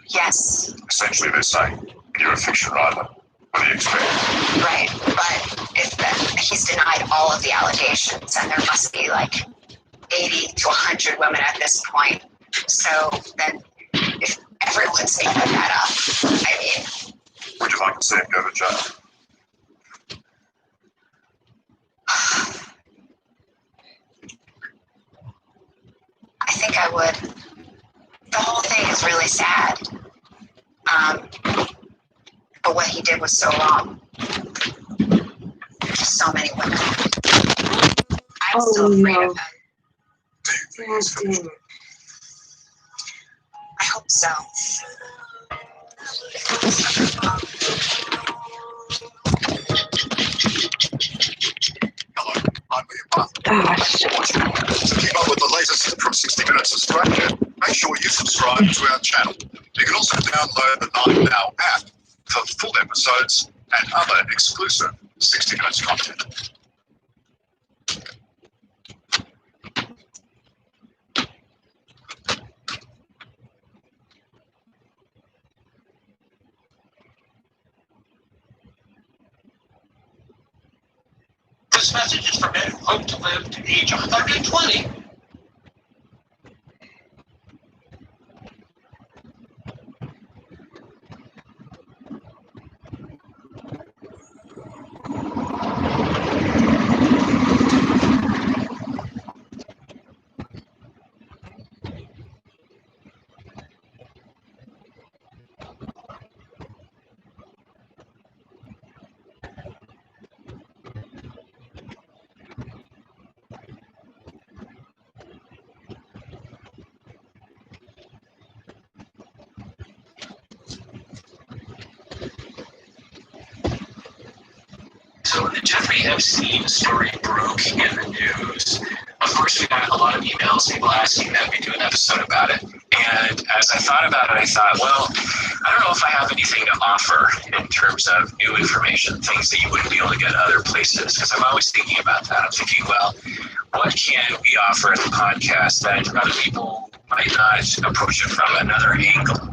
Yes. Essentially, they're saying you're a fiction writer. What do you expect? Right, but he's denied all of the allegations, and there must be like 80 to 100 women at this point. So then, if everyone's making that up, I mean, would you like to see him go to jail? I think I would. The whole thing is really sad. But what he did was so wrong. Just so many women. I'm still afraid of him. I hope so. Hello, I'm William Buff. To keep up with the latest from 60 Minutes Australia, make sure you subscribe to our channel. You can also download the 9 Now app for full episodes and other exclusive 60 Minutes content. This message is for men who hope to live to age 120. So when the Jeffrey Epstein story broke in the news, of course we got a lot of emails, people asking that we do an episode about it. And as I thought about it, I thought, well, I don't know if I have anything to offer in terms of new information, things that you wouldn't be able to get other places. Because I'm always thinking about that. I'm thinking, well, what can we offer in the podcast that other people might not approach it from another angle?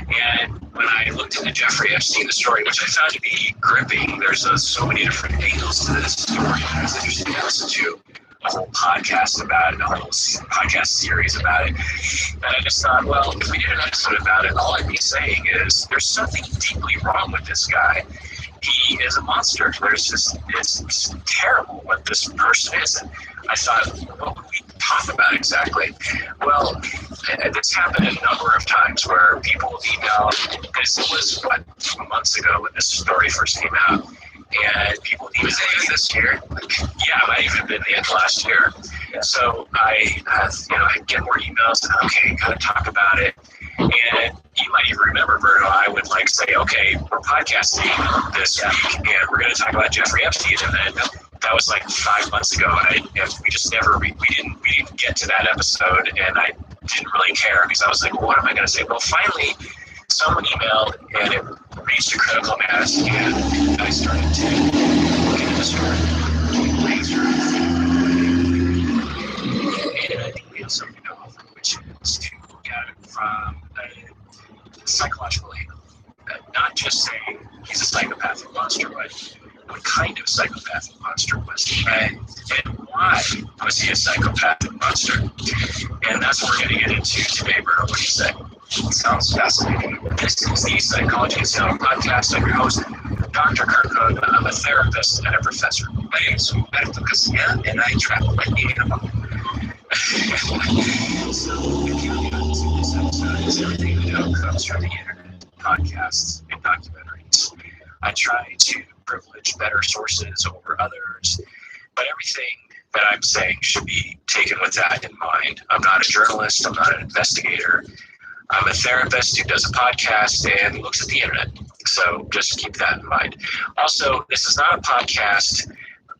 And when I looked into Jeffrey Epstein, the story, which I found to be gripping, there's so many different angles to this story. It was interesting to listen to a whole podcast about it, a whole podcast series about it. And I just thought, well, if we did an episode about it, all I'd be saying is there's something deeply wrong with this guy. He is a monster. It's terrible what this person is. And I thought, what would we talk about exactly? Well, it's happened a number of times where people will email, because it was, months ago when this story first came out, and people even say this year, it might even been the end of last year. So I get more emails, and okay, gotta talk about it. And you might even remember, Berto, I would say, okay, we're podcasting this week, and we're going to talk about Jeffrey Epstein. And then that was 5 months ago, and we just never, we didn't get to that episode, and I didn't really care because I was like, well, what am I going to say? Well, finally, someone emailed, and it reached a critical mass, and I started to professor came later. And I think we have something to offer, which is to look at it from a psychological angle. Not just saying he's a psychopathic monster, but what kind of psychopathic monster was he? And why was he a psychopathic monster? And that's what we're going to get into today, Bert. What do you say? Sounds fascinating. This is the Psychology in Sound podcast. I'm your host, Dr. Kirk Hood. I'm a therapist and a professor. My name is Humberto Casilla, and I travel by animal. So, if you're new to this episode, everything we know comes from the internet, podcasts, and documentaries. I try to privilege better sources over others, but everything that I'm saying should be taken with that in mind. I'm not a journalist. I'm not an investigator. I'm a therapist who does a podcast and looks at the internet. So just keep that in mind. Also, this is not a podcast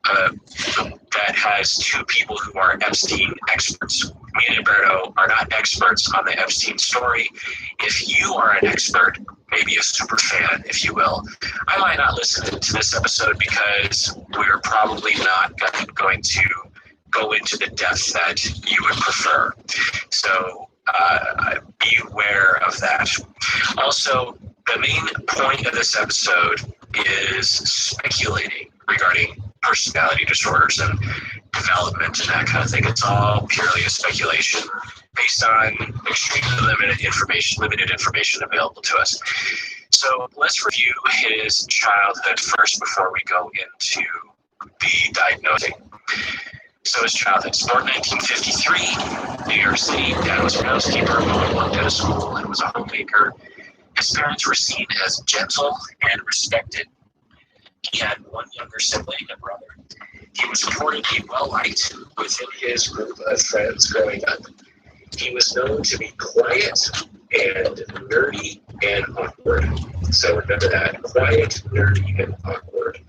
that has two people who are Epstein experts. Me and Alberto are not experts on the Epstein story. If you are an expert, maybe a super fan, if you will, I might not listen to this episode because we're probably not going to go into the depth that you would prefer. So be aware of that. Also, the main point of this episode is speculating regarding personality disorders and development and that kind of thing. It's all purely a speculation based on extremely limited information available to us. So let's review his childhood first before we go into the diagnosing. So his childhood. He was born in 1953, New York City. Dad was a housekeeper, mom worked at a school and was a homemaker. His parents were seen as gentle and respected. He had one younger sibling, a brother. He was reportedly well-liked within his group of friends growing up. He was known to be quiet and nerdy and awkward. So remember that, quiet, nerdy, and awkward.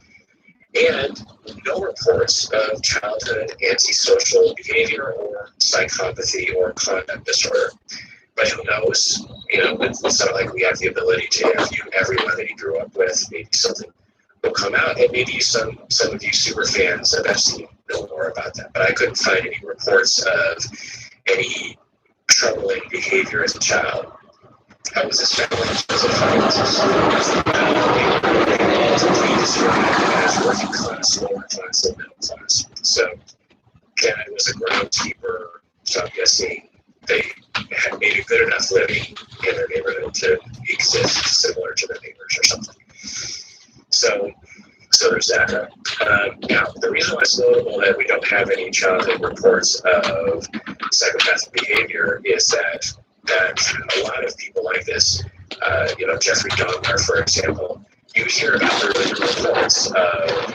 And no reports of childhood antisocial behavior or psychopathy or conduct disorder. But who knows? You know, it's not like we have the ability to interview everyone that he grew up with. Maybe something will come out, and maybe some of you super fans of Epstein know more about that. But I couldn't find any reports of any troubling behavior as a child. How was his family? Was it finances? Was it as working class, lower class, and middle class? So Dad was a groundskeeper, so I'm guessing they had made a good enough living in their neighborhood to exist similar to their neighbors or something. So there's that. Now, the reason why it's notable that we don't have any childhood reports of psychopathic behavior is that a lot of people like this, Jeffrey Dahmer, for example, you hear about earlier reports of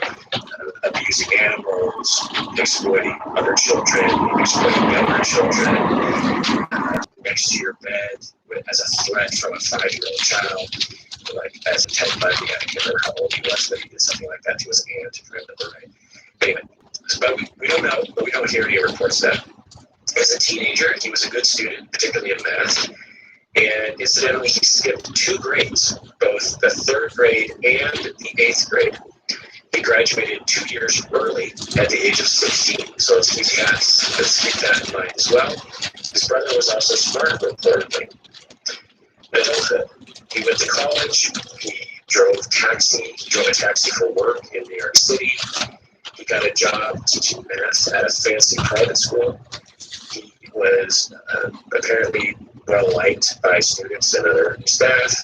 abusing animals, exploiting other children, exploiting younger children, next to your bed as a threat from a 5-year-old child. Like as a Ted Bundy, I can't remember how old he was, but he did something like that to his aunt, if I remember right. Anyway, but we don't know, but we don't hear any reports of that. As a teenager, he was a good student, particularly in math, and incidentally, he skipped 2 grades, both the 3rd grade and the 8th grade. He graduated 2 years early at the age of 16, so it's easy. Let's keep that in mind as well. His brother was also smart, reportedly. Adulthood. He went to college. He drove a taxi for work in New York City. He got a job teaching math at a fancy private school. He was apparently well liked by students and other staff,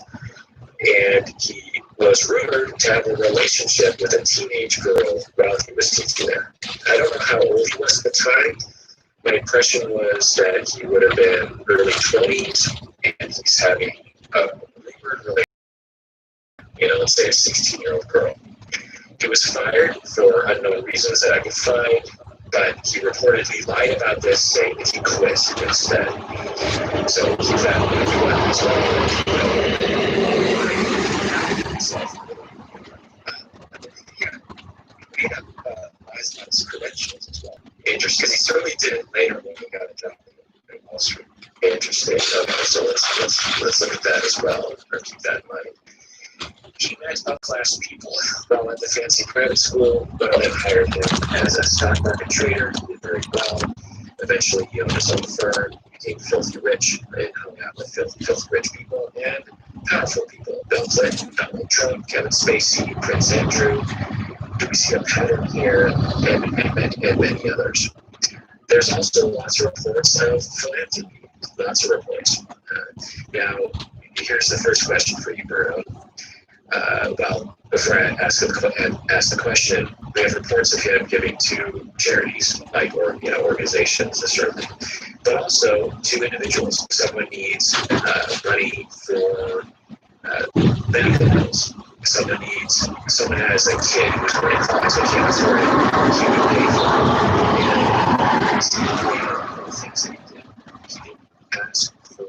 and he was rumored to have a relationship with a teenage girl while he was teaching there. I don't know how old he was at the time. My impression was that he would have been early 20s, and he's having a rumored relationship, let's say a 16-year-old girl. He was fired for unknown reasons that I could find, but he reportedly lied about this, saying that he quit instead. So keep that in mind as well. He had lies about his credentials as well. Interesting, because he certainly did it later when he got a job in Wall Street. Interesting. Okay, so let's look at that as well, or keep that in mind. he met upclass people while at the fancy private school, but then hired him as a stock market trader. He did very well. Eventually, he owned his own firm, became filthy rich, and hung out with filthy rich people and powerful people. Bill Clinton, Donald Trump, Kevin Spacey, Prince Andrew. Do we see a pattern here? And many others. There's also lots of reports of philanthropy. Lots of reports. Now, here's the first question for you, Bruno. Well, before I ask the question, we have reports of him giving to charities, like organizations, certainly, but also to individuals. Someone needs money for medical bills. Someone has a kid who's going to college and can't afford it. He would pay for it. And all the things that he didn't ask for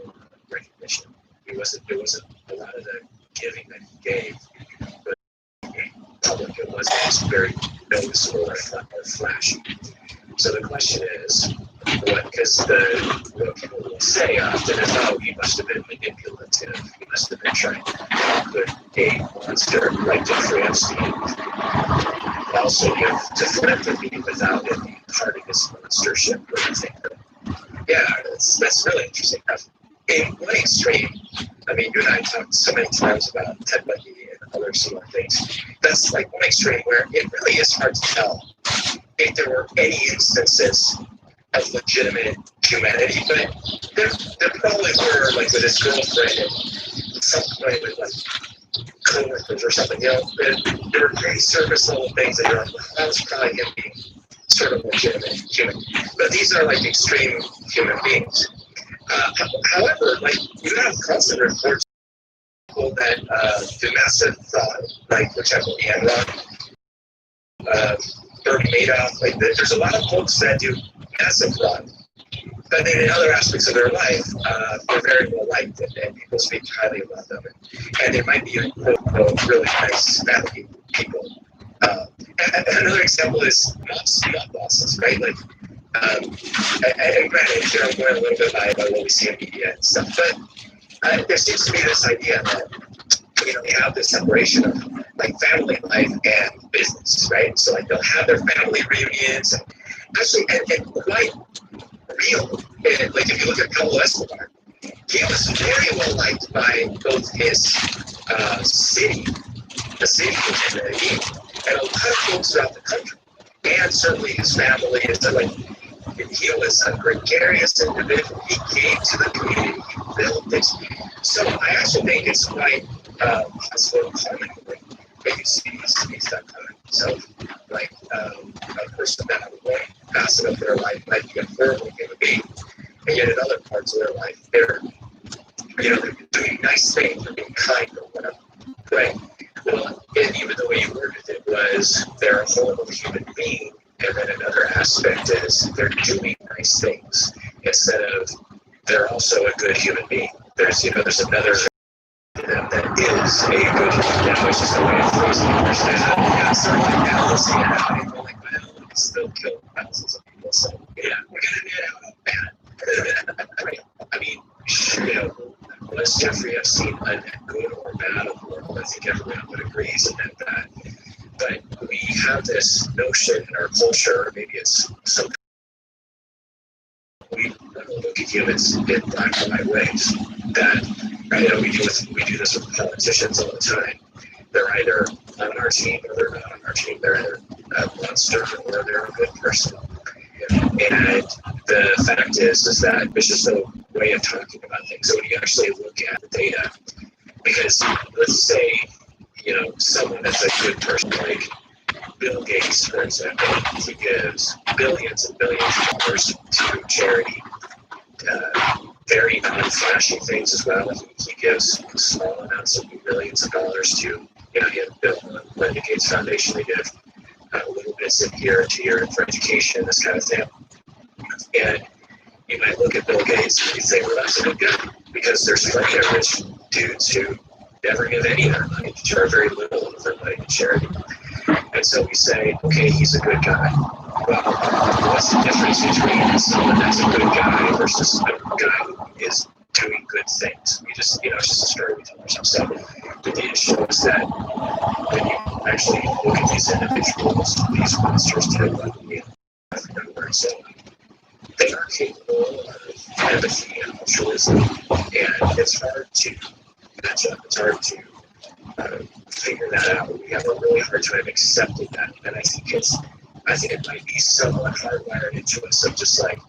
recognition. There wasn't a lot of the giving that he gave, but public it wasn't very noticeable or flashy. So the question is, because what people will say often is, oh, he must have been manipulative, he must have been trying to put a monster like Jeffrey Epstein also give to philanthropy without it being part of his monstership. What do you think? Yeah, that's really interesting. In one extreme, I mean, you and I talked so many times about Ted Bundy and other similar things. That's like one extreme where it really is hard to tell if there were any instances of legitimate humanity, but there probably were, like with his girlfriend and some point with like co-workers or something. There were very surface level things that you're like, well, that was probably him being sort of legitimate human. But these are like extreme human beings. However, like you have constant reports that do massive fraud, like for example, Enron, Bernie Madoff. Like there's a lot of folks that do massive fraud, but then in other aspects of their life, they're very well liked, and people speak highly about them, and they might be quote unquote really nice family people. And another example is mob bosses, right? Like. And granted, here I'm going a little bit by what we see in media and stuff, but there seems to be this idea that we have this separation of like family life and business, right? So like they'll have their family reunions, and actually, and quite real. And, like if you look at Pablo Escobar, he was very well liked by both his city, the city and a lot of folks throughout the country, and certainly his family. And so like. He was a gregarious individual. He came to the community. He built this. So I actually think it's quite possible common that you see these that kind of. So, like a person that one facet of their life might be a horrible human being, and yet in other parts of their life, they're doing nice things, or being kind, or whatever. Right? Well, and even the way you worded it was they're a horrible human being. And then another aspect is they're doing nice things instead of they're also a good human being. There's another them that is a good human being. It's just a way of phrasing it. There's that certainly analysis and how people like, well, we still kill thousands of people. So yeah, we're gonna get out bad. I mean, was Jeffrey Epstein a good or bad of the world? I think everyone would agree that. But we have this notion in our culture, or maybe it's something we look at humans in black and white ways. That we do this with politicians all the time. They're either on our team or they're not on our team. They're either a monster or they're a good person. And the fact is that it's just a way of talking about things. So when you actually look at the data, because let's say someone that's a good person like Bill Gates, for example, he gives billions and billions of dollars to charity, very non-flashy things as well. He gives small amounts of millions of dollars to, Bill and the Gates Foundation. They give little bits in year to year for education, this kind of thing. And you might look at Bill Gates and you say, well, that's a good guy, because there's plenty of rich dudes who never give any of their money, or very little of their money to charity. And so we say, okay, he's a good guy. Well, what's the difference between someone that's a good guy versus a guy who is doing good things? It's just a story we tell ourselves. So the data shows that when you actually look at these individuals, these monsters tend to be African-American. So they are capable of empathy and altruism, and it's hard to match up. It's hard to figure that out. We have a really hard time accepting that, and I think it might be somewhat hardwired into us of just like,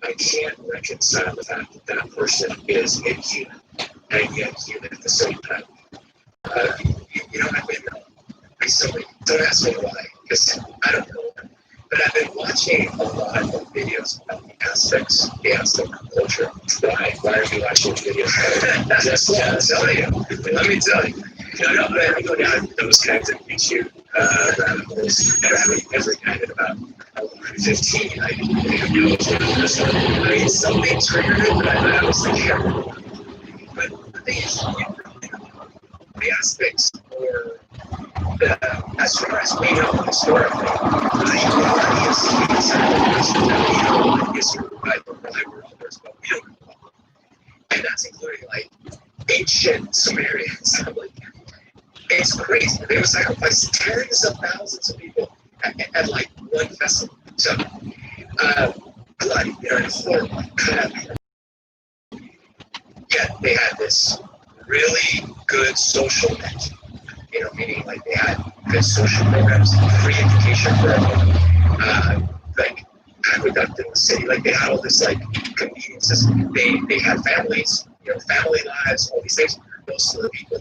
I can't reconcile the fact that that person is inhuman and yet human at the same time. I've been recently, don't ask me why, because I don't know. But I've been watching a lot of videos about the Aztec culture. Why are you watching videos about it? Just tell you. Let me tell you. I go down those kinds of YouTube rabbit holes every night at about 15. I mean, something triggered it, but I was like, yeah. But the thing is, the Aztecs were, as far as we know historically, and that's including like ancient Sumerians. It's crazy. They would sacrifice tens of thousands of people at like one festival. So, bloody, and horrible, kind of. Yet they had this really good social net. Meaning like they had good social programs, free education for everyone, like aqueduct in the city. Like they had all this like convenience system. They had families, family lives, all these things. Most of the people,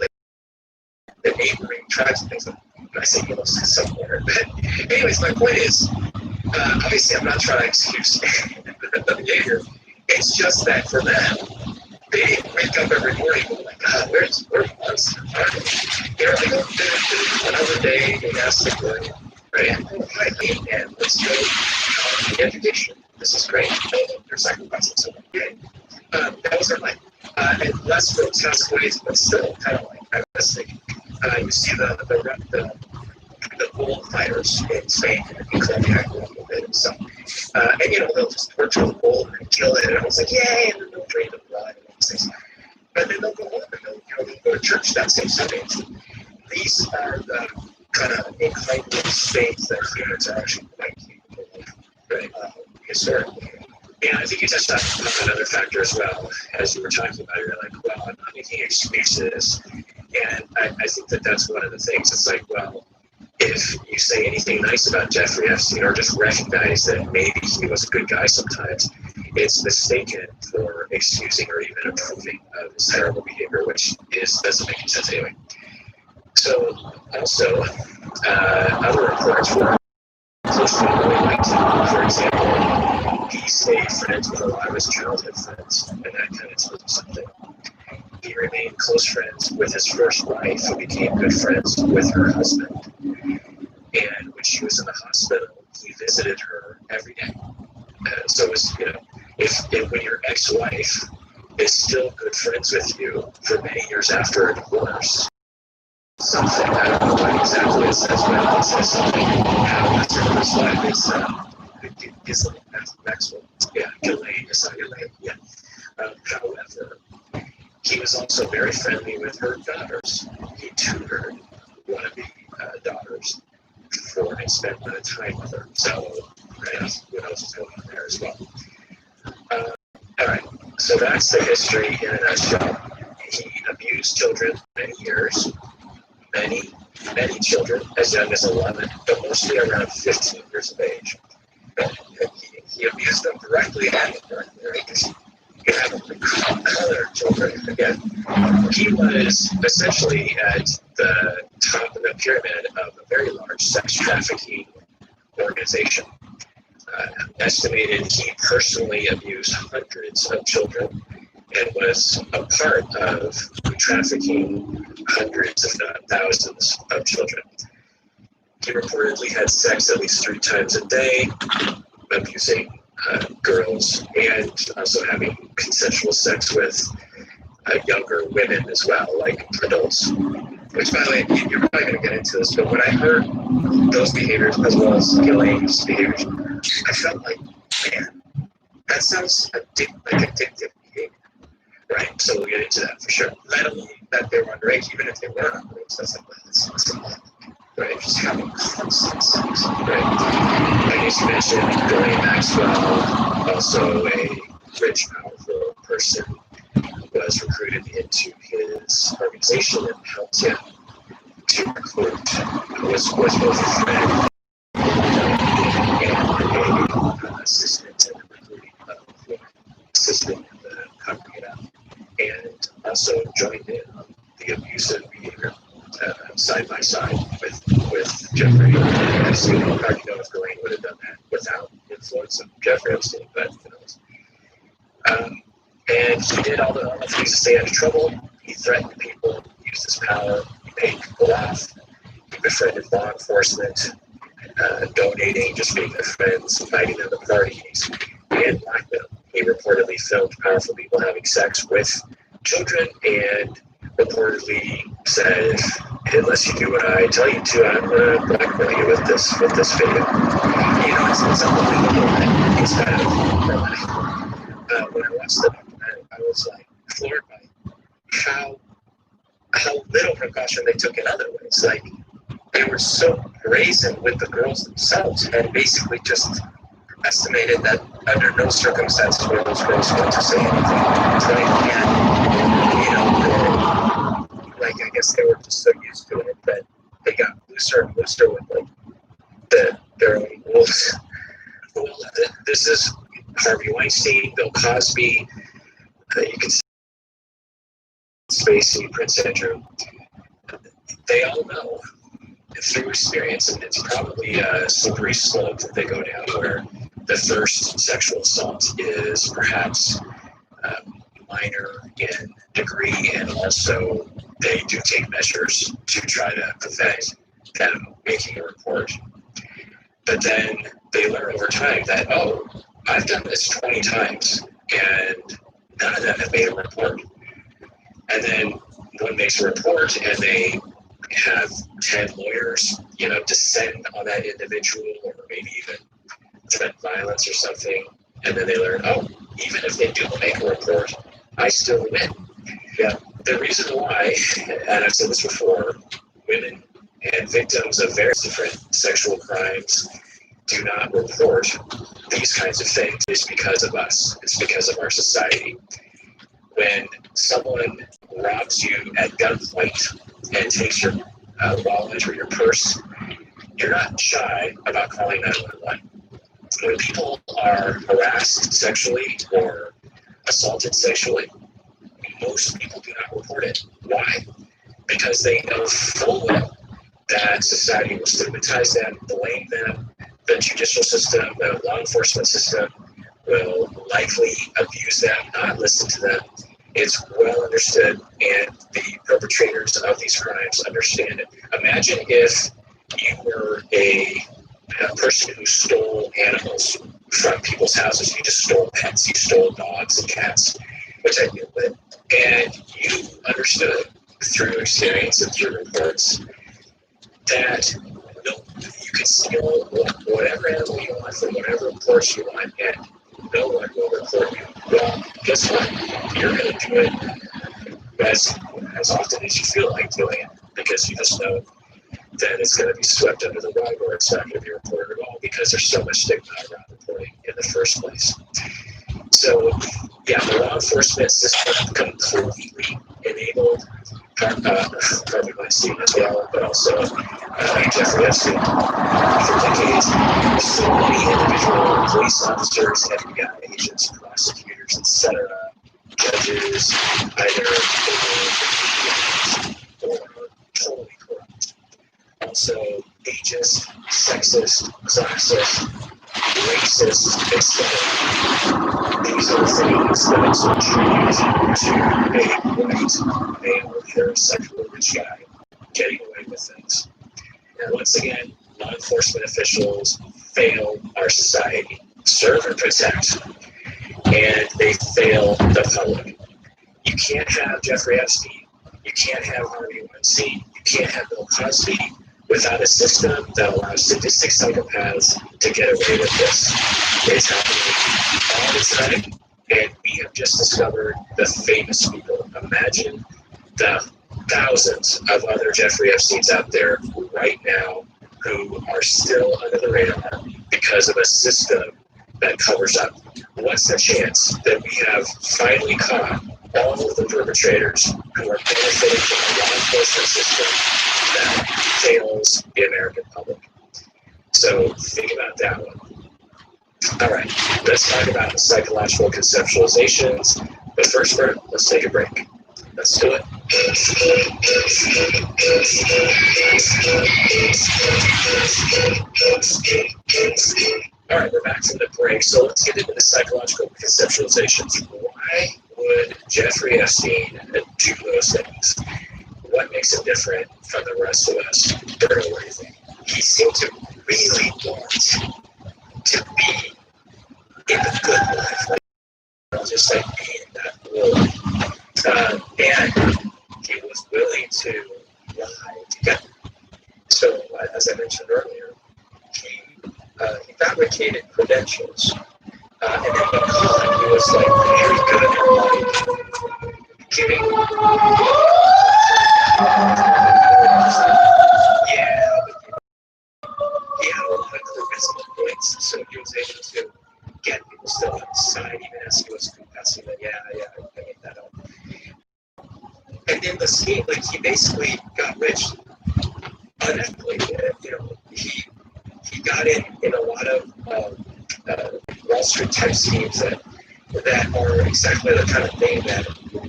the neighboring tribes and things like that. I say most somewhere. But anyways, my point is, obviously I'm not trying to excuse the behavior. It's just that for them, they didn't wake up every morning and like, God, where's monster? They're like, another day, they ask the word, right? And let's go the education. This is great. They're sacrificing someone. Okay. Those are like, in less grotesque ways, but still kind of like realistic. You see the bullfighters in Spain and Colombia a little bit and stuff. And they'll just torture the bull and kill it, and I was like, yay, and then they'll drain the blood and all these things. But then they'll go home and they'll go to church that same Sunday. These are the kind of incredible states that humans are actually quite capable of, right, historically. And I think you touched on another factor as well, as you were talking about. You're like, well, I'm not making excuses. And I think that's one of the things. It's like, well, if you say anything nice about Jeffrey Epstein or just recognize that maybe he was a good guy sometimes, it's mistaken for excusing or even approving of his terrible behavior, which doesn't make any sense anyway. So also, other reports were closely linked. For example, he stayed friends with a lot of his childhood friends, and that kind of tells you something. He remained close friends with his first wife, who became good friends with her husband. And when she was in the hospital, he visited her every day. So it was, if when your ex-wife is still good friends with you for many years after a divorce, something, I don't know what exactly it says, but it says something. That's your first wife is Maxwell. Yeah, Ghislaine, it's not Ghislaine. Yeah. However, he was also very friendly with her daughters. He tutored one of the daughters and spent a lot of time with her. So, what else is going on there as well? All right, so that's the history in a nutshell. He abused children many years, many children, as young as 11, but mostly around 15 years of age. He abused them directly and indirectly, right? Because you have other children. Again, he was essentially at the top of the pyramid of a very large sex trafficking organization. Estimated he personally abused hundreds of children and was a part of trafficking hundreds, if not thousands, of children. He reportedly had sex at least 3 times a day, abusing girls and also having consensual sex with younger women as well, like adults. Which, by the way, you're probably going to get into this, but when I heard those behaviors as well as Ghislaine's behaviors, I felt like, man, that sounds like addictive behavior, right? So we'll get into that for sure. Let alone that they were underage, even if they were underage, that's like, that's a lot, right? Just having constant sex, right? I guess you mentioned Ghislaine Maxwell, also a rich, powerful person, was recruited into his organization and helped him to recruit, was both a friend and a assistant in the recruiting assistant in the covering it up, and also joined in on the abusive behavior side by side with Jeffrey Epstein. I don't know if Ghislaine would have done that without influence of Jeffrey Epstein, but who knows. And he did all the things to stay out of trouble. He threatened people, used his power, he paid people off, he befriended law enforcement, donating, just being their friends, inviting them to parties, and blackmail. He reportedly filmed powerful people having sex with children and reportedly said, unless you do what I tell you to, I'm going to blackmail you with this video. You know, it's unbelievable that he's kind of when I watched the documentary, I was like floored by how little precaution they took in other ways. Like, they were so brazen with the girls themselves and basically just estimated that under no circumstances were those girls going to say anything. Right? And, you know, like, I guess they were just so used to it that they got looser and looser with, like, their own rules. Well, this is Harvey Weinstein, Bill Cosby, you can see Spacey, Prince Andrew. They all know through experience, and it's probably a slippery slope that they go down where the first sexual assault is perhaps minor in degree, and also they do take measures to try to prevent them making a report. But then they learn over time that, oh, I've done this 20 times and none of them have made a report. And then one makes a report and they have 10 lawyers, you know, descend on that individual or maybe even threaten violence or something. And then they learn, oh, even if they do make a report, I still win. Yeah, the reason why, and I've said this before, women and victims of various different sexual crimes do not report these kinds of things is because of us. It's because of our society. When someone robs you at gunpoint and takes your wallet or your purse, you're not shy about calling 911. When people are harassed sexually or assaulted sexually, most people do not report it. Why? Because they know full well that society will stigmatize them, blame them. The judicial system, the law enforcement system will likely abuse them, not listen to them. It's well understood, and the perpetrators of these crimes understand it. Imagine if you were a person who stole animals from people's houses. You just stole pets. You stole dogs and cats, which I deal with. And you understood through experience and through reports that you can steal whatever animal you want from whatever porch you want, and no one will report you. Well, guess what? You're going to do it as often as you feel like doing it, because you just know that it's going to be swept under the rug, or it's not going to be reported at all, because there's so much stigma around reporting in the first place. So, yeah, the law enforcement system completely enabled Harvey Weinstein as well, but also Jeffrey Epstein for decades. So many individual police officers, FBI agents, prosecutors, etc., judges, either or totally corrupt. Also, ageist, sexist, classist, racist, etc. These are things that also attribute to a white, male, heterosexual rich guy getting away with things. And once again, law enforcement officials fail our society, serve and protect, and they fail the public. You can't have Jeffrey Epstein, you can't have Harvey Weinstein, you can't have Bill Cosby without a system that allows sadistic psychopaths to get away with this. It's happening all the time, And we have just discovered the famous people. Imagine the thousands of other Jeffrey Epsteins out there right now who are still under the radar because of a system that covers up. What's the chance that we have finally caught all of the perpetrators who are benefiting from a law enforcement system that fails the American public? So think about that one. All right, let's talk about the psychological conceptualizations. But first, Bert, let's take a break. Let's do it. All right, we're back from the break. So let's get into the psychological conceptualizations. Why would Jeffrey Epstein do those things? What makes him different from the rest of us? Bert, what do you think? He seemed to really want to be in the good life, just like be in that world. And he was willing to lie to get them. So, as I mentioned earlier, he fabricated credentials. And then he was like very good at like giving. He had a lot of charisma points, so he was able to get people still on his side, even as he was confessing that, I made that up. And then the scheme, like, he basically got rich unethically. He got in a lot of Wall Street type schemes that are exactly the kind of thing that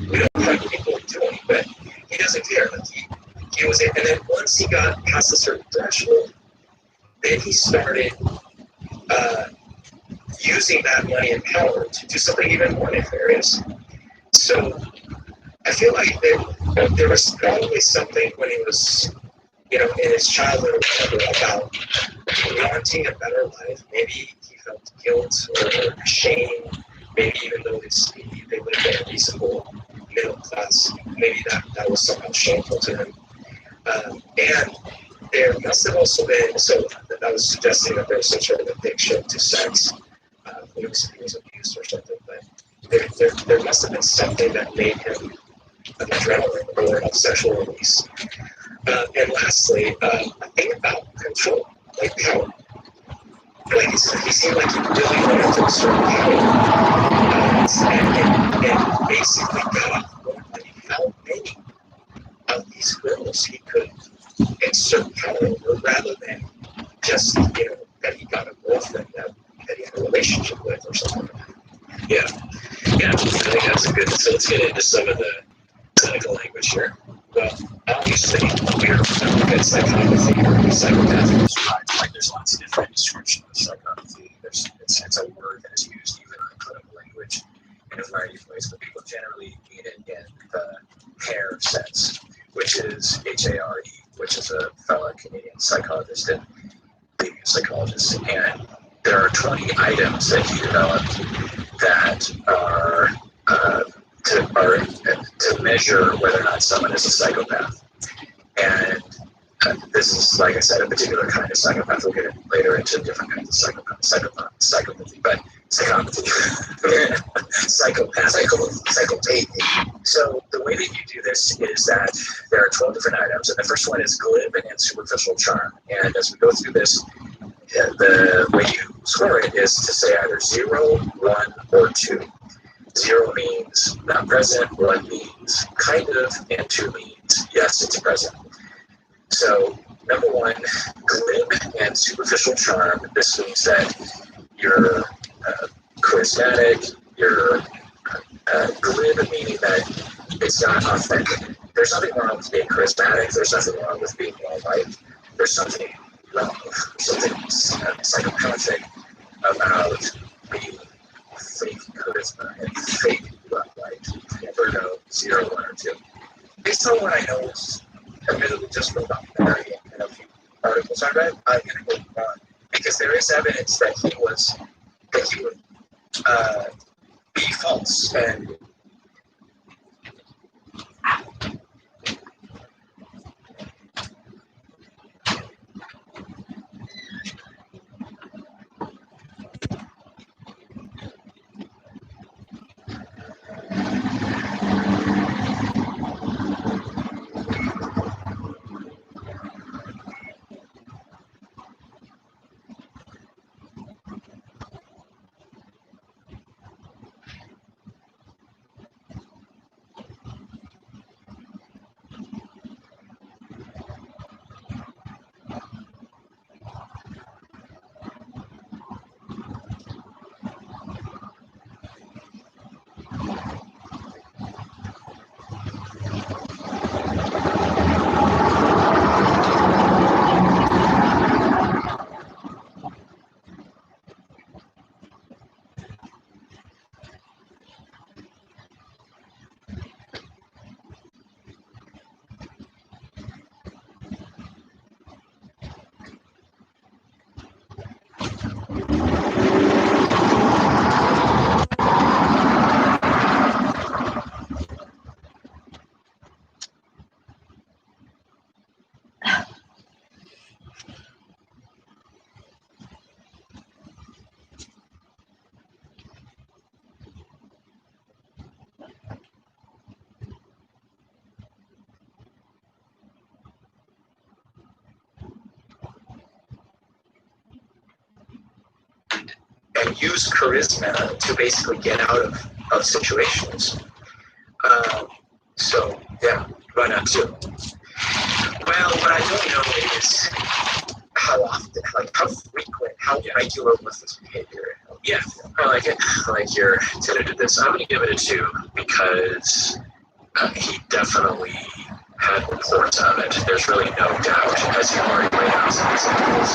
we don't find people doing, but he doesn't care. Like, he was in, and then once he got past a certain threshold, then he started using that money and power to do something even more nefarious. So I feel like there was probably something when he was, in his childhood or whatever, about wanting a better life. Maybe he felt guilt or shame. Maybe even though they lived in a reasonable middle class, maybe that was somehow shameful to him. And there must have also been, so that was suggesting that there was some sort of addiction to sex. He was abused or something, but there must have been something that made him an adrenaline or a sexual release. And lastly, I think about control, like power. Like he seemed like he really wanted to assert power, and basically got more money. How many of these girls he could exert power over, rather than just that he got a girlfriend that he had a relationship with or something like that. Yeah, I think that's a good. So let's get into some of the clinical language here. Well, obviously, we're looking at psychopathy or psychopathy. Like, there's lots of different descriptions of psychopathy. It's a word that is used even in clinical language in a variety of ways, but people generally mean it in the HARE sense, which is HARE, which is a fellow Canadian psychologist and leading psychologist. And there are 20 items that he developed that are to measure whether or not someone is a psychopath. And this is, like I said, a particular kind of psychopath. We'll get later into different kinds of psychopathy, but psychopathy, psychopathy. So the way that you do this is that there are 12 different items, and the first one is glib and superficial charm. And as we go through this, the way you score it is to say either 0, 1, or 2. 0 means not present, 1 means kind of, and 2 means yes, it's present. So, number 1, glib and superficial charm. This means that you're charismatic, you're glib, meaning that it's not authentic. There's nothing wrong with being charismatic, there's nothing wrong with being well-liked. There's something wrong, something psychopathic about being fake charisma and fake well-liked. Never know 0, 1, or 2. Based on what I know, is admittedly just from documentary and a few articles I read, I'm going to go on because there is evidence that he would be false and and use charisma to basically get out of situations. So yeah, why not too? Well, what I don't know is how often, like how frequent, how regular was this behavior? Yeah, I like it. I like your attitude to this. I'm going to give it a 2 because he definitely had reports of it. There's really no doubt, as you already laid out some examples,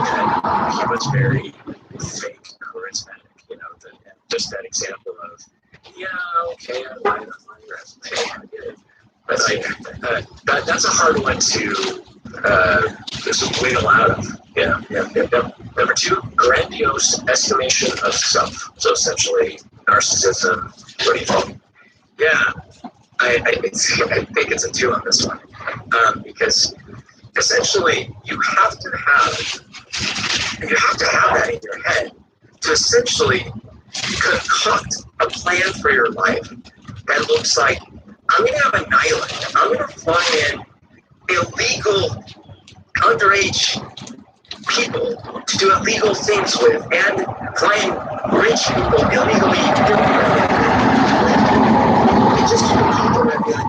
that he was very fake charismatic. You know, just that example of, yeah, okay, I lied on my resume, I did it. But like, that's a hard one to just wiggle out of. Yeah. Number 2, grandiose estimation of self. So essentially, narcissism. What do you think? Yeah, I think it's a 2 on this one, because essentially you have to have that in your head to essentially concoct a plan for your life that looks like, I'm going to have an island. I'm going to fly in illegal underage people to do illegal things with, and flying rich people illegally. It just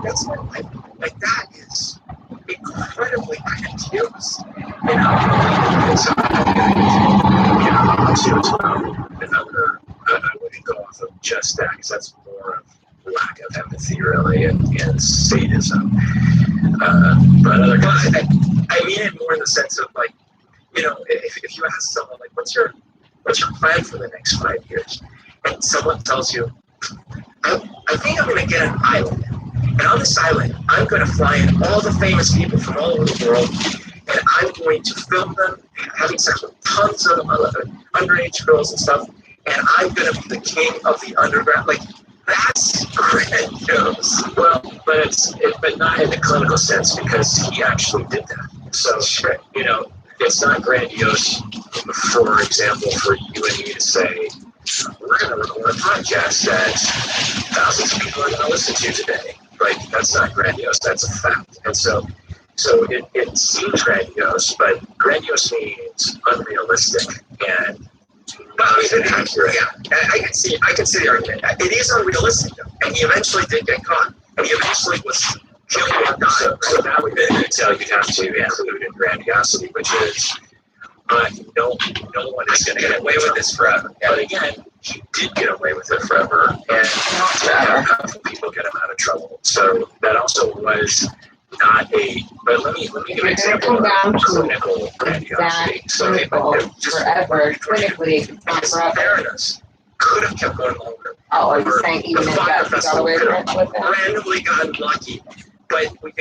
that's my life. Like, that is incredibly grandiose. And I wouldn't go off of just that, because that's more of lack of empathy, really, and sadism. But other guys, I mean it more in the sense of, like, you know, if you ask someone, like, what's your plan for the next 5 years? And someone tells you, I think I'm going to get an island. And on this island, I'm going to fly in all the famous people from all over the world, and I'm going to film them having sex with tons of underage girls and stuff, and I'm going to be the king of the underground. Like, that's grandiose. Well, but not in the clinical sense, because he actually did that. So, you know, it's not grandiose, for example, for you and me to say, we're going to record a podcast that thousands of people are going to listen to today. Like, that's not grandiose, that's a fact. And so it seems grandiose, but grandiose means unrealistic and not even accurate. Yeah, I can see the argument. It is unrealistic, though. And he eventually did get caught. And he eventually was killed or died. So that would be until you'd have to include in grandiosity, which is no one is going to get away with this forever. But again, he did get away with it forever, and how people get him out of trouble. So that also was not a. But let me give an example of clinical grandiosity. So forever, clinically, it's not forever. Fairness could have kept going longer. Oh, are you saying even if that got away with it? Randomly gotten lucky, but we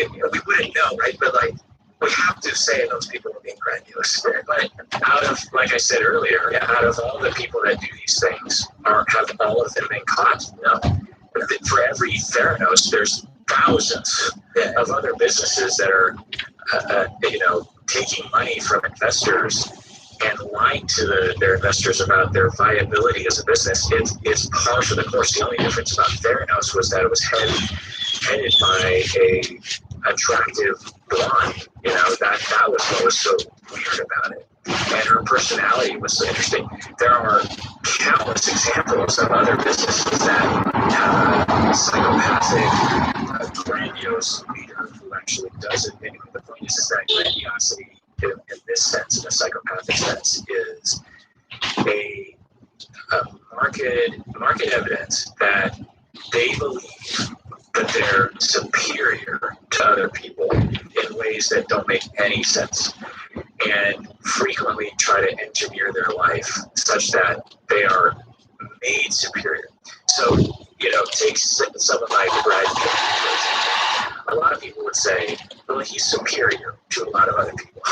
wouldn't know, right? But like, we have to say those people are being grandiose. But out of, like I said earlier, out of all the people that do these things, have all of them been caught? No. For every Theranos, there's thousands of other businesses that are, taking money from investors and lying to their investors about their viability as a business. It's par for the course. The only difference about Theranos was that it was headed by a attractive blonde. You know, that was what was so weird about it. And her personality was so interesting. There are countless examples of other businesses that have a psychopathic, grandiose leader who actually does it. Anyway, the point is that grandiosity, in this sense, in a psychopathic sense, is a market evidence that they believe that they're superior to other people in ways that don't make any sense, and frequently try to engineer their life such that they are made superior. So, take some of my graduates. A lot of people would say, well, he's superior to a lot of other people.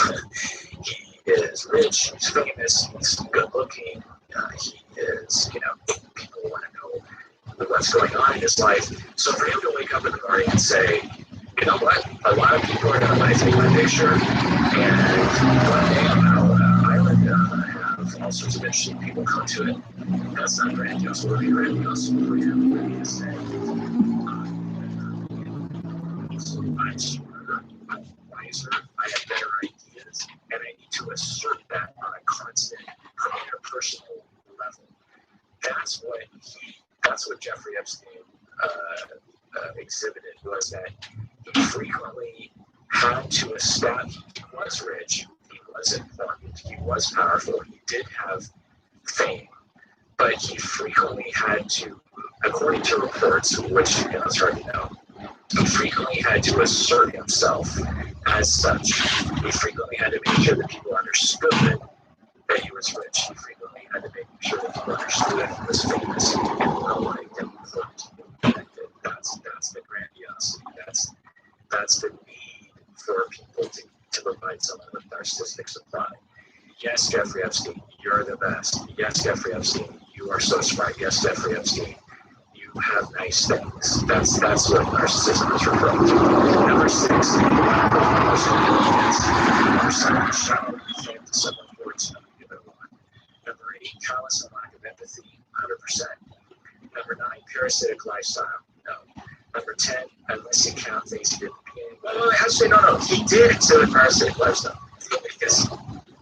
He is rich, he's famous, he's good looking, he is, people want to know what's going on in his life. So for him to wake up in the morning and say, you know what, a lot of people are going to take my picture, and one day I'm out on an island have all sorts of interesting people come to it. That's not grandiose. What would be grandiose for him would be to say, I'm smarter, I'm wiser, I have better ideas, and I need to assert that on a constant interpersonal was that he frequently had to establish he was rich, he was important, he was powerful, he did have fame, but he frequently had to, according to reports, which it's hard to know, he frequently had to assert himself as such. He frequently had to make sure that people understood that he was rich. He frequently had to make sure that people understood that he was famous and well liked and important. That's the grandiosity. That's the need for people to provide someone with narcissistic supply. Yes, Jeffrey Epstein, you're the best. Yes, Jeffrey Epstein, you are so smart. Yes, Jeffrey Epstein, you have nice things. That's what narcissism is referring to. Number 6, number 7, shallow defend someone who is not given one. Number 8, callous and lack of empathy, 100%. Number 9, parasitic lifestyle, no. Number 10, unless you count things he did at the beginning. Well, actually, no. He did exhibit parasitic lifestyle. Because,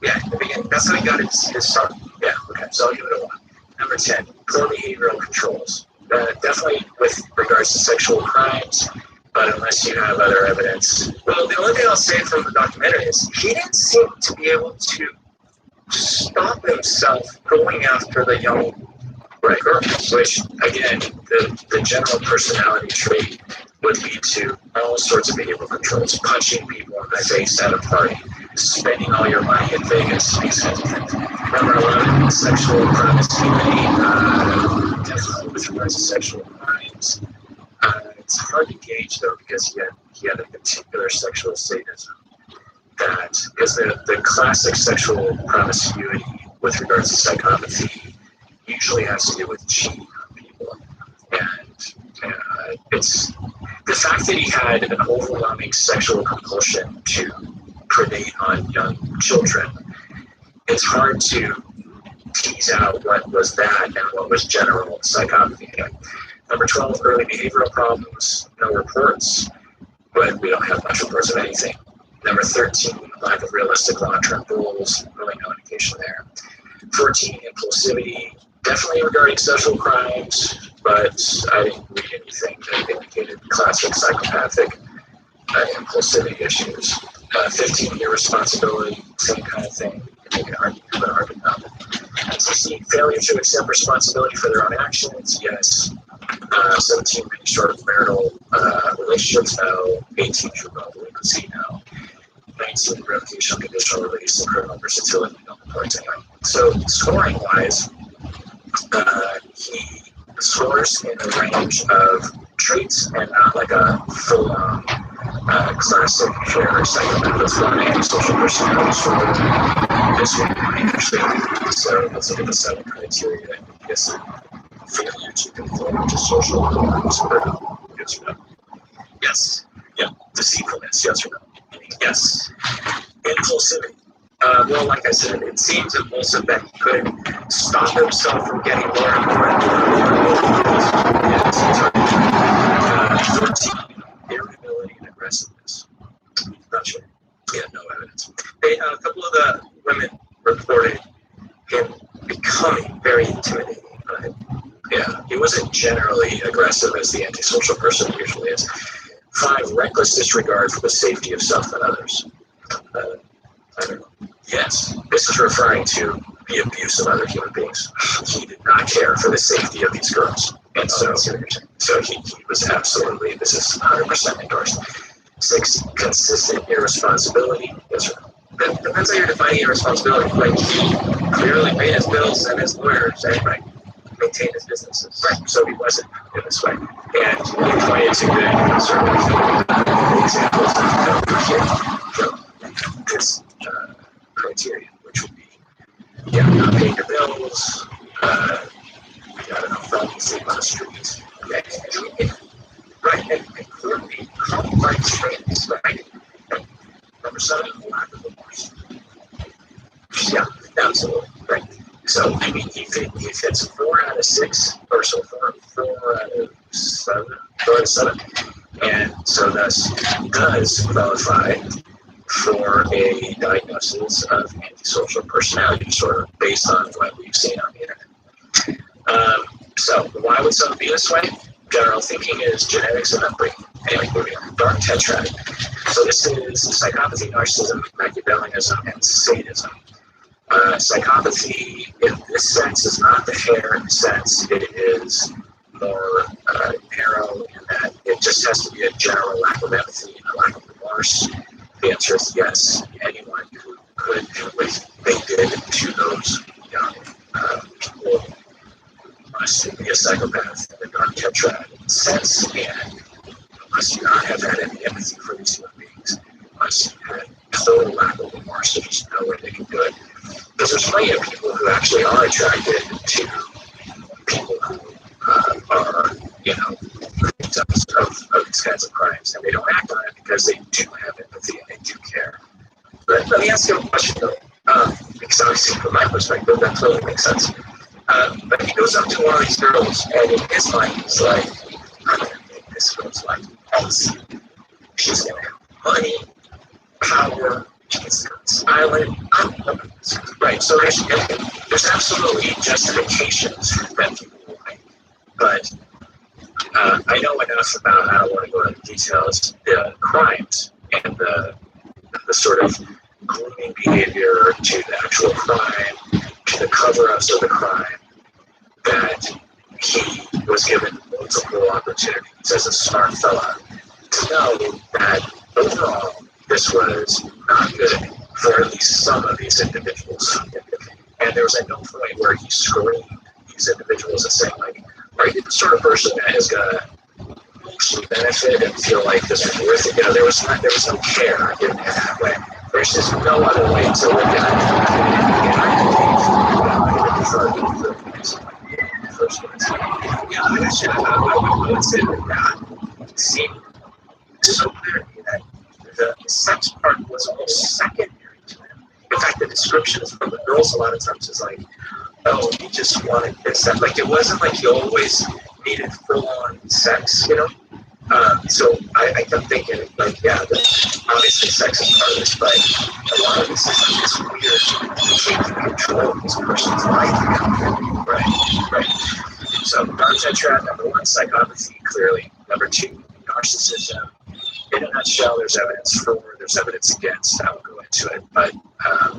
yeah, in the beginning, that's how he got his start. Yeah, okay, so I'll give it a 1. Number 10, poor behavioral controls. Definitely with regards to sexual crimes, but unless you have other evidence. Well, the only thing I'll say from the documentary is he didn't seem to be able to stop himself going after the young girls, which, again, the general personality trait would lead to all sorts of behavioral controls, punching people in the face at a party, spending all your money in Vegas, these kinds of things. Number 11, sexual promiscuity, definitely with regards to sexual crimes. It's hard to gauge, though, because he had a particular sexual sadism that, because the classic sexual promiscuity with regards to psychopathy usually has to do with cheating on people. And it's the fact that he had an overwhelming sexual compulsion to predate on young children. It's hard to tease out what was that and what was general psychopathy. Number 12, early behavioral problems, no reports, but we don't have much reports of anything. Number 13, lack of realistic long-term goals, really no indication there. 14, impulsivity, definitely regarding sexual crimes, but I didn't read anything that indicated classic psychopathic impulsivity issues. 15, irresponsibility, same kind of thing. You can argue, but hard to know. 16, failure to accept responsibility for their own actions, yes. 17, many short marital relationships, no. 18, juvenile delinquency, no. 19, revocation of conditional release and criminal versatility, no reports anyway. So scoring-wise, he scores in a range of traits and not like a full-on classic fair psychopath. That's not antisocial personality disorder. This one might actually. So let's look at the 7 criteria. Yes, failure to conform to social norms. Yes or no? Yes. Yeah. Deceitfulness. Yes or no? Yes. Impulsivity. Well, like I said, it seems impulsive that he could stop himself from getting more and more and more. 13, irritability and aggressiveness. Not sure. Yeah, no evidence. A couple of the women reported him becoming very intimidating. Yeah, he wasn't generally aggressive as the antisocial person usually is. 5, reckless disregard for the safety of self and others. I don't know. Yes, this is referring to the abuse of other human beings. He did not care for the safety of these girls. And so he was absolutely, this is 100% endorsed. 6, consistent irresponsibility. Yes, that depends how you're defining irresponsibility. Like, he clearly paid his bills and his lawyers and maintained his businesses. Right. So he wasn't in this way. And he pointed to the sort of examples of this criteria, which would be, not paying your bills, I don't know, falling asleep on the street, right, and clearly complex traits, right? Number 7, lack of remorse. Yeah, absolutely, right. So, I mean, he fits 4 out of 6, or so 4 out of 7, 4 out of 7, and so thus does qualify for a diagnosis of antisocial personality disorder based on what we've seen on the internet. So why would someone be this way? General thinking is genetics and upbringing. Anyway, moving on. Dark tetrad. So this is psychopathy, narcissism, Machiavellianism, and sadism. Psychopathy, in this sense, is not the hair sense. It is more narrow in that it just has to be a general lack of empathy and a lack of remorse. The answer is yes. Anyone who could do what they did to those young people must be a psychopath in the dark tetrad sense, and must not have had any empathy for these human beings. Must have total lack of remorse. There's no way they can do it. Because there's plenty of people who actually are attracted to people who are, victims of these kinds of crimes, and they don't act on it because they do have empathy and they do care. But let me ask you a question though, because obviously from my perspective that totally makes sense. But he goes up to one of these girls, and in his mind he's like, I'm gonna make this girl's life X. She's gonna have money, power, she's silent. Right, so there's absolutely justifications that people will make. But I know enough about, I don't want to go into details, the crimes and the sort of grooming behavior to the actual crime, to the cover-ups of the crime, that he was given multiple opportunities as a smart fella to know that overall this was not good for at least some of these individuals. And there was at no point where he screened these individuals and saying, like, are you the sort of person that is going to actually benefit and feel like this is worth it? There was no care in that way. There's just no other way to look at it. I would say that seemed so clear to me that the sex part was almost secondary to him. In fact, the descriptions from the girls a lot of times is like, oh, he just wanted this. Like, it wasn't like he always needed full-on sex, So I kept thinking, like, yeah, obviously sex is part of this, but a lot of this is this weird taking control of this person's life. Right. So, dark tetrad, number one, psychopathy, clearly. Number two, narcissism. In a nutshell, there's evidence against. I won't go into it, but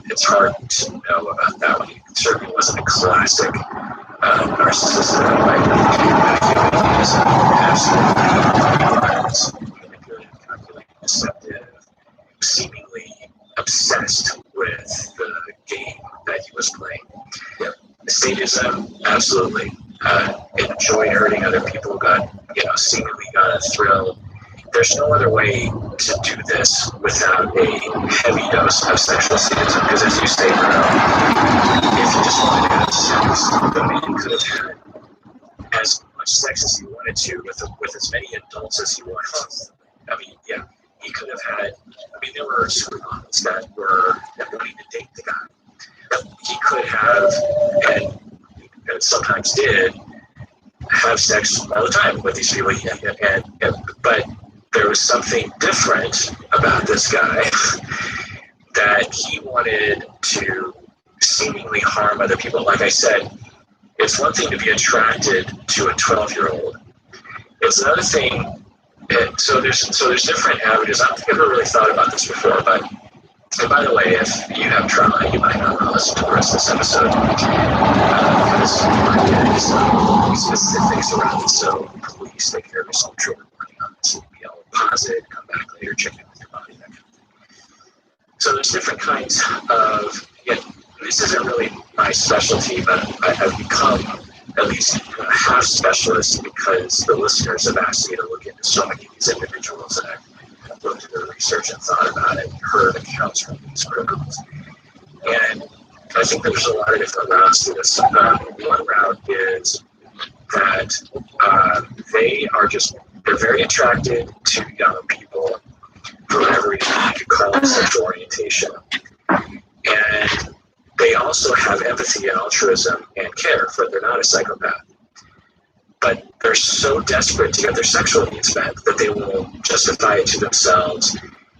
it's hard to know about that one. It certainly wasn't a classic narcissism like absolutely manipulative, calculating, deceptive, seemingly obsessed with the game that he was playing. Sadism, absolutely. Enjoyed hurting other people, seemingly got a thrill. There's no other way to do this without a heavy dose of sexual sadism, because as you say, Bruno, if you just wanted to have sex, the man could have had as much sex as he wanted to with as many adults as he wanted. I mean, yeah, he could have had, there were supermodels that were wanting to date the guy. He could have, and sometimes did, have sex all the time with these people, but there was something different about this guy that he wanted to seemingly harm other people. Like I said, it's one thing to be attracted to a 12-year-old. It's another thing. So there's different avenues. I don't think I've ever really thought about this before, but. And by the way, if you have trauma, you might not want to listen to the rest of this episode because you might get some specifics around it. So please take care of yourself, trigger warning on this. Pause it, come back later, check in with your body, that kind of thing. So there's different kinds of, this isn't really my specialty, but I've become at least half specialist because the listeners have asked me to look into so many of these individuals, and I've looked at their research and thought about it and heard accounts from these criminals. And I think there's a lot of different routes to this. One route is that they're very attracted to young people for whatever reason. You could call it sexual orientation. And they also have empathy and altruism and care, for they're not a psychopath. But they're so desperate to get their sexual needs met that they will justify it to themselves.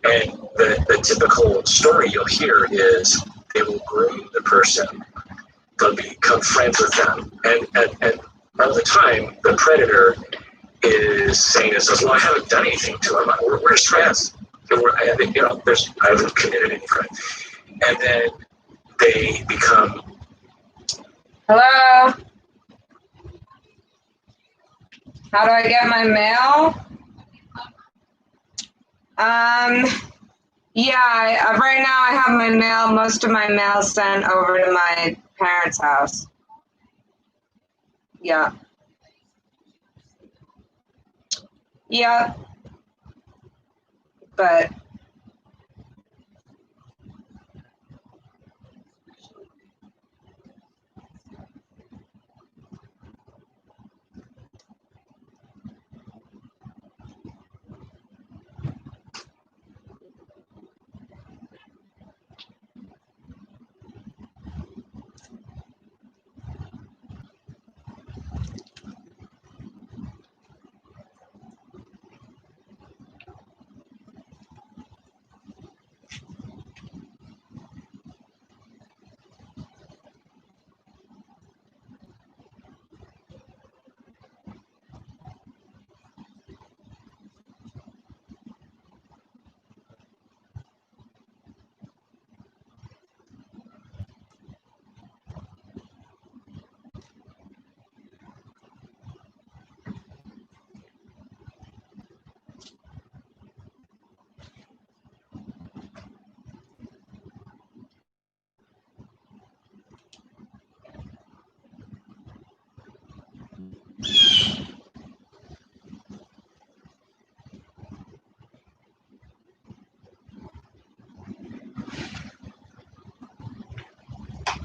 And the typical story you'll hear is they will groom the person, they'll become friends with them, and all the time the predator is saying this as well. I haven't done anything to him. We're just friends. I haven't committed any crime. And then they become. Hello? How do I get my mail? Yeah, right now I have my mail, most of my mail sent over to my parents' house. Yeah. Yeah. But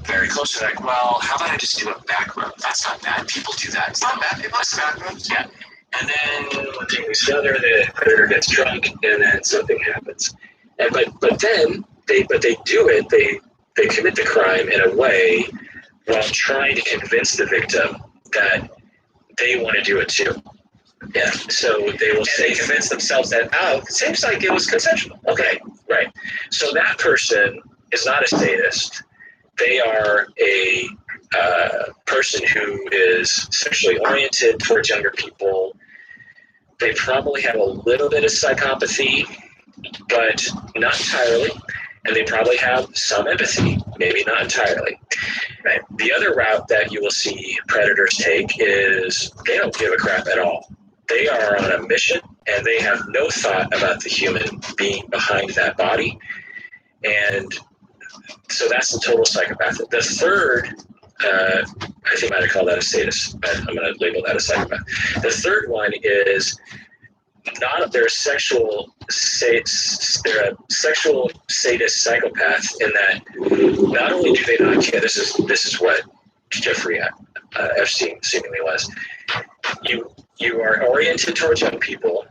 very close to that. Well, how about I just do a back road? That's not bad. People do that. It's not bad. It must back roads. Yeah. And then one thing leads to the other, the predator gets drunk, and then something happens. And but then they do it. They commit the crime in a way while trying to convince the victim that they want to do it too. Yeah. So they will say, convince themselves that, oh, it seems like it was consensual. Okay, right. So that person is not a sadist. They are a person who is sexually oriented towards younger people. They probably have a little bit of psychopathy, but not entirely. And they probably have some empathy, maybe not entirely. Right. The other route that you will see predators take is they don't give a crap at all. They are on a mission, and they have no thought about the human being behind that body. And so that's the total psychopath. The third, I think I might have called that a sadist, but I'm going to label that a psychopath. The third one is they're a sexual sadist psychopath in that not only do they not care, this is what Jeffrey Epstein seemingly was. You are oriented towards young people.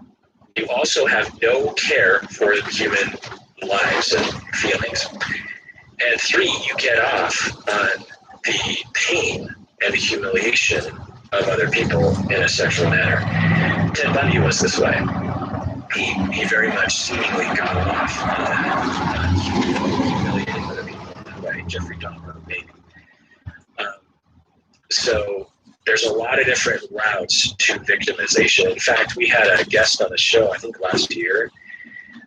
You also have no care for human lives and feelings. And 3, you get off on the pain and the humiliation of other people in a sexual manner. Ted Bundy was this way. He very much seemingly got off on humiliating other people in that way. Jeffrey Dahmer, maybe. So there's a lot of different routes to victimization. In fact, we had a guest on the show, I think last year.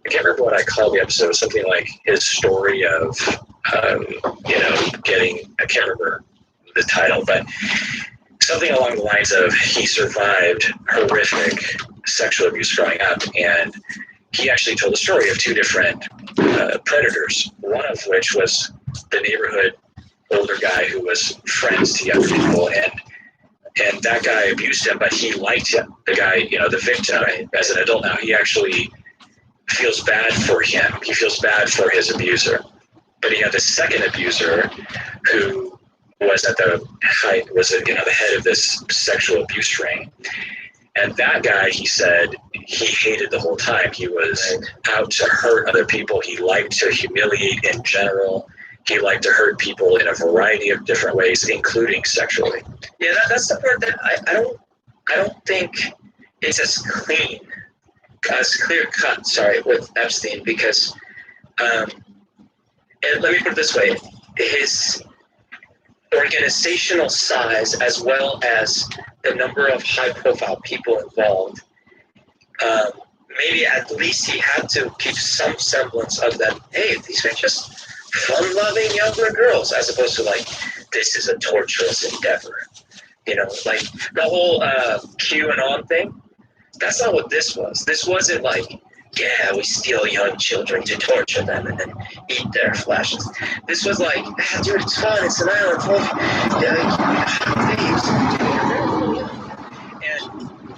I can't remember what I called the episode. Something like his story of, I can't remember the title, but something along the lines of he survived horrific sexual abuse growing up, and he actually told the story of 2 different predators, one of which was the neighborhood older guy who was friends to younger people, and that guy abused him, but he liked him. The guy, the victim, as an adult now, he actually feels bad for him. He feels bad for his abuser. But he had the second abuser who was at the height, the head of this sexual abuse ring. And that guy, he said, he hated the whole time. He was out to hurt other people. He liked to humiliate in general. He liked to hurt people in a variety of different ways, including sexually. Yeah, that's the part that I don't think it's as clean, as clear cut. Sorry, with Epstein, because and let me put it this way: organizational size as well as the number of high-profile people involved, maybe at least he had to keep some semblance of that. Hey, these are just fun-loving younger girls, as opposed to like, this is a torturous endeavor. You know, like the whole QAnon thing. That's not what this was. This wasn't like, yeah, we steal young children to torture them and then eat their flesh. This was like, ah, dude, it's fun. It's an island full of and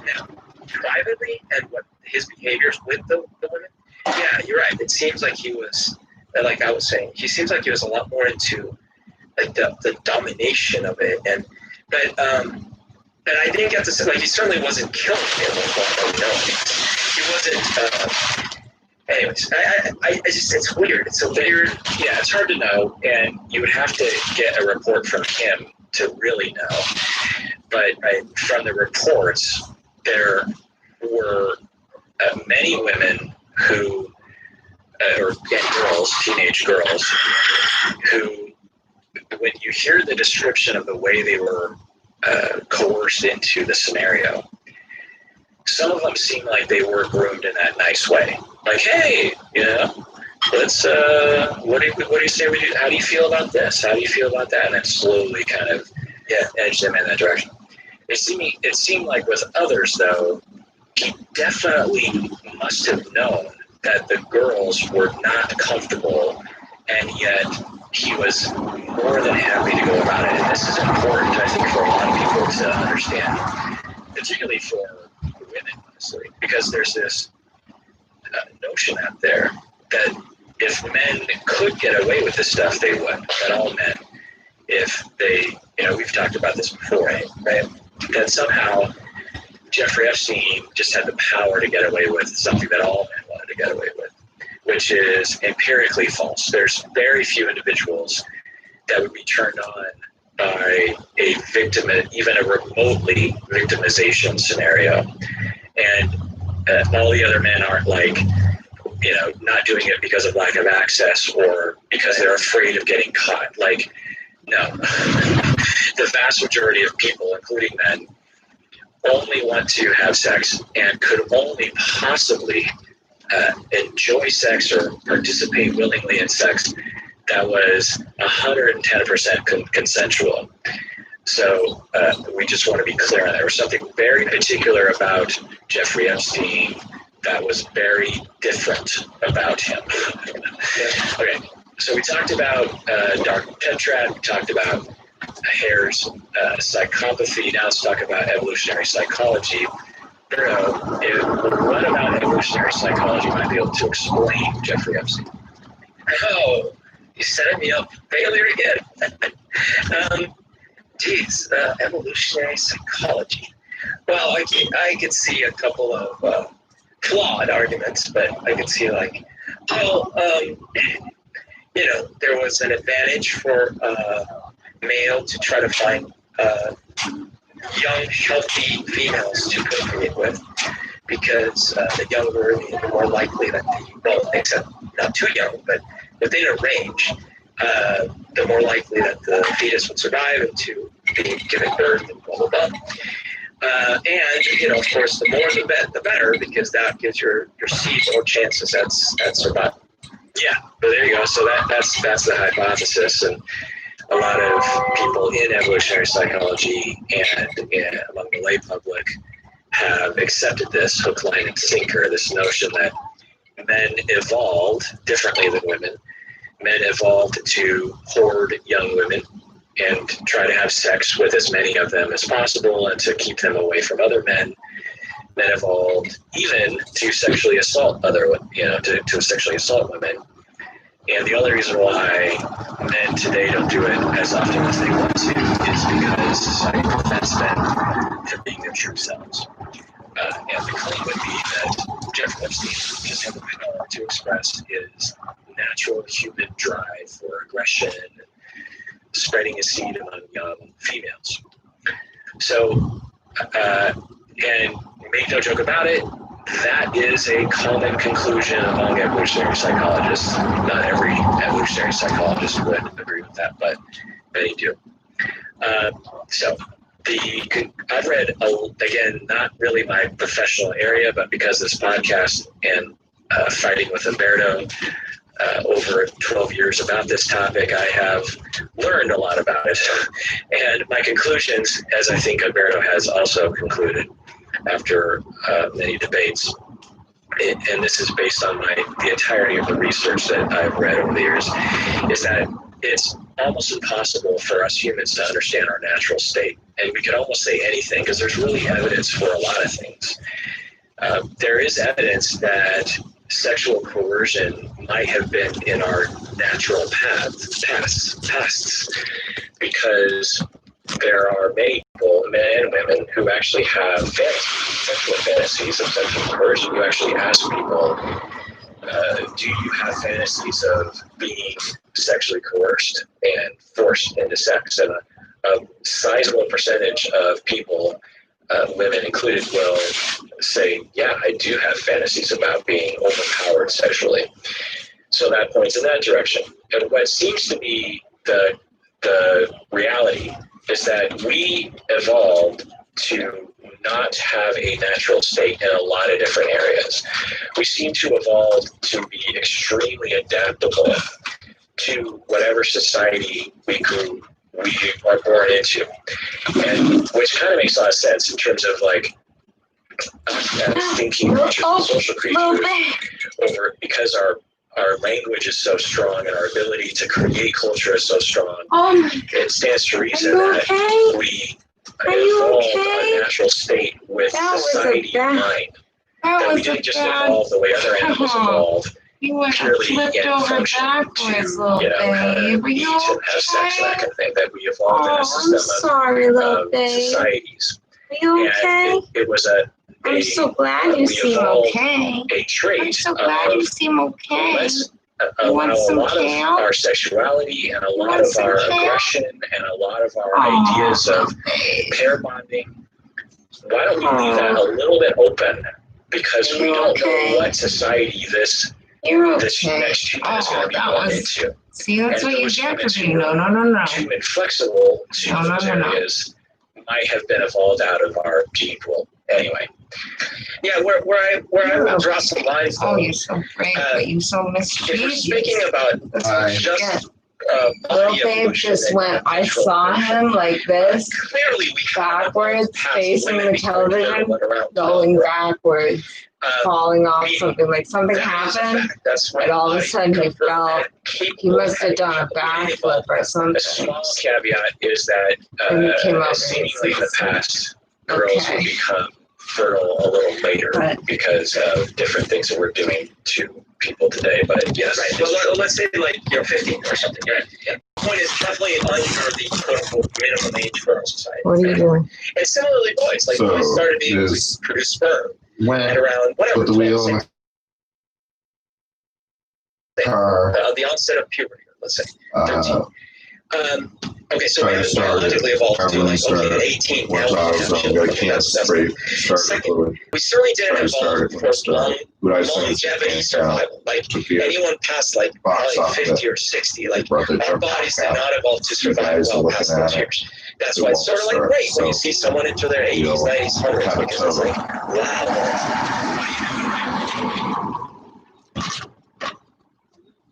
now, privately, and what his behaviors with the women, yeah, you're right. It seems like he was, like I was saying, he seems like he was a lot more into like the domination of it. But I didn't get to say, like, he certainly wasn't killing people. No, he wasn't. Anyways, I just, it's weird. It's a weird, yeah, it's hard to know, and you would have to get a report from him to really know. But from the reports, there were many women who, or girls, teenage girls, who, when you hear the description of the way they were coerced into the scenario, some of them seem like they were groomed in that nice way. Like, hey, you know, let's, what do you say we do? How do you feel about this? How do you feel about that? And then slowly kind of, edge them in that direction. It seemed like with others, though, he definitely must have known that the girls were not comfortable, and yet he was more than happy to go about it. And this is important, I think, for a lot of people to understand, particularly for women, honestly, because there's this notion out there that if men could get away with this stuff, they would. That all men, if they, we've talked about this before, right? That somehow Jeffrey Epstein just had the power to get away with something that all men wanted to get away with, which is empirically false. There's very few individuals that would be turned on by a victim, even a remotely victimization scenario. And all the other men aren't like, not doing it because of lack of access or because they're afraid of getting caught. Like, no. The vast majority of people, including men, only want to have sex and could only possibly enjoy sex or participate willingly in sex that was 110% consensual. So we just want to be clear on that. There was something very particular about Jeffrey Epstein that was very different about him. Okay, so we talked about dark tetrad, we talked about Hare's psychopathy. Now let's talk about evolutionary psychology. What about evolutionary psychology might be able to explain Jeffrey Epstein? Oh, you setting me up failure again. Evolutionary psychology. Well, I could see a couple of flawed arguments, but I could see like, there was an advantage for male to try to find young, healthy females to procreate with, because the younger, the more likely that except not too young, but within a range, the more likely that the fetus would survive and to be given birth and blah, blah, blah. And, of course, the more the better, because that gives your seed more chances at survival. Yeah, but there you go. So that's the hypothesis. And a lot of people in evolutionary psychology and among the lay public have accepted this hook, line, and sinker, this notion that men evolved differently than women. Men evolved to hoard young women and try to have sex with as many of them as possible and to keep them away from other men. Men evolved even to sexually assault to sexually assault women. And the only reason why men today don't do it as often as they want to is because society prevents them from being their true selves. And the claim would be that Jeffrey Epstein just had the power to express his natural human drive for aggression and spreading his seed among young females. So, and make no joke about it, that is a common conclusion among evolutionary psychologists. Not every evolutionary psychologist would agree with that, but many do. So I've read, again, not really my professional area, but because of this podcast and fighting with Umberto over 12 years about this topic, I have learned a lot about it. And my conclusions, as I think Umberto has also concluded after many debates, and this is based on the entirety of the research that I've read over the years, is that it's almost impossible for us humans to understand our natural state. And we could almost say anything because there's really evidence for a lot of things. There is evidence that sexual coercion might have been in our natural pasts, because there are many people, men and women, who actually have sexual fantasies of sexual coercion. You actually ask people, do you have fantasies of being sexually coerced and forced into sex? And a sizable percentage of people, women included, will say, yeah, I do have fantasies about being overpowered sexually. So that points in that direction. And what seems to be the reality is that we evolved to not have a natural state in a lot of different areas. We seem to evolve to be extremely adaptable to whatever society we are born into, and which kind of makes a lot of sense in terms of like us as thinking creatures and social creatures, because our language is so strong and our ability to create culture is so strong. It stands to reason that we evolved our natural state with society in mind. That we didn't just evolve the way other animals evolve. You were purely flipped over backwards, little babe. Are you okay? Have sex and that kind of thing. That we evolved in a system I'm sorry, little of babe. societies. Are you okay? And it was I'm so glad you seem okay. A trait I'm so glad you seem okay. Let's You want allow a some lot kale? of our sexuality and a lot of our aggression and a lot of our ideas of pair bonding. Why don't we leave that a little bit open? Because we don't know what society this next human is going to be born into. See, that's And what you those get for humans being who are no. too inflexible to those areas might have been evolved out of our gene pool. Anyway, yeah, where I will draw some lines. Oh, you're so brave, but you're so mischievous. If we're speaking about just little babe just went, I saw him like this, backwards, facing the television, going backwards, falling off something, like something happened, and all of a sudden he fell. He must have done a backflip or something. A small caveat is that seemingly in the past, girls will become fertile a little later because of different things that we're doing to people today. But yes, well, let's say 15 or something. Yeah. The point is definitely under the quote unquote minimum age for our society. What are you doing? And similarly, boys, boys started being able to produce sperm at around whatever. Put the wheel in the car. The onset of puberty, let's say 13. Okay, so we biologically evolved to 18. Second, we certainly didn't evolve for longevity survival. Anyone past probably 50 or 60, our bodies did not evolve to survive well past those years. That's why it's sort of like great when you see someone into their 80s, 90s, 100s, because it's like, wow.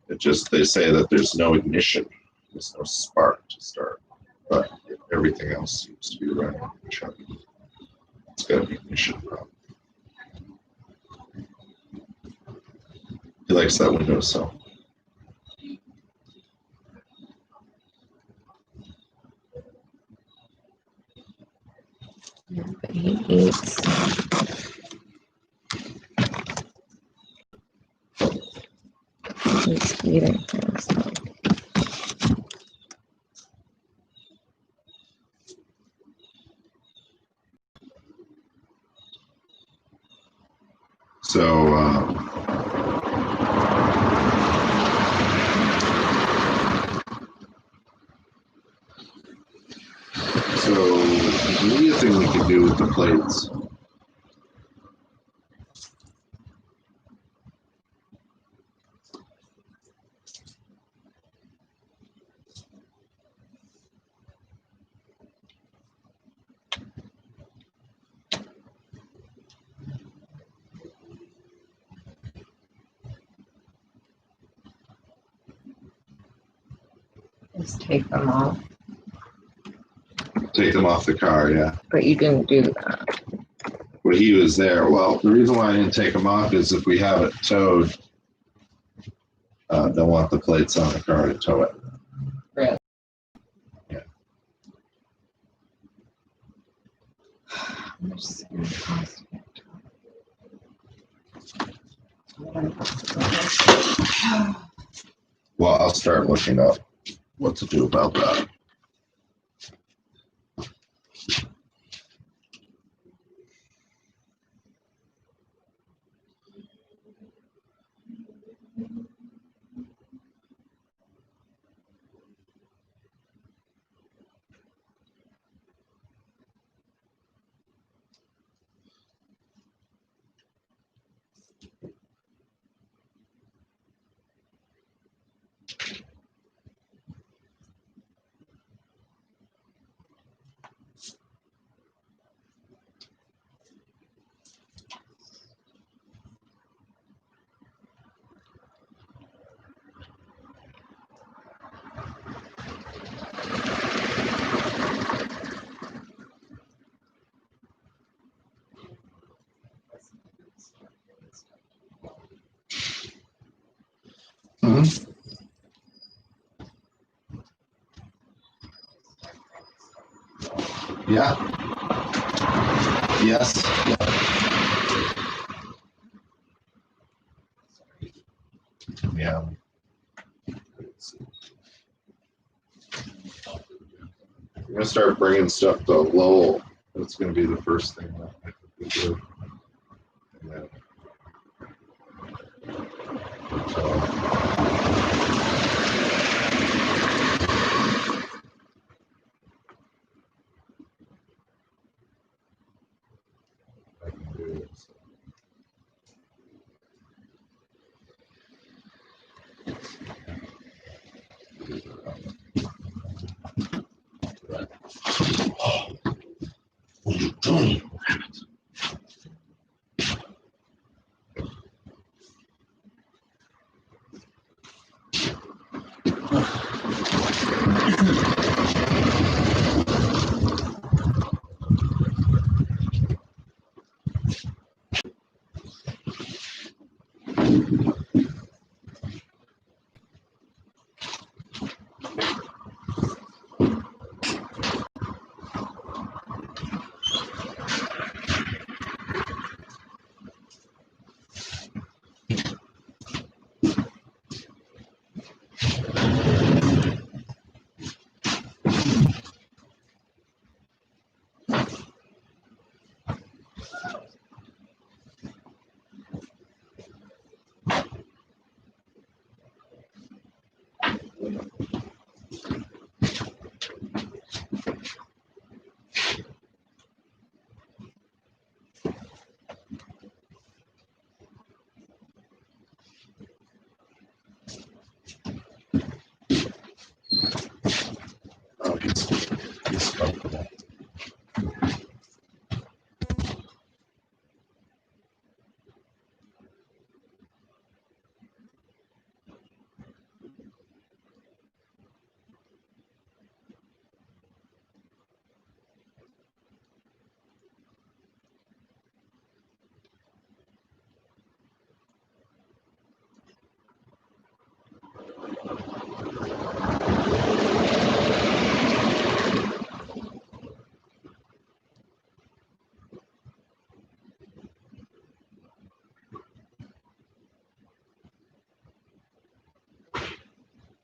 It just, they say that there's no ignition. There's no spark to start, but everything else seems to be running. It's got an ignition problem. He likes that windowsill. But he eats. He's eating things. So what do you think we can do with the plates? Just take them off. Take them off the car, yeah. But you didn't do that. But he was there. Well, the reason why I didn't take them off is if we have it towed, they'll want the plates on the car to tow it. Really? Yeah. How much is it going to cost me? Well, I'll start looking up what to do about that. Mm-hmm. Yeah. Yes. Yeah. I'm gonna start bringing stuff to Lowell. That's gonna be the first thing that I think we do. And then, I can do it. What are you doing?